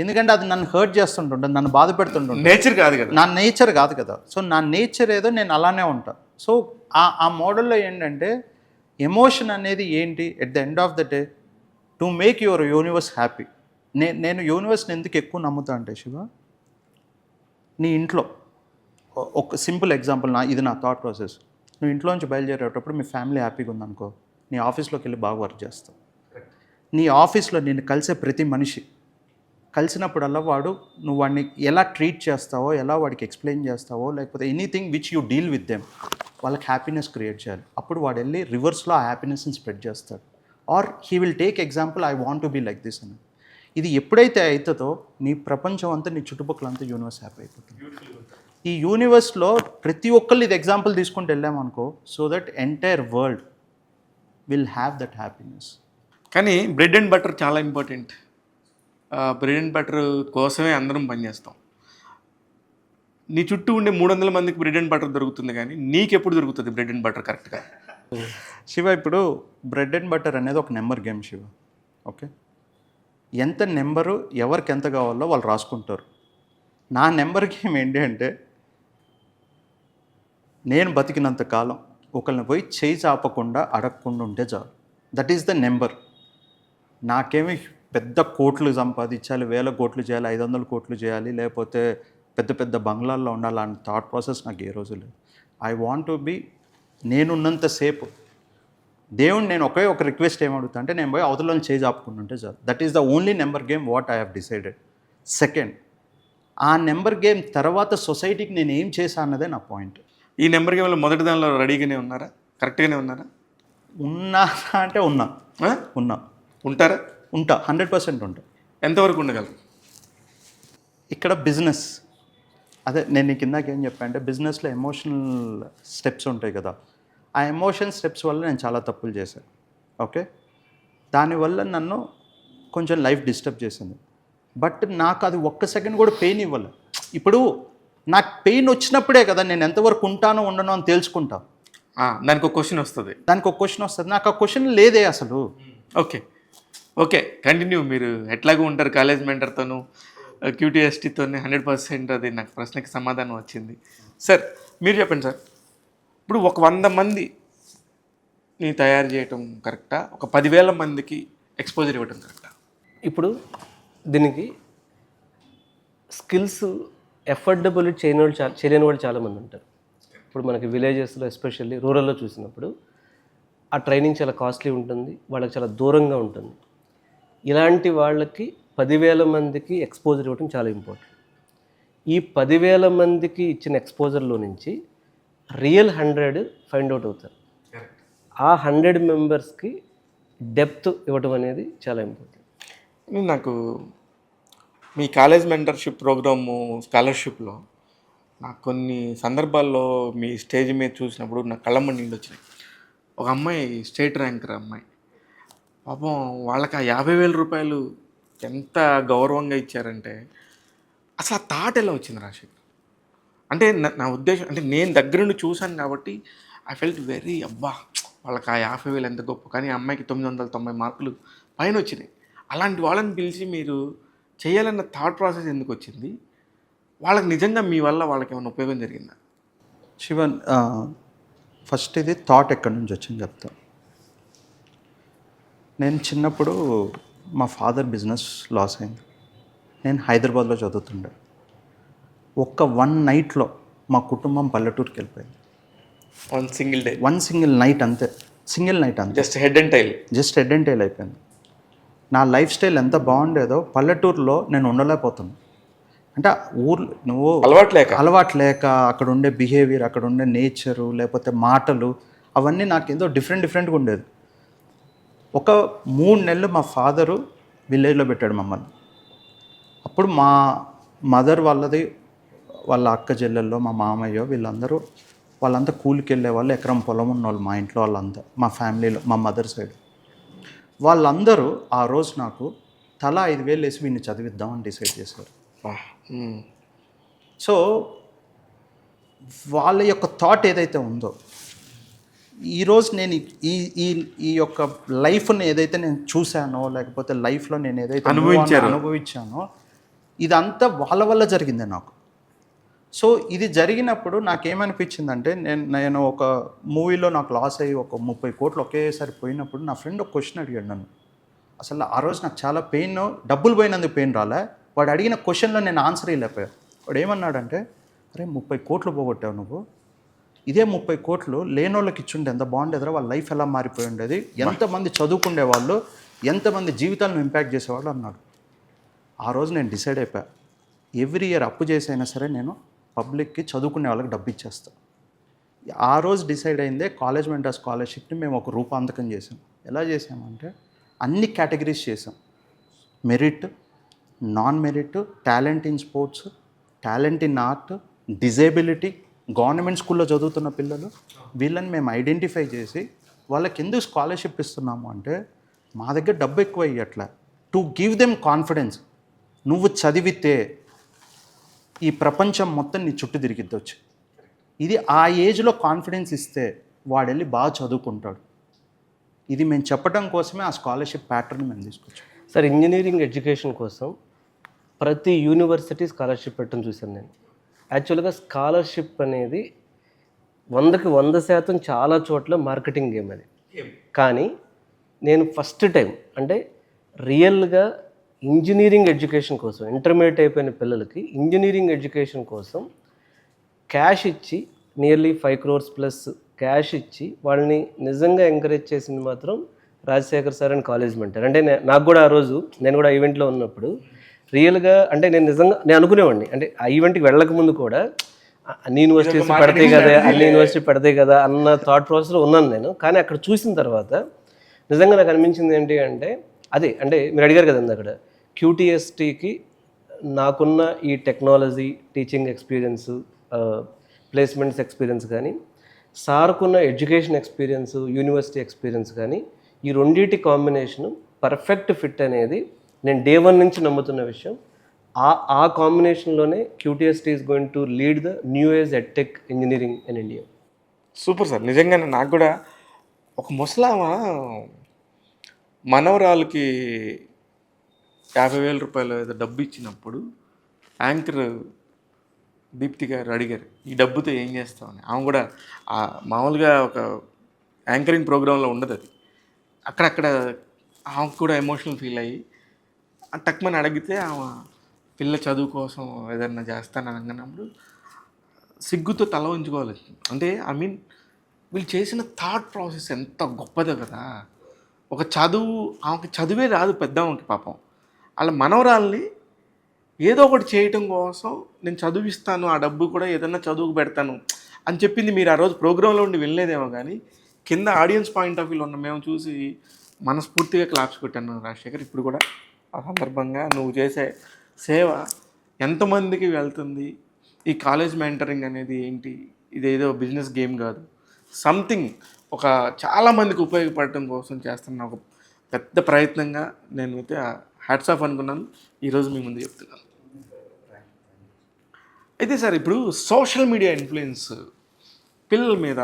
ఎందుకంటే అది నన్ను హర్ట్ చేస్తుంటుంటుంది, నన్ను బాధ పెడుతుంటుంది. నేచర్ కాదు కదా, నా నేచర్ కాదు కదా. సో నా నేచర్ ఏదో నేను అలానే ఉంటాను. సో ఆ మోడల్లో ఏంటంటే ఎమోషన్ అనేది ఏంటి, at the end of the day to make your universe happy. నేను యూనివర్స్ని ఎందుకు ఎక్కువ నమ్ముతా అంటే శివ, నీ ఇంట్లో ఒక సింపుల్ ఎగ్జాంపుల్, ఇది నా థాట్ ప్రాసెస్. నువ్వు ఇంట్లోంచి బయలుదేరేటప్పుడు మీ ఫ్యామిలీ హ్యాపీగా ఉందనుకో, నీ ఆఫీస్లోకి వెళ్ళి బాగా వర్క్ చేస్తావు. నీ ఆఫీస్లో నేను కలిసే ప్రతి మనిషి కలిసినప్పుడల్లా నువ్వు వాడిని ఎలా ట్రీట్ చేస్తావో, ఎలా వాడికి ఎక్స్ప్లెయిన్ చేస్తావో, లేకపోతే anything which you deal with them, వాళ్ళకి హ్యాపీనెస్ క్రియేట్ చేయాలి. అప్పుడు వాడు వెళ్ళి రివర్స్లో ఆ హ్యాపీనెస్ని స్ప్రెడ్ చేస్తాడు. Or he will take example, I want to be like this అని. ఇది ఎప్పుడైతే అవుతుందో నీ ప్రపంచం అంతా, నీ చుట్టుపక్కల అంతా యూనివర్స్ హ్యాపీ అయిపోతుంది. ఈ యూనివర్స్లో ప్రతి ఒక్కళ్ళు ఇది ఎగ్జాంపుల్ తీసుకుంటూ వెళ్ళామనుకో, so that entire world will have that happiness. కానీ బ్రెడ్ అండ్ బటర్ చాలా ఇంపార్టెంట్. బ్రెడ్ అండ్ బటర్ కోసమే అందరం పనిచేస్తాం. నీ చుట్టూ ఉండే 300 మందికి బ్రెడ్ అండ్ బటర్ దొరుకుతుంది, కానీ నీకెప్పుడు దొరుకుతుంది బ్రెడ్ అండ్ బటర్ కరెక్ట్గా? శివ, ఇప్పుడు బ్రెడ్ అండ్ బటర్ అనేది ఒక నెంబర్ గేమ్ శివ. ఓకే, ఎంత నెంబరు ఎవరికి ఎంత కావాలో వాళ్ళు రాసుకుంటారు. నా నెంబర్ గేమ్ ఏంటి అంటే, నేను బతికినంత కాలం ఒకరిని పోయి చేయి చాపకుండా అడగకుండా ఉంటే చాలు. That is the number. నాకేమి పెద్ద కోట్లు సంపాదించాలి, 1000 కోట్లు చేయాలి, 500 కోట్లు చేయాలి, లేకపోతే పెద్ద పెద్ద బంగ్లాల్లో ఉండాలి అనే థాట్ ప్రాసెస్ నాకు ఏ రోజు లేదు. ఐ వాంట్ టు బీ, నేనున్నంతసేపు దేవుని నేను ఒక రిక్వెస్ట్ ఏమడుగుతా అంటే, నేను పోయి అవతలని చేయి చాపుకుంటుంటే చాలు. That is the only number game what I have decided. Second, ఆ నెంబర్ గేమ్ తర్వాత సొసైటీకి నేను ఏం చేశా అన్నదే నా పాయింట్. ఈ నెంబర్ గేమ్లో మొదటి దానిలో రెడీగానే ఉన్నారా? కరెక్ట్గానే ఉన్నారా? ఉన్నా అంటే ఉన్నా ఉంటా 100% ఉంటా. ఎంతవరకు ఉండగలరు? ఇక్కడ బిజినెస్, అదే నేను నీకు ఇందాక ఏం చెప్పా అంటే, బిజినెస్లో ఎమోషనల్ స్టెప్స్ ఉంటాయి కదా, ఆ ఎమోషన్ స్టెప్స్ వల్ల నేను చాలా తప్పులు చేశాను. ఓకే, దానివల్ల నన్ను కొంచెం లైఫ్ డిస్టర్బ్ చేసింది. బట్ నాకు అది ఒక్క సెకండ్ కూడా పెయిన్ ఇవ్వాలి. ఇప్పుడు నాకు పెయిన్ వచ్చినప్పుడే కదా నేను ఎంతవరకు ఉంటానో ఉండనో అని తెలుసుకుంటా. దానికి ఒక క్వశ్చన్ వస్తుంది. నాకు ఆ క్వశ్చన్ లేదే అసలు. Okay continue. మీరు ఎట్లాగూ ఉంటారు కాలేజ్ మెంటర్తోనూ, QTSTతో 100% అది నాకు ప్రశ్నకి సమాధానం వచ్చింది. సార్ మీరు చెప్పండి సార్, ఇప్పుడు ఒక 100 మందిని తయారు చేయటం కరెక్టా, ఒక 10,000 మందికి ఎక్స్పోజర్ ఇవ్వటం కరెక్టా? ఇప్పుడు దీనికి స్కిల్స్ ఎఫర్డబుల్ చేయలేని వాళ్ళు చాలామంది ఉంటారు. ఇప్పుడు మనకి విలేజెస్లో ఎస్పెషల్లీ రూరల్లో చూసినప్పుడు ఆ ట్రైనింగ్ చాలా కాస్ట్లీ ఉంటుంది, వాళ్ళకి చాలా దూరంగా ఉంటుంది. ఇలాంటి వాళ్ళకి 10,000 మందికి ఎక్స్పోజర్ ఇవ్వడం చాలా ఇంపార్టెంట్. ఈ 10,000 మందికి ఇచ్చిన ఎక్స్పోజర్లో నుంచి రియల్ 100 ఫైండ్ అవుట్ అవుతారు. ఆ 100 మెంబర్స్కి డెప్త్ ఇవ్వడం అనేది చాలా ఇంపార్టెంట్. నాకు మీ కాలేజ్ మెంటర్షిప్ ప్రోగ్రాము స్కాలర్షిప్లో నాకు కొన్ని సందర్భాల్లో మీ స్టేజ్ మీద చూసినప్పుడు నా కళ్ళమ్మ నీళ్ళు వచ్చినాయి. ఒక అమ్మాయి స్టేట్ ర్యాంకర్ అమ్మాయి, పాపం వాళ్ళకి ఆ 50,000 రూపాయలు ఎంత గౌరవంగా ఇచ్చారంటే, అసలు ఆ థాట్ ఎలా వచ్చింది రాజశేఖర్? అంటే నా ఉద్దేశం అంటే, నేను దగ్గరుండి చూశాను కాబట్టి ఐ ఫెల్ట్ వెరీ వాళ్ళకి ఆ 50,000 ఎంత గొప్ప. కానీ ఆ అమ్మాయికి 990 మార్కులు పైన వచ్చినాయి. అలాంటి వాళ్ళని పిలిచి మీరు చేయాలన్న థాట్ ప్రాసెస్ ఎందుకు వచ్చింది? వాళ్ళకి నిజంగా మీ వల్ల వాళ్ళకి ఏమైనా ఉపయోగం జరిగిందా? శివన్, ఫస్ట్ ఇది థాట్ ఎక్కడి నుంచి వచ్చింది చెప్తా. నేను చిన్నప్పుడు మా ఫాదర్ బిజినెస్ లాస్ అయింది. నేను హైదరాబాద్లో చదువుతుండే. ఒక్క 1 నైట్లో మా కుటుంబం పల్లెటూరుకి వెళ్ళిపోయింది. వన్ సింగిల్ నైట్ అంతే. జస్ట్ హెడ్ అండ్ టైల్ అయిపోయింది. నా లైఫ్ స్టైల్ ఎంత బాగుండేదో పల్లెటూరులో నేను ఉండలేకపోతున్నాను. అంటే ఊర్లో నువ్వు అలవాటు లేక అక్కడ ఉండే బిహేవియర్, అక్కడ ఉండే నేచరు, లేకపోతే మాటలు, అవన్నీ నాకు ఏదో డిఫరెంట్గా ఉండేది. ఒక 3 నెలలు మా ఫాదరు విలేజ్లో పెట్టాడు మమ్మల్ని. అప్పుడు మా మదర్ వాళ్ళ అక్క చెల్లెల్లో మా మామయ్య వాళ్ళంతా కూలికి వెళ్ళే వాళ్ళు, ఎకరం పొలం ఉన్న వాళ్ళు మా ఇంట్లో వాళ్ళంతా, మా ఫ్యామిలీలో మా మదర్ సైడ్ వాళ్ళందరూ ఆ రోజు నాకు తలా 5,000 వేసి వీడిని చదివిద్దామని డిసైడ్ చేశారు. సో వాళ్ళ యొక్క థాట్ ఏదైతే ఉందో, ఈరోజు నేను ఈ యొక్క లైఫ్ని ఏదైతే నేను చూశానో, లేకపోతే లైఫ్లో నేను ఏదైతే అనుభవించానో, ఇదంతా వాళ్ళ వల్ల జరిగిందే నాకు. సో ఇది జరిగినప్పుడు నాకేమనిపించిందంటే, నేను ఒక మూవీలో నాకు లాస్ అయ్యి ఒక 30 కోట్లు ఒకేసారి పోయినప్పుడు నా ఫ్రెండ్ ఒక క్వశ్చన్ అడిగాడు నన్ను. అసలు ఆ రోజు నాకు చాలా పెయిన్, డబ్బులు పోయినందుకు పెయిన్ రాలే, వాడు అడిగిన క్వశ్చన్లో నేను ఆన్సర్ ఇవ్వలేకపోయా. వాడు ఏమన్నాడంటే, అరే 30 కోట్లు పోగొట్టావు నువ్వు, ఇదే 30 కోట్లు లేనోళ్ళకి ఇచ్చుంటే ఎంత బాగుండేదిరా, వాళ్ళ లైఫ్ ఎలా మారిపోయి ఉండేది, ఎంతమంది చదువుకునే వాళ్ళు, ఎంతమంది జీవితాలను ఇంపాక్ట్ చేసేవాళ్ళు అన్నాడు. ఆ రోజు నేను డిసైడ్ అయిపోయా, ఎవ్రీ ఇయర్ అప్పు చేసైనా సరే నేను పబ్లిక్కి చదువుకునే వాళ్ళకి డబ్బు ఇచ్చేస్తాను. ఆ రోజు డిసైడ్ అయిందే కాలేజ్ మెంటర్ స్కాలర్షిప్ని మేము ఒక రూపాంతకం చేసాం. ఎలా చేసామంటే అన్ని కేటగిరీస్ చేసాం. Merit, non merit, talent in sports, talent in art, disability, government స్కూల్లో చదువుతున్న పిల్లలు, వీళ్ళని మేము ఐడెంటిఫై చేసి వాళ్ళకి ఎందుకు స్కాలర్షిప్ ఇస్తున్నాము అంటే మా దగ్గర డబ్బు ఎక్కువ ఇవ్వట్లే, టు గివ్ దెమ్ కాన్ఫిడెన్స్. నువ్వు చదివితే ఈ ప్రపంచం మొత్తం నీ చుట్టూ తిరిగిద్దొచ్చు. ఇది ఆ ఏజ్లో కాన్ఫిడెన్స్ ఇస్తే వాడు వెళ్ళి బాగా చదువుకుంటాడు. ఇది మేము చెప్పడం కోసమే ఆ స్కాలర్షిప్ ప్యాటర్న్ మేము తీసుకొచ్చాం. సార్, ఇంజనీరింగ్ ఎడ్యుకేషన్ కోసం ప్రతి యూనివర్సిటీ స్కాలర్షిప్ పెట్టడం చూశాను నేను. యాక్చువల్గా స్కాలర్షిప్ అనేది 100కి 100% చాలా చోట్ల మార్కెటింగ్ గేమ్ అది. కానీ నేను ఫస్ట్ టైం అంటే రియల్గా ఇంజనీరింగ్ ఎడ్యుకేషన్ కోసం, ఇంటర్మీడియట్ అయిపోయిన పిల్లలకి ఇంజనీరింగ్ ఎడ్యుకేషన్ కోసం క్యాష్ ఇచ్చి నియర్లీ 5 crores ప్లస్ క్యాష్ ఇచ్చి వాళ్ళని నిజంగా ఎంకరేజ్ చేసింది మాత్రం Rajasekhar sir and college mentor. అంటే నాకు కూడా ఆ రోజు నేను కూడా ఈవెంట్లో ఉన్నప్పుడు రియల్గా అంటే నేను అనుకునేవాడిని, అంటే ఆ ఈవెంట్కి వెళ్ళక ముందు కూడా అన్ని యూనివర్సిటీస్ పెడతాయి కదా, అన్ని యూనివర్సిటీ పెడతాయి కదా అన్న థాట్ ప్రాసెస్లో ఉన్నాను నేను. కానీ అక్కడ చూసిన తర్వాత నిజంగా నాకు అనిపించింది ఏంటి అంటే అదే, అంటే మీరు అడిగారు కదండి అక్కడ క్యూటీఎస్టీకి నాకున్న ఈ technology, teaching experience, placements experience కానీ, సార్కున్న ఎడ్యుకేషన్ ఎక్స్పీరియన్స్, యూనివర్సిటీ ఎక్స్పీరియన్స్ కానీ, ఈ రెండింటి కాంబినేషను పర్ఫెక్ట్ ఫిట్ అనేది నేను డే 1 నుంచి నమ్ముతున్న విషయం. ఆ కాంబినేషన్లోనే QTST is going to lead the new age edtech engineering in India. Super sir. నిజంగానే నాకు కూడా ఒక ముసలామ మనవరాలకి 50,000 రూపాయలు ఏదో డబ్బు ఇచ్చినప్పుడు యాంకర్ దీప్తి గారు అడిగారు, ఈ డబ్బుతో ఏం చేస్తామని. ఆమె కూడా మామూలుగా ఒక యాంకరింగ్ ప్రోగ్రాంలో ఉండదు అది, అక్కడక్కడ ఆమెకు కూడా ఎమోషనల్ ఫీల్ అయ్యి టక్మని అడిగితే ఆమె పిల్ల చదువు కోసం ఏదన్నా చేస్తానని అన్నప్పుడు సిగ్గుతో తల ఉంచుకోవాలి. అంటే వీళ్ళు చేసిన థాట్ ప్రాసెస్ ఎంత గొప్పదో కదా. ఒక చదువు, ఆమెకి చదువే రాదు పెద్దమ్మకి పాపం, వాళ్ళ మనవరాల్ని ఏదో ఒకటి చేయటం కోసం నేను చదివిస్తాను, ఆ డబ్బు కూడా ఏదన్నా చదువుకు పెడతాను అని చెప్పింది. మీరు ఆ రోజు ప్రోగ్రాంలో ఉండి వెళ్ళలేదేమో కానీ కింద ఆడియన్స్ పాయింట్ ఆఫ్ వ్యూలో ఉన్న మేము చూసి మనస్ఫూర్తిగా క్లాప్స్ కొట్టాను. రాజశేఖర్, ఇప్పుడు కూడా ఆ సందర్భంగా నువ్వు చేసే సేవ ఎంతమందికి వెళ్తుంది, ఈ కాలేజ్ మెంటరింగ్ అనేది ఏంటి, ఇదేదో బిజినెస్ గేమ్ కాదు, సంథింగ్ ఒక చాలామందికి ఉపయోగపడటం కోసం చేస్తున్న ఒక పెద్ద ప్రయత్నంగా నేను అయితే హ్యాట్స్ ఆఫ్ అనుకున్నాను. ఈరోజు మీ ముందు చెప్తున్నాను. అయితే సార్, ఇప్పుడు సోషల్ మీడియా ఇన్ఫ్లుయెన్స్ పిల్లల మీద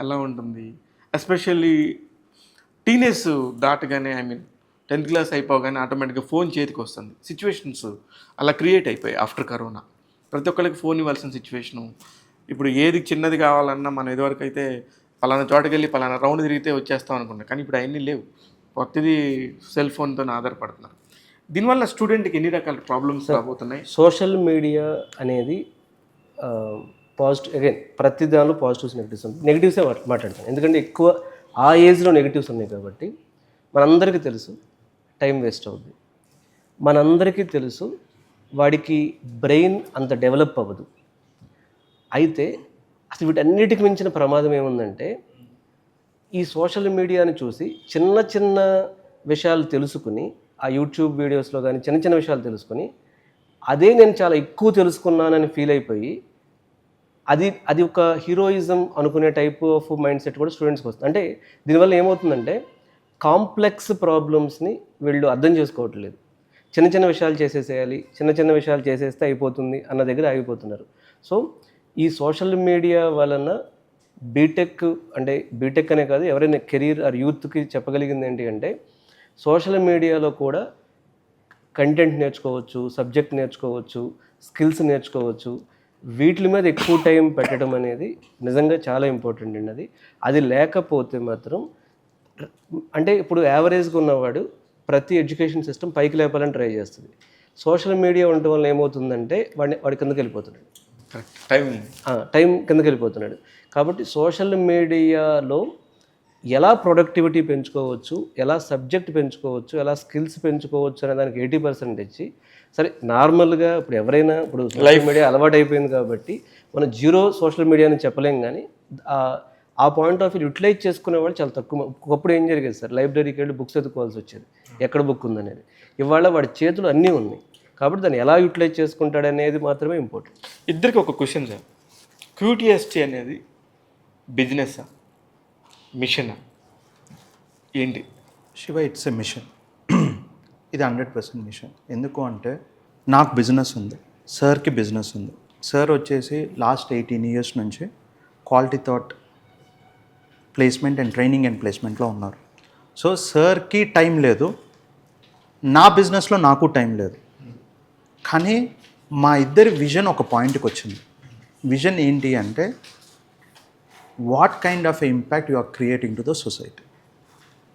ఎలా ఉంటుంది, ఎస్పెషల్లీ టీనేజ్ దాటగానే 10th క్లాస్ అయిపోగానే ఆటోమేటిక్గా ఫోన్ చేతికి వస్తుంది. సిచ్యువేషన్స్ అలా క్రియేట్ అయిపోయాయి ఆఫ్టర్ కరోనా. ప్రతి ఒక్కరికి ఫోన్ ఇవ్వాల్సిన సిచ్యువేషను. ఇప్పుడు ఏది చిన్నది కావాలన్నా మనం ఇదివరకు అయితే పలానా చోటకి వెళ్ళి పలానా రౌండ్ తిరిగితే వచ్చేస్తాం అనుకున్నాం, కానీ ఇప్పుడు అవన్నీ లేవు. ప్రతిదీ సెల్ ఫోన్తో ఆధారపడుతున్నారు. దీనివల్ల స్టూడెంట్కి ఎన్ని రకాల ప్రాబ్లమ్స్ రాబోతున్నాయి. సోషల్ మీడియా అనేది పాజిటివ్, అగైన్ ప్రతి దానిలో పాజిటివ్స్ నెగిటివ్స్ ఉంటాయి. నెగిటివ్సే మాట్లాడతాను, ఎందుకంటే ఎక్కువ ఆ ఏజ్లో నెగిటివ్స్ ఉన్నాయి కాబట్టి. మనందరికీ తెలుసు టైం వేస్ట్ అవుద్ది, మనందరికీ తెలుసు వాడికి బ్రెయిన్ అంత డెవలప్ అవ్వదు. అయితే అసలు వీటన్నిటికి మించిన ప్రమాదం ఏముందంటే, ఈ సోషల్ మీడియాని చూసి చిన్న చిన్న విషయాలు తెలుసుకుని, ఆ యూట్యూబ్ వీడియోస్లో కానీ చిన్న చిన్న విషయాలు తెలుసుకొని అదే నేను చాలా ఎక్కువ తెలుసుకున్నానని ఫీల్ అయిపోయి అది ఒక హీరోయిజం అనుకునే టైప్ ఆఫ్ మైండ్ సెట్ కూడా స్టూడెంట్స్కి వస్తుంది. అంటే దీనివల్ల ఏమవుతుందంటే కాంప్లెక్స్ ప్రాబ్లమ్స్ని వీళ్ళు అర్థం చేసుకోవట్లేదు. చిన్న చిన్న విషయాలు చేసేసేయాలి, చిన్న చిన్న విషయాలు చేసేస్తే అయిపోతుంది అన్న దగ్గర ఆగిపోతున్నారు. సో ఈ సోషల్ మీడియా వలన బీటెక్ అనే కాదు, ఎవరైనా కెరీర్ ఆర్ యూత్కి చెప్పగలిగింది ఏంటి అంటే, సోషల్ మీడియాలో కూడా కంటెంట్ నేర్చుకోవచ్చు, సబ్జెక్ట్ నేర్చుకోవచ్చు, స్కిల్స్ నేర్చుకోవచ్చు. వీటి మీద ఎక్కువ టైం పెట్టడం అనేది నిజంగా చాలా ఇంపార్టెంట్ అండి. అది లేకపోతే మాత్రం, అంటే ఇప్పుడు యావరేజ్గా ఉన్నవాడు ప్రతి ఎడ్యుకేషన్ సిస్టమ్ పైకి లేపాలని ట్రై చేస్తుంది. సోషల్ మీడియా ఉండటం వల్ల ఏమవుతుందంటే వాడి కిందకి వెళ్ళిపోతున్నాడు. కరెక్ట్ టైం టైం కిందకి వెళ్ళిపోతున్నాడు. కాబట్టి సోషల్ మీడియాలో ఎలా ప్రొడక్టివిటీ పెంచుకోవచ్చు, ఎలా సబ్జెక్ట్ పెంచుకోవచ్చు, ఎలా స్కిల్స్ పెంచుకోవచ్చు అనే దానికి 80% ఇచ్చి, సరే నార్మల్గా ఇప్పుడు ఎవరైనా ఇప్పుడు సోషల్ మీడియా అలవాటు అయిపోయింది కాబట్టి మనం జీరో సోషల్ మీడియా అని చెప్పలేం, కానీ ఆ పాయింట్ ఆఫ్ వ్యూ యూటిలైజ్ చేసుకునే వాళ్ళు చాలా తక్కువ. ఒకప్పుడు ఏం జరిగేది సార్, లైబ్రరీకి వెళ్ళి బుక్స్ ఎత్తుకోవాల్సి వచ్చేది, ఎక్కడ బుక్ ఉందనేది. ఇవాళ వాడి చేతులు అన్నీ ఉన్నాయి కాబట్టి దాన్ని ఎలా యూటిలైజ్ చేసుకుంటాడు అనేది మాత్రమే ఇంపార్టెంట్. ఇద్దరికి ఒక క్వశ్చన్ సార్, క్యూటీఎస్టీ అనేది బిజినెస్సా మిషనా ఏంటి? Shiva, it's a mission. ఇది 100% మిషన్. ఎందుకు అంటే నాకు బిజినెస్ ఉంది, సార్కి బిజినెస్ ఉంది. సార్ వచ్చేసి లాస్ట్ 18 years నుంచి quality thought placement and training and ప్లేస్మెంట్లో ఉన్నారు. సో సార్కి టైం లేదు, నా బిజినెస్లో నాకు టైం లేదు. కానీ మా ఇద్దరి విజన్ ఒక పాయింట్కి వచ్చింది. విజన్ ఏంటి అంటే what kind of impact you are creating to the society.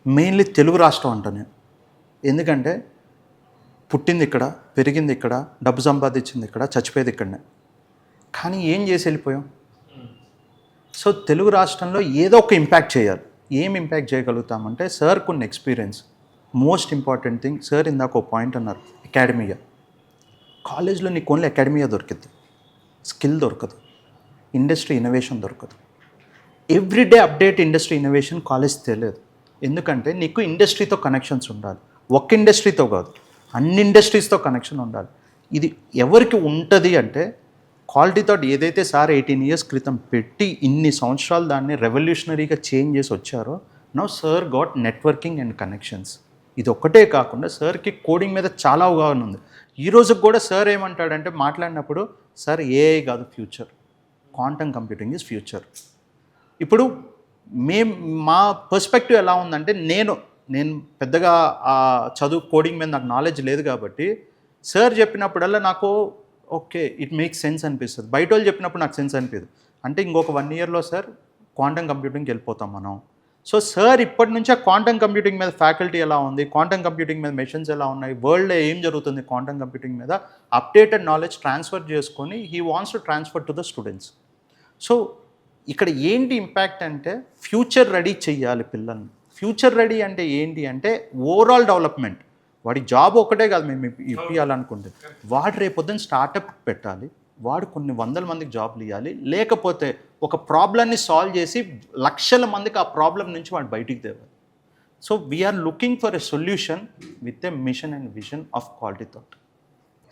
Mainly Telugu రాష్ట్రం అంట నేను, ఎందుకంటే పుట్టింది ఇక్కడ, పెరిగింది ఇక్కడ, డబ్బు సంపాదించింది ఇక్కడ, చచ్చిపోయేది ఇక్కడనే. కానీ ఏం చేసి వెళ్ళిపోయాం? సో తెలుగు రాష్ట్రంలో ఏదో ఒక ఇంపాక్ట్ చేయాలి. ఏం ఇంపాక్ట్ చేయగలుగుతామంటే సార్ కొన్ని experience. Most important thing, sir ఇందాక ఒక పాయింట్ అన్నారు, అకాడమియా. కాలేజ్లో నీకు ఓన్లీ అకాడమియా దొరికిద్ది, స్కిల్ దొరకదు, ఇండస్ట్రీ ఇన్నోవేషన్ దొరకదు. Everyday update industry innovation college తెలియదు. ఎందుకంటే నీకు ఇండస్ట్రీతో కనెక్షన్స్ ఉండాలి. ఒక్క ఇండస్ట్రీతో కాదు, అన్ని ఇండస్ట్రీస్తో కనెక్షన్ ఉండాలి. ఇది ఎవరికి ఉంటుంది అంటే క్వాలిటీ థాట్ ఏదైతే సార్ 18 years క్రితం పెట్టి ఇన్ని సంవత్సరాలు దాన్ని రెవల్యూషనరీగా చేంజ్ చేసి వచ్చారో, now sir got networking and connections. ఇది ఒక్కటే కాకుండా సార్కి కోడింగ్ మీద చాలా అవగాహన ఉంది. ఈ రోజుకి కూడా సార్ ఏమంటాడంటే మాట్లాడినప్పుడు, సార్ ఏఐ కాదు future, quantum computing is future. ఇప్పుడు మా పర్స్పెక్టివ్ ఎలా ఉందంటే, నేను పెద్దగా చదువు కోడింగ్ మీద నాకు నాలెడ్జ్ లేదు కాబట్టి సార్ చెప్పినప్పుడల్లా నాకు ఓకే ఇట్ మేక్స్ సెన్స్ అనిపిస్తుంది. బయట వాళ్ళు చెప్పినప్పుడు నాకు సెన్స్ అనిపించదు. అంటే ఇంకొక 1 yearలో సార్ క్వాంటమ్ కంప్యూటింగ్కి వెళ్ళిపోతాం మనం. సో సార్ ఇప్పటి నుంచే క్వాంటమ్ కంప్యూటింగ్ మీద ఫ్యాకల్టీ ఎలా ఉంది, క్వాంటమ్ కంప్యూటింగ్ మీద మెషిన్స్ ఎలా ఉన్నాయి, వరల్డ్లో ఏం జరుగుతుంది క్వాంటమ్ కంప్యూటింగ్ మీద అప్డేటెడ్ నాలెడ్జ్ ట్రాన్స్ఫర్ చేసుకొని he wants to transfer to the students. So ఇక్కడ ఏంటి ఇంపాక్ట్ అంటే ఫ్యూచర్ రెడీ చెయ్యాలి పిల్లల్ని. ఫ్యూచర్ రెడీ అంటే ఏంటి అంటే ఓవరాల్ డెవలప్మెంట్. వాడి జాబ్ ఒకటే కాదు మేము ఇప్పించాలనుకుంటే, వాడు రేపొద్దున స్టార్టప్ పెట్టాలి, వాడు కొన్ని 100 మందికి జాబ్లు ఇవ్వాలి, లేకపోతే ఒక ప్రాబ్లమ్ని సాల్వ్ చేసి లక్షల మందికి ఆ ప్రాబ్లం నుంచి వాడు బయటికి తేవాలి. So we're looking for a solution with a mission and vision of quality thought.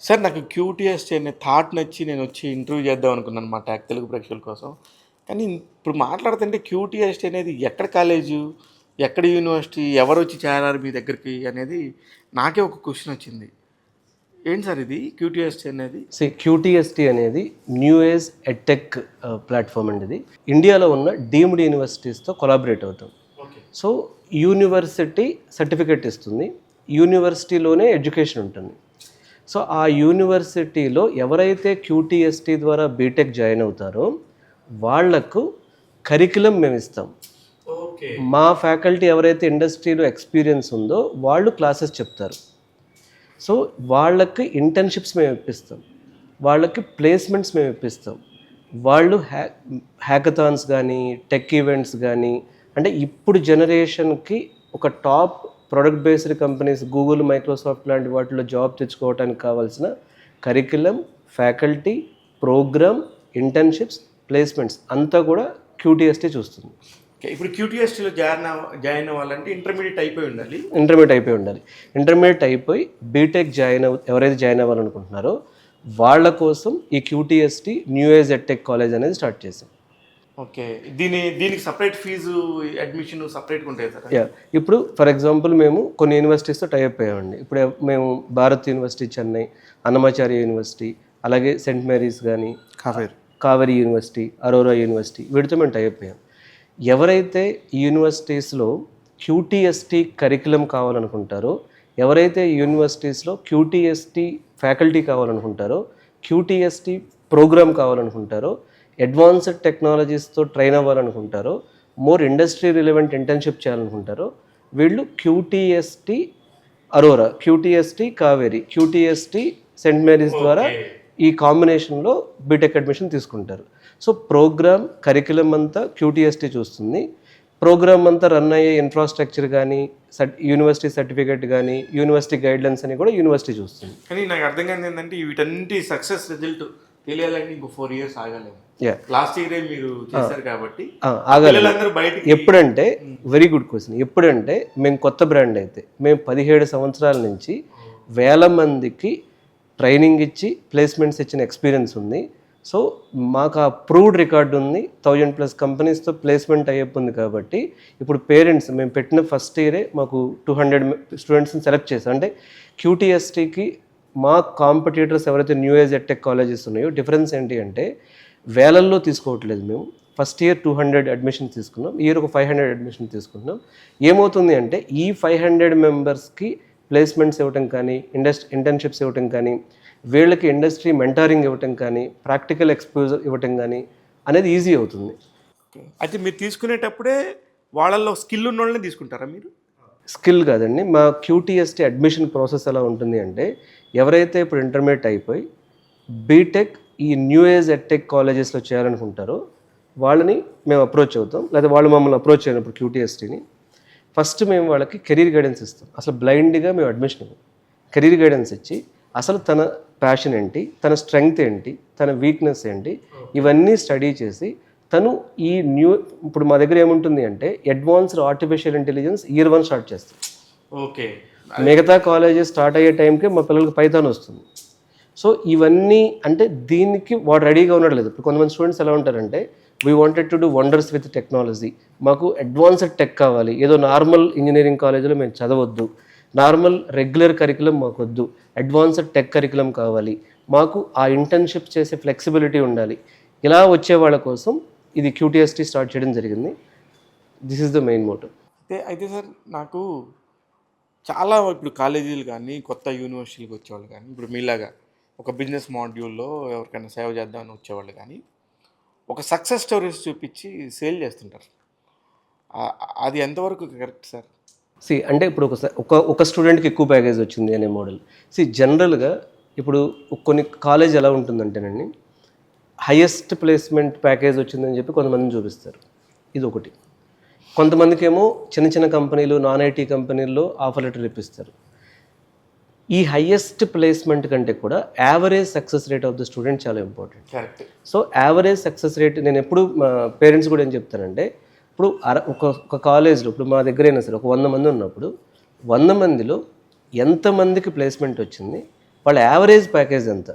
Sir నాకు క్యూటీఎస్టీ అనే థాట్ నచ్చి నేను వచ్చి ఇంటర్వ్యూ చేద్దాం అనుకున్నాను మా ట్యాక్ తెలుగు ప్రేక్షకుల కోసం. కానీ ఇప్పుడు మాట్లాడుతుంటే క్యూటీఎస్టీ అనేది ఎక్కడ కాలేజు, ఎక్కడ యూనివర్సిటీ, ఎవరు వచ్చి చేరారు మీ దగ్గరికి అనేది నాకే ఒక క్వశ్చన్ వచ్చింది. ఏంటి సార్ ఇది క్యూటీఎస్టీ అనేది? క్యూటీఎస్టీ అనేది న్యూ ఏజ్ ఎడ్టెక్ ప్లాట్ఫామ్ అండి. ఇది ఇండియాలో ఉన్న డీమ్డ్ యూనివర్సిటీస్తో కొలాబరేట్ అవుతాం. సో యూనివర్సిటీ సర్టిఫికెట్ ఇస్తుంది, యూనివర్సిటీలోనే ఎడ్యుకేషన్ ఉంటుంది. సో ఆ యూనివర్సిటీలో ఎవరైతే క్యూటీఎస్టీ ద్వారా బీటెక్ జాయిన్ అవుతారో వాళ్లకు కరికులం మేము ఇస్తాం. మా ఫ్యాకల్టీ ఎవరైతే ఇండస్ట్రీలో ఎక్స్పీరియన్స్ ఉందో వాళ్ళు క్లాసెస్ చెప్తారు. సో వాళ్ళకి ఇంటర్న్షిప్స్ మేము ఇప్పిస్తాం, వాళ్ళకి ప్లేస్మెంట్స్ మేము ఇప్పిస్తాం. వాళ్ళు హ్యాకథాన్స్ కానీ టెక్ ఈవెంట్స్ కానీ, అంటే ఇప్పుడు జనరేషన్కి ఒక top product based companies Google, Microsoft లాంటి వాటిలో జాబ్ తెచ్చుకోవడానికి కావాల్సిన curriculum, faculty, program, internships, placements అంతా కూడా క్యూటీఎస్టీ చూస్తుంది. ఇప్పుడు క్యూటీఎస్టీలో జాయిన్ అవ్వాలంటే ఇంటర్మీడియట్ అయిపోయి ఉండాలి. ఇంటర్మీడియట్ అయిపోయి బీటెక్ ఎవరైతే జాయిన్ అవ్వాలనుకుంటున్నారో వాళ్ళ కోసం ఈ క్యూటీఎస్టీ న్యూ ఏజ్ ఎడ్టెక్ కాలేజ్ అనేది స్టార్ట్ చేసాం. ఓకే, దీనికి సపరేట్ ఫీజు, అడ్మిషన్ సపరేట్గా ఉంటాయి సార్? ఇప్పుడు ఫర్ ఎగ్జాంపుల్ మేము కొన్ని యూనివర్సిటీస్తో టైఅప్ అయ్యామండి. ఇప్పుడు మేము భారత్ యూనివర్సిటీ చెన్నై, అన్నమాచార్య యూనివర్సిటీ, అలాగే సెయింట్ మేరీస్ కానీ, కావేరీ యూనివర్సిటీ, అరోరా యూనివర్సిటీ, వీటితో మేము టైఅప్ అయ్యాం. ఎవరైతే ఈ యూనివర్సిటీస్లో క్యూటీఎస్టీ కరికులం కావాలనుకుంటారో, ఎవరైతే యూనివర్సిటీస్లో క్యూటీఎస్టీ ఫ్యాకల్టీ కావాలనుకుంటారో, క్యూటీఎస్టీ ప్రోగ్రామ్ కావాలనుకుంటారో, అడ్వాన్స్డ్ టెక్నాలజీస్తో ట్రైన్ అవ్వాలనుకుంటారో, మోర్ ఇండస్ట్రీ రిలవెంట్ ఇంటర్న్షిప్ చేయాలనుకుంటారో వీళ్ళు QTST Aurora, QTST Kaveri, QTST Saint Mary's ద్వారా ఈ కాంబినేషన్లో బీటెక్ అడ్మిషన్ తీసుకుంటారు. సో ప్రోగ్రామ్ కరికులం అంతా QTST చూస్తుంది. ప్రోగ్రామ్ అంతా రన్ అయ్యే ఇన్ఫ్రాస్ట్రక్చర్ కానీ యూనివర్సిటీ సర్టిఫికేట్ కానీ యూనివర్సిటీ గైడ్లైన్స్ అని కూడా యూనివర్సిటీ చూస్తుంది. కానీ నాకు అర్థం కాని ఏంటంటే వీటన్నిటి సక్సెస్ రిజల్ట్ తెలియాలంటే ఇంకో 4 years ఆగలేము. యా, లాస్ట్ ఇయరే మీరు చేశారు కాబట్టి ఆగాలి. పిల్లలందరూ బయటికి ఎప్పుడంటే వెరీ గుడ్ క్వశ్చన్. ఎప్పుడంటే మేము కొత్త బ్రాండ్ అయితే మేము 17 సంవత్సరాల నుంచి వేల మందికి ట్రైనింగ్ ఇచ్చి ప్లేస్మెంట్స్ ఇచ్చిన ఎక్స్పీరియన్స్ ఉంది. సో మాకు ఆ ప్రూవ్డ్ రికార్డు ఉంది. 1000+ కంపెనీస్తో ప్లేస్మెంట్ అయ్యప్ ఉంది. కాబట్టి ఇప్పుడు పేరెంట్స్ మేము పెట్టిన ఫస్ట్ ఇయరే మాకు 200 స్టూడెంట్స్ని సెలెక్ట్ చేసాం. అంటే QTSTకి మా కాంపిటీటర్స్ ఎవరైతే న్యూ ఏజ్ ఎడ్టెక్ కాలేజెస్ ఉన్నాయో డిఫరెన్స్ ఏంటి అంటే వేలల్లో తీసుకోవట్లేదు. మేము ఫస్ట్ ఇయర్ 200 అడ్మిషన్స్ తీసుకున్నాం, ఇయర్ ఒక 500 అడ్మిషన్ తీసుకుంటున్నాం. ఏమవుతుంది అంటే ఈ 500 మెంబర్స్కి ప్లేస్మెంట్స్ ఇవ్వటం కానీ ఇంటర్న్షిప్స్ ఇవ్వటం కానీ వీళ్ళకి ఇండస్ట్రీ మెంటారింగ్ ఇవ్వటం కానీ ప్రాక్టికల్ ఎక్స్పోజర్ ఇవ్వటం కానీ అనేది ఈజీ అవుతుంది. అయితే మీరు తీసుకునేటప్పుడే వాళ్ళల్లో స్కిల్ ఉన్న వాళ్ళని తీసుకుంటారా మీరు? స్కిల్ కాదండి, మా QTST అడ్మిషన్ ప్రాసెస్ ఎలా ఉంటుంది అంటే ఎవరైతే ఇప్పుడు ఇంటర్మీడియట్ అయిపోయి బీటెక్ ఈ న్యూ ఏజ్ ఎడ్టెక్ కాలేజెస్లో చేయాలనుకుంటారో వాళ్ళని మేము అప్రోచ్ అవుతాం. లేదా వాళ్ళు మమ్మల్ని అప్రోచ్ అయినప్పుడు QTSTని ఫస్ట్ మేము వాళ్ళకి కెరీర్ గైడెన్స్ ఇస్తాం. అసలు బ్లైండ్గా మేము అడ్మిషన్ ఇవ్వం. కెరీర్ గైడెన్స్ ఇచ్చి అసలు తన ప్యాషన్ ఏంటి, తన స్ట్రెంగ్త్ ఏంటి, తన వీక్నెస్ ఏంటి, ఇవన్నీ స్టడీ చేసి తను ఈ ఇప్పుడు మా దగ్గర ఏముంటుంది అంటే advanced artificial intelligence year 1 start చేస్తాం. ఓకే, మిగతా కాలేజెస్ స్టార్ట్ అయ్యే టైంకి మా పిల్లలకి పైథాన్ వస్తుంది. సో ఇవన్నీ అంటే దీనికి వాడు రెడీగా ఉన్నాడు లేదు. ఇప్పుడు కొంతమంది స్టూడెంట్స్ ఎలా ఉంటారంటే we wanted to do wonders with technology, మాకు అడ్వాన్స్డ్ టెక్ కావాలి, ఏదో నార్మల్ ఇంజనీరింగ్ కాలేజీలో మేము చదవద్దు, నార్మల్ రెగ్యులర్ కరికులం మాకు వద్దు, అడ్వాన్స్డ్ టెక్ కరికులం కావాలి, మాకు ఆ ఇంటర్న్షిప్ చేసే ఫ్లెక్సిబిలిటీ ఉండాలి. ఇలా వచ్చే వాళ్ళ కోసం ఇది QTST స్టార్ట్ చేయడం జరిగింది. This is the main motive. అయితే సార్ నాకు చాలా ఇప్పుడు కాలేజీలు కానీ కొత్త యూనివర్సిటీలకు వచ్చేవాళ్ళు కానీ ఇప్పుడు మీలాగా ఒక బిజినెస్ మాడ్యూల్లో ఎవరికైనా సేవ చేద్దామని వచ్చేవాళ్ళు కానీ ఒక సక్సెస్ స్టోరీస్ చూపించి సేల్ చేస్తుంటారు. అది ఎంతవరకు కరెక్ట్ సార్? అంటే ఇప్పుడు ఒక స్టూడెంట్కి ఎక్కువ ప్యాకేజ్ వచ్చింది అనే మోడల్. జనరల్గా ఇప్పుడు కొన్ని కాలేజ్ ఎలా ఉంటుందంటేనండి హైయెస్ట్ ప్లేస్మెంట్ ప్యాకేజ్ వచ్చిందని చెప్పి కొంతమందిని చూపిస్తారు. ఇది ఒకటి. కొంతమందికి ఏమో చిన్న చిన్న కంపెనీలు నాన్ ఐటీ కంపెనీల్లో ఆఫర్ లెటర్ ఇప్పిస్తారు. ఈ హైయెస్ట్ ప్లేస్మెంట్ కంటే కూడా average success rate of the student చాలా important. Correct. So average success rate నేను ఎప్పుడు మా పేరెంట్స్ కూడా ఏం చెప్తానంటే ఇప్పుడు ఒక కాలేజ్లో ఇప్పుడు మా దగ్గర అయినా సరే ఒక 100 మంది ఉన్నప్పుడు 100 మందిలో ఎంతమందికి ప్లేస్మెంట్ వచ్చింది, వాళ్ళ యావరేజ్ ప్యాకేజ్ ఎంత.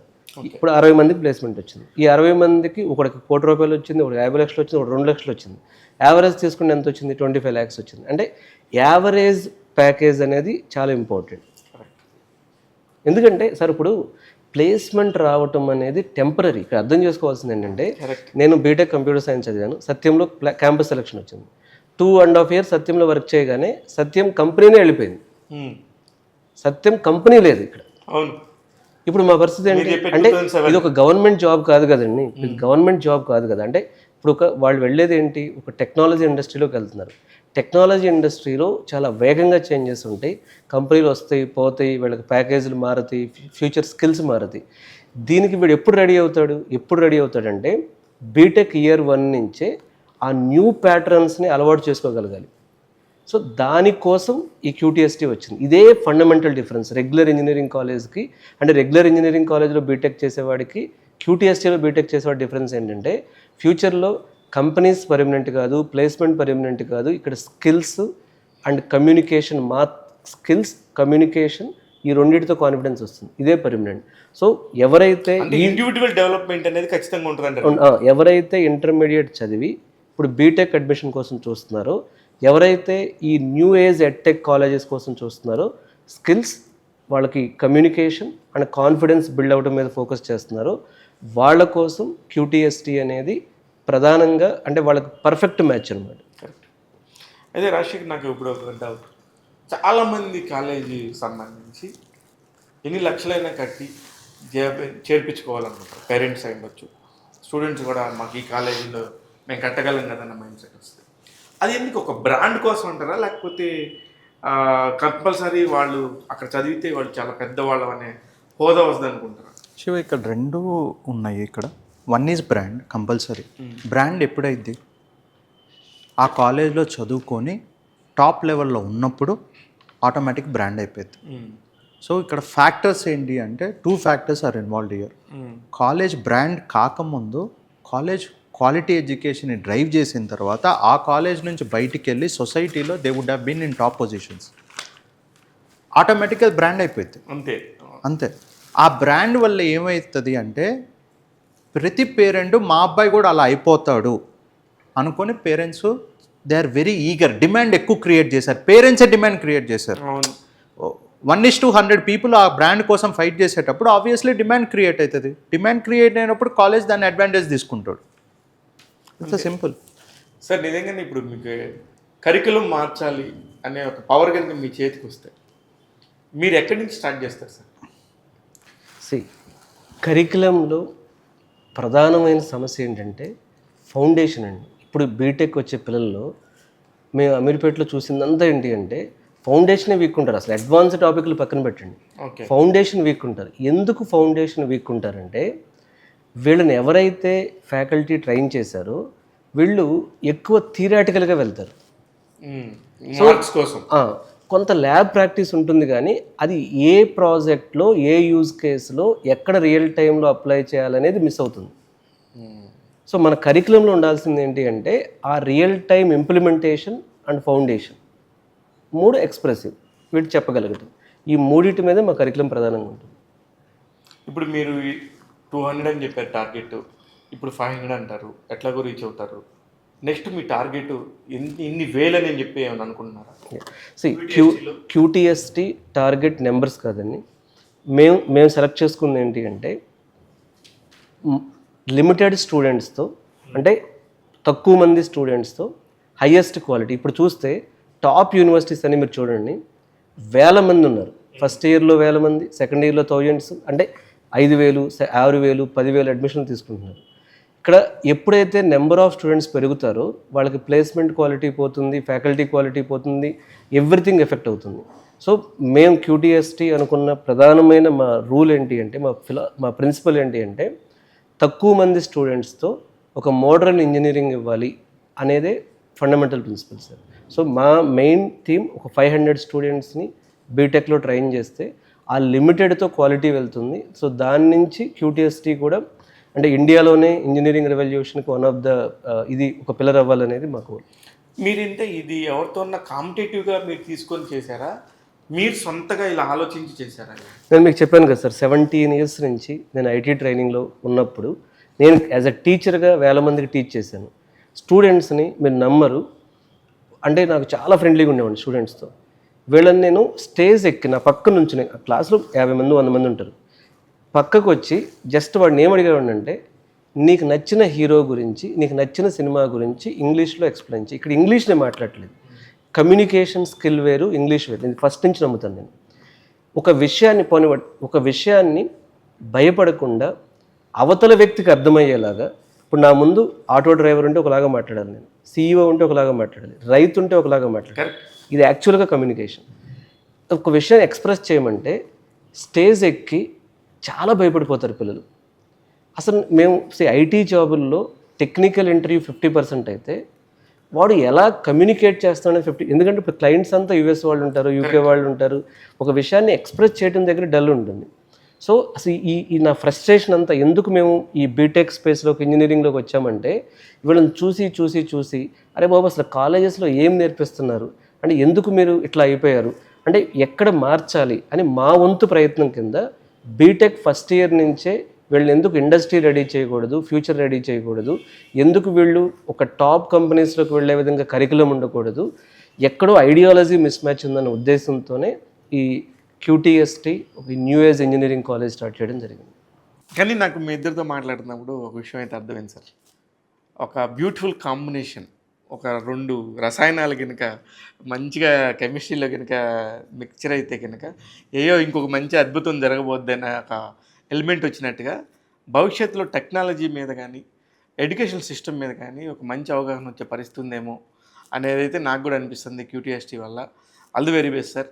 ఇప్పుడు 60 మందికి ప్లేస్మెంట్ వచ్చింది. ఈ 60 మందికి ఒకటికి ₹1 కోటి వచ్చింది, ఒకటి 50 లక్షలు వచ్చింది, ఒకటి 2 లక్షలు వచ్చింది. యావరేజ్ తీసుకుంటే ఎంత వచ్చింది? 25 lakhs వచ్చింది. అంటే యావరేజ్ ప్యాకేజ్ అనేది చాలా ఇంపార్టెంట్. ఎందుకంటే సార్ ఇప్పుడు ప్లేస్మెంట్ రావటం అనేది టెంపరీ. ఇక్కడ అర్థం చేసుకోవాల్సింది ఏంటంటే నేను బీటెక్ కంప్యూటర్ సైన్స్ చదివాను, సత్యంలో క్యాంపస్ సెలక్షన్ వచ్చింది. 2.5 years సత్యంలో వర్క్ చేయగానే సత్యం కంపెనీనే వెళ్ళిపోయింది. సత్యం కంపెనీ లేదు ఇక్కడ. అవును. ఇప్పుడు మా పరిస్థితి ఏంటి అంటే ఇది ఒక గవర్నమెంట్ జాబ్ కాదు కదండి. ఇది గవర్నమెంట్ జాబ్ కాదు కదా. అంటే ఇప్పుడు వాళ్ళు వెళ్ళేది ఏంటి, ఒక టెక్నాలజీ ఇండస్ట్రీలోకి వెళ్తున్నారు. టెక్నాలజీ ఇండస్ట్రీలో చాలా వేగంగా చేంజెస్ ఉంటాయి. కంపెనీలు వస్తాయి పోతాయి, వీళ్ళకి ప్యాకేజీలు మారుతాయి, ఫ్యూచర్ స్కిల్స్ మారుతాయి. దీనికి వీడు ఎప్పుడు రెడీ అవుతాడంటే బీటెక్ ఇయర్ 1 నుంచే ఆ న్యూ ప్యాటర్న్స్ని అలవాటు చేసుకోగలగాలి. సో దానికోసం ఈ QTST వచ్చింది. ఇదే ఫండమెంటల్ డిఫరెన్స్ రెగ్యులర్ ఇంజనీరింగ్ కాలేజ్కి. అంటే రెగ్యులర్ ఇంజనీరింగ్ కాలేజ్లో బీటెక్ చేసేవాడికి QTSTలో బీటెక్ చేసేవాడి డిఫరెన్స్ ఏంటంటే ఫ్యూచర్లో కంపెనీస్ పర్మనెంట్ కాదు, ప్లేస్మెంట్ పర్మనెంట్ కాదు, ఇక్కడ స్కిల్స్ అండ్ కమ్యూనికేషన్ కమ్యూనికేషన్ ఈ రెండింటితో కాన్ఫిడెన్స్ వస్తుంది. ఇదే పర్మనెంట్. సో ఎవరైతే ఇండివిజువల్ డెవలప్మెంట్ అనేది ఖచ్చితంగా ఉంటుంది. ఎవరైతే ఇంటర్మీడియట్ చదివి ఇప్పుడు బీటెక్ అడ్మిషన్ కోసం చూస్తున్నారో, ఎవరైతే ఈ న్యూ ఏజ్ ఎడ్టెక్ కాలేజెస్ కోసం చూస్తున్నారో, స్కిల్స్ వాళ్ళకి కమ్యూనికేషన్ అండ్ కాన్ఫిడెన్స్ బిల్డ్ అవ్వడం మీద ఫోకస్ చేస్తున్నారో వాళ్ళ కోసం QTST అనేది ప్రధానంగా అంటే వాళ్ళకి పర్ఫెక్ట్ మ్యాచ్ అనమాట. కరెక్ట్. అయితే రాజశేఖర్, నాకు ఇప్పుడు ఒక డౌట్. చాలామంది కాలేజీ సంబంధించి ఎన్ని లక్షలైనా కట్టి చేర్పించుకోవాలనుకుంటారు. పేరెంట్స్ అయి ఉండొచ్చు, స్టూడెంట్స్ కూడా మాకు ఈ కాలేజీలో మేము కట్టగలం కదన్న మైండ్ సెట్ వస్తుంది. అది ఎందుకు ఒక బ్రాండ్ కోసం అంటారా, లేకపోతే కంపల్సరీ వాళ్ళు అక్కడ చదివితే వాళ్ళు చాలా పెద్దవాళ్ళం అనే హోదా వస్తుంది అనుకుంటారా? శివ ఇక్కడ రెండు ఉన్నాయి. ఇక్కడ one is brand compulsory. Brand ఎప్పుడైద్ది ఆ కాలేజ్లో చదువుకొని టాప్ లెవెల్లో ఉన్నప్పుడు ఆటోమేటిక్ బ్రాండ్ అయిపోద్ది. సో ఇక్కడ ఫ్యాక్టర్స్ ఏంటి అంటే 2 factors are involved year. College brand కాకముందు కాలేజ్ క్వాలిటీ ఎడ్యుకేషన్ని డ్రైవ్ చేసిన తర్వాత ఆ కాలేజ్ నుంచి బయటికి వెళ్ళి సొసైటీలో they would have been in top positions. ఆటోమేటిక్గా బ్రాండ్ అయిపోద్ది. అంతే. ఆ బ్రాండ్ వల్ల ఏమవుతుంది అంటే ప్రతి పేరెంట్ మా అబ్బాయి కూడా అలా అయిపోతాడు అనుకొని parents they are very eager. Demand ఎక్కువ క్రియేట్ చేశారు. పేరెంట్సే డిమాండ్ క్రియేట్ చేశారు. 1:100 పీపుల్ ఆ బ్రాండ్ కోసం ఫైట్ చేసేటప్పుడు ఆబ్వియస్లీ డిమాండ్ క్రియేట్ అవుతుంది. డిమాండ్ క్రియేట్ అయినప్పుడు కాలేజ్ దాన్ని అడ్వాంటేజ్ తీసుకుంటాడు. It's simple. సార్ నిజంగానే ఇప్పుడు మీకు కరికులం మార్చాలి అనే ఒక పవర్ కనుక మీ చేతికి వస్తే మీరు ఎక్కడి నుంచి స్టార్ట్ చేస్తారు సార్? కరికులంలో ప్రధానమైన సమస్య ఏంటంటే ఫౌండేషన్ అండి. ఇప్పుడు బీటెక్ వచ్చే పిల్లల్లో మేము అమీర్పేటలో చూసిందంతా ఏంటి అంటే ఫౌండేషనే వీక్ ఉంటారు. అసలు అడ్వాన్స్ టాపిక్లు పక్కన పెట్టండి, ఫౌండేషన్ వీక్ ఉంటారు. ఎందుకు ఫౌండేషన్ వీక్ ఉంటారంటే వీళ్ళని ఎవరైతే ఫ్యాకల్టీ ట్రైన్ చేశారో వీళ్ళు ఎక్కువ థియరాటికల్గా వెళ్తారు. కోసం కొంత ల్యాబ్ ప్రాక్టీస్ ఉంటుంది, కానీ అది ఏ ప్రాజెక్ట్లో ఏ యూజ్ కేసులో ఎక్కడ రియల్ టైంలో అప్లై చేయాలనేది మిస్ అవుతుంది. సో మన కరికులంలో ఉండాల్సింది ఏంటి అంటే ఆ real time implementation and foundation 3 expressive వీటి చెప్పగలుగుతాం. ఈ మూడింటి మీద మా కరికులం ప్రధానంగా ఉంటుంది. ఇప్పుడు మీరు 200 అని చెప్పారు టార్గెట్, ఇప్పుడు 500 అంటారు, ఎట్లాగో రీచ్ అవుతారు. నెక్స్ట్ మీ టార్గెట్ ఇన్ని వేలని అని చెప్పి ఏమని అనుకుంటున్నారా? QTST టార్గెట్ నెంబర్స్ కాదండి. మేము సెలెక్ట్ చేసుకుంది ఏంటి అంటే లిమిటెడ్ స్టూడెంట్స్తో, అంటే తక్కువ మంది స్టూడెంట్స్తో హయ్యెస్ట్ క్వాలిటీ. ఇప్పుడు చూస్తే టాప్ యూనివర్సిటీస్ అని మీరు చూడండి, 1000 మంది ఉన్నారు. ఫస్ట్ ఇయర్లో 1000 మంది, సెకండ్ ఇయర్లో థౌజండ్స్, అంటే 5000, 6000, 10,000 అడ్మిషన్లు తీసుకుంటున్నారు. ఇక్కడ ఎప్పుడైతే నెంబర్ ఆఫ్ స్టూడెంట్స్ పెరుగుతారో వాళ్ళకి ప్లేస్మెంట్ క్వాలిటీ పోతుంది, ఫ్యాకల్టీ క్వాలిటీ పోతుంది, ఎవ్రీథింగ్ ఎఫెక్ట్ అవుతుంది. సో మేము QTST అనుకున్న ప్రధానమైన మా రూల్ ఏంటి అంటే మా ప్రిన్సిపల్ ఏంటి అంటే తక్కువ మంది స్టూడెంట్స్తో ఒక మోడర్న్ ఇంజనీరింగ్ ఇవ్వాలి అనేదే ఫండమెంటల్ ప్రిన్సిపల్ సార్. సో మా మెయిన్ థీమ్ ఒక 500 స్టూడెంట్స్ని బీటెక్లో ట్రైన్ చేస్తే ఆ లిమిటెడ్తో క్వాలిటీ వెళ్తుంది. సో దాని నుంచి QTST కూడా అంటే ఇండియాలోనే ఇంజనీరింగ్ రెవల్యూషన్కి వన్ ఆఫ్ ద ఇది ఒక పిల్లర్ అవ్వాలనేది మాకు. మీరింటే ఇది ఎవరితో ఉన్న కాంపిటేటివ్గా మీరు తీసుకొని చేశారా, మీరు సొంతగా ఇలా ఆలోచించి చేశారా? నేను మీకు చెప్పాను కదా సార్, 17 ఇయర్స్ నుంచి నేను IT ట్రైనింగ్లో ఉన్నప్పుడు నేను యాజ్ అ టీచర్గా 1000 మందికి టీచ్ చేశాను. స్టూడెంట్స్ని మీరు నమ్మరు, అంటే నాకు చాలా ఫ్రెండ్లీగా ఉండేవాడిని స్టూడెంట్స్తో. వీళ్ళని నేను స్టేజ్ ఎక్కి నా పక్క నుంచి, క్లాస్లో 50 మంది 100 మంది ఉంటారు, పక్కకు వచ్చి జస్ట్ వాడిని ఏమడిగేవాడిని అంటే నీకు నచ్చిన హీరో గురించి, నీకు నచ్చిన సినిమా గురించి ఇంగ్లీష్లో ఎక్స్ప్లెయిన్ చేయి. ఇక్కడ ఇంగ్లీష్ నేను మాట్లాడలేదు, కమ్యూనికేషన్ స్కిల్ వేరు, ఇంగ్లీష్ వేరు. నేను ఫస్ట్ నుంచి నమ్ముతాను. నేను ఒక విషయాన్ని భయపడకుండా అవతల వ్యక్తికి అర్థమయ్యేలాగా, ఇప్పుడు నా ముందు ఆటో డ్రైవర్ ఉంటే ఒకలాగా మాట్లాడాలి, నేను CEO ఉంటే ఒకలాగా మాట్లాడాలి, రైతు ఉంటే ఒకలాగా మాట్లాడాలి. ఇది యాక్చువల్గా కమ్యూనికేషన్. ఒక విషయాన్ని ఎక్స్ప్రెస్ చేయమంటే స్టేజ్ ఎక్కి చాలా భయపడిపోతారు పిల్లలు. అసలు మేము IT జాబుల్లో టెక్నికల్ ఇంటర్వ్యూ 50% అయితే వాడు ఎలా కమ్యూనికేట్ చేస్తాడని 50. ఎందుకంటే ఇప్పుడు క్లయింట్స్ అంతా US వాళ్ళు ఉంటారు, UK వాళ్ళు ఉంటారు. ఒక విషయాన్ని ఎక్స్ప్రెస్ చేయడం దగ్గర డల్ ఉంటుంది. సో అసలు ఈ నా ఫ్రస్ట్రేషన్ అంతా ఎందుకు మేము ఈ బీటెక్ స్పేస్లోకి ఇంజనీరింగ్లోకి వచ్చామంటే వీళ్ళని చూసి అరే బాబు అసలు కాలేజెస్లో ఏం నేర్పిస్తున్నారు, అంటే ఎందుకు మీరు ఇట్లా అయిపోయారు, అంటే ఎక్కడ మార్చాలి అని మా వంతు ప్రయత్నం కింద బీటెక్ ఫస్ట్ ఇయర్ నుంచే వీళ్ళని ఎందుకు ఇండస్ట్రీ రెడీ చేయకూడదు, ఫ్యూచర్ రెడీ చేయకూడదు, ఎందుకు వీళ్ళు ఒక టాప్ కంపెనీస్లోకి వెళ్ళే విధంగా కరికులం ఉండకూడదు, ఎక్కడో ఐడియాలజీ మిస్ మ్యాచ్ ఉందన్న ఉద్దేశంతోనే ఈ QTST ఒక new age engineering college start చేయడం జరిగింది. కానీ నాకు మీ ఇద్దరితో మాట్లాడుతున్నప్పుడు ఒక విషయం అయితే అర్థమైంది సార్. ఒక బ్యూటిఫుల్ కాంబినేషన్, ఒక 2 రసాయనాలు కనుక మంచిగా కెమిస్ట్రీలో కనుక మిక్చర్ అయితే కనుక ఇంకొక మంచి అద్భుతం జరగబోద్ది అనే ఒక ఎలిమెంట్ వచ్చినట్టుగా భవిష్యత్తులో టెక్నాలజీ మీద కానీ ఎడ్యుకేషన్ సిస్టమ్ మీద కానీ ఒక మంచి అవగాహన వచ్చే పరిస్థితి ఉందేమో అనేది అయితే నాకు కూడా అనిపిస్తుంది QTST వల్ల. All the very best sir.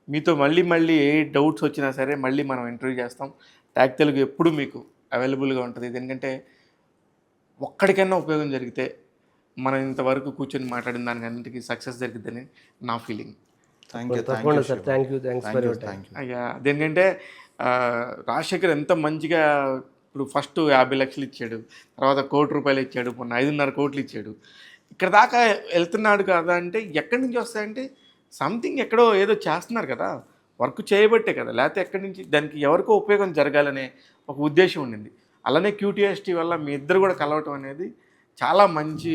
మీతో మళ్ళీ ఏ డౌట్స్ వచ్చినా సరే మళ్ళీ మనం ఇంటర్వ్యూ చేస్తాం. ట్యాగ్ తెలుగు ఎప్పుడు మీకు అవైలబుల్గా ఉంటుంది. ఎందుకంటే ఒక్కడికైనా ఉపయోగం జరిగితే మనం ఇంతవరకు కూర్చొని మాట్లాడిన దానికన్నింటికి సక్సెస్ జరిగిద్దని నా ఫీలింగ్. థ్యాంక్ యూ తప్పకుండా sir. Thanks for your time. Thank you. అయ్యా దేనికంటే రాజశేఖర్ ఎంత మంచిగా ఇప్పుడు ఫస్ట్ 50 లక్షలు ఇచ్చాడు, తర్వాత ₹1 కోటి ఇచ్చాడు, మొన్న 5.5 కోట్లు ఇచ్చాడు. ఇక్కడ దాకా వెళ్తున్నాడు కదా అంటే ఎక్కడి నుంచి వస్తాయంటే సంథింగ్ ఎక్కడో ఏదో చేస్తున్నారు కదా, వర్క్ చేయబట్టే కదా, లేకపోతే ఎక్కడి నుంచి దానికి ఎవరికో ఉపయోగం జరగాలనే ఒక ఉద్దేశం ఉండింది. అలానే QTST వల్ల మీ ఇద్దరు కూడా కలవటం అనేది చాలా మంచి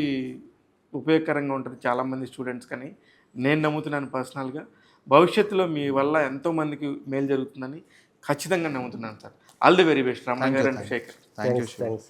ఉపయోగకరంగా ఉంటుంది చాలామంది స్టూడెంట్స్. కానీ నేను నమ్ముతున్నాను పర్సనల్గా భవిష్యత్తులో మీ వల్ల ఎంతోమందికి మేలు జరుగుతుందని ఖచ్చితంగా నమ్ముతున్నాను sir. All the very best Ramana garu and Shekhar. Thank you. Thanks.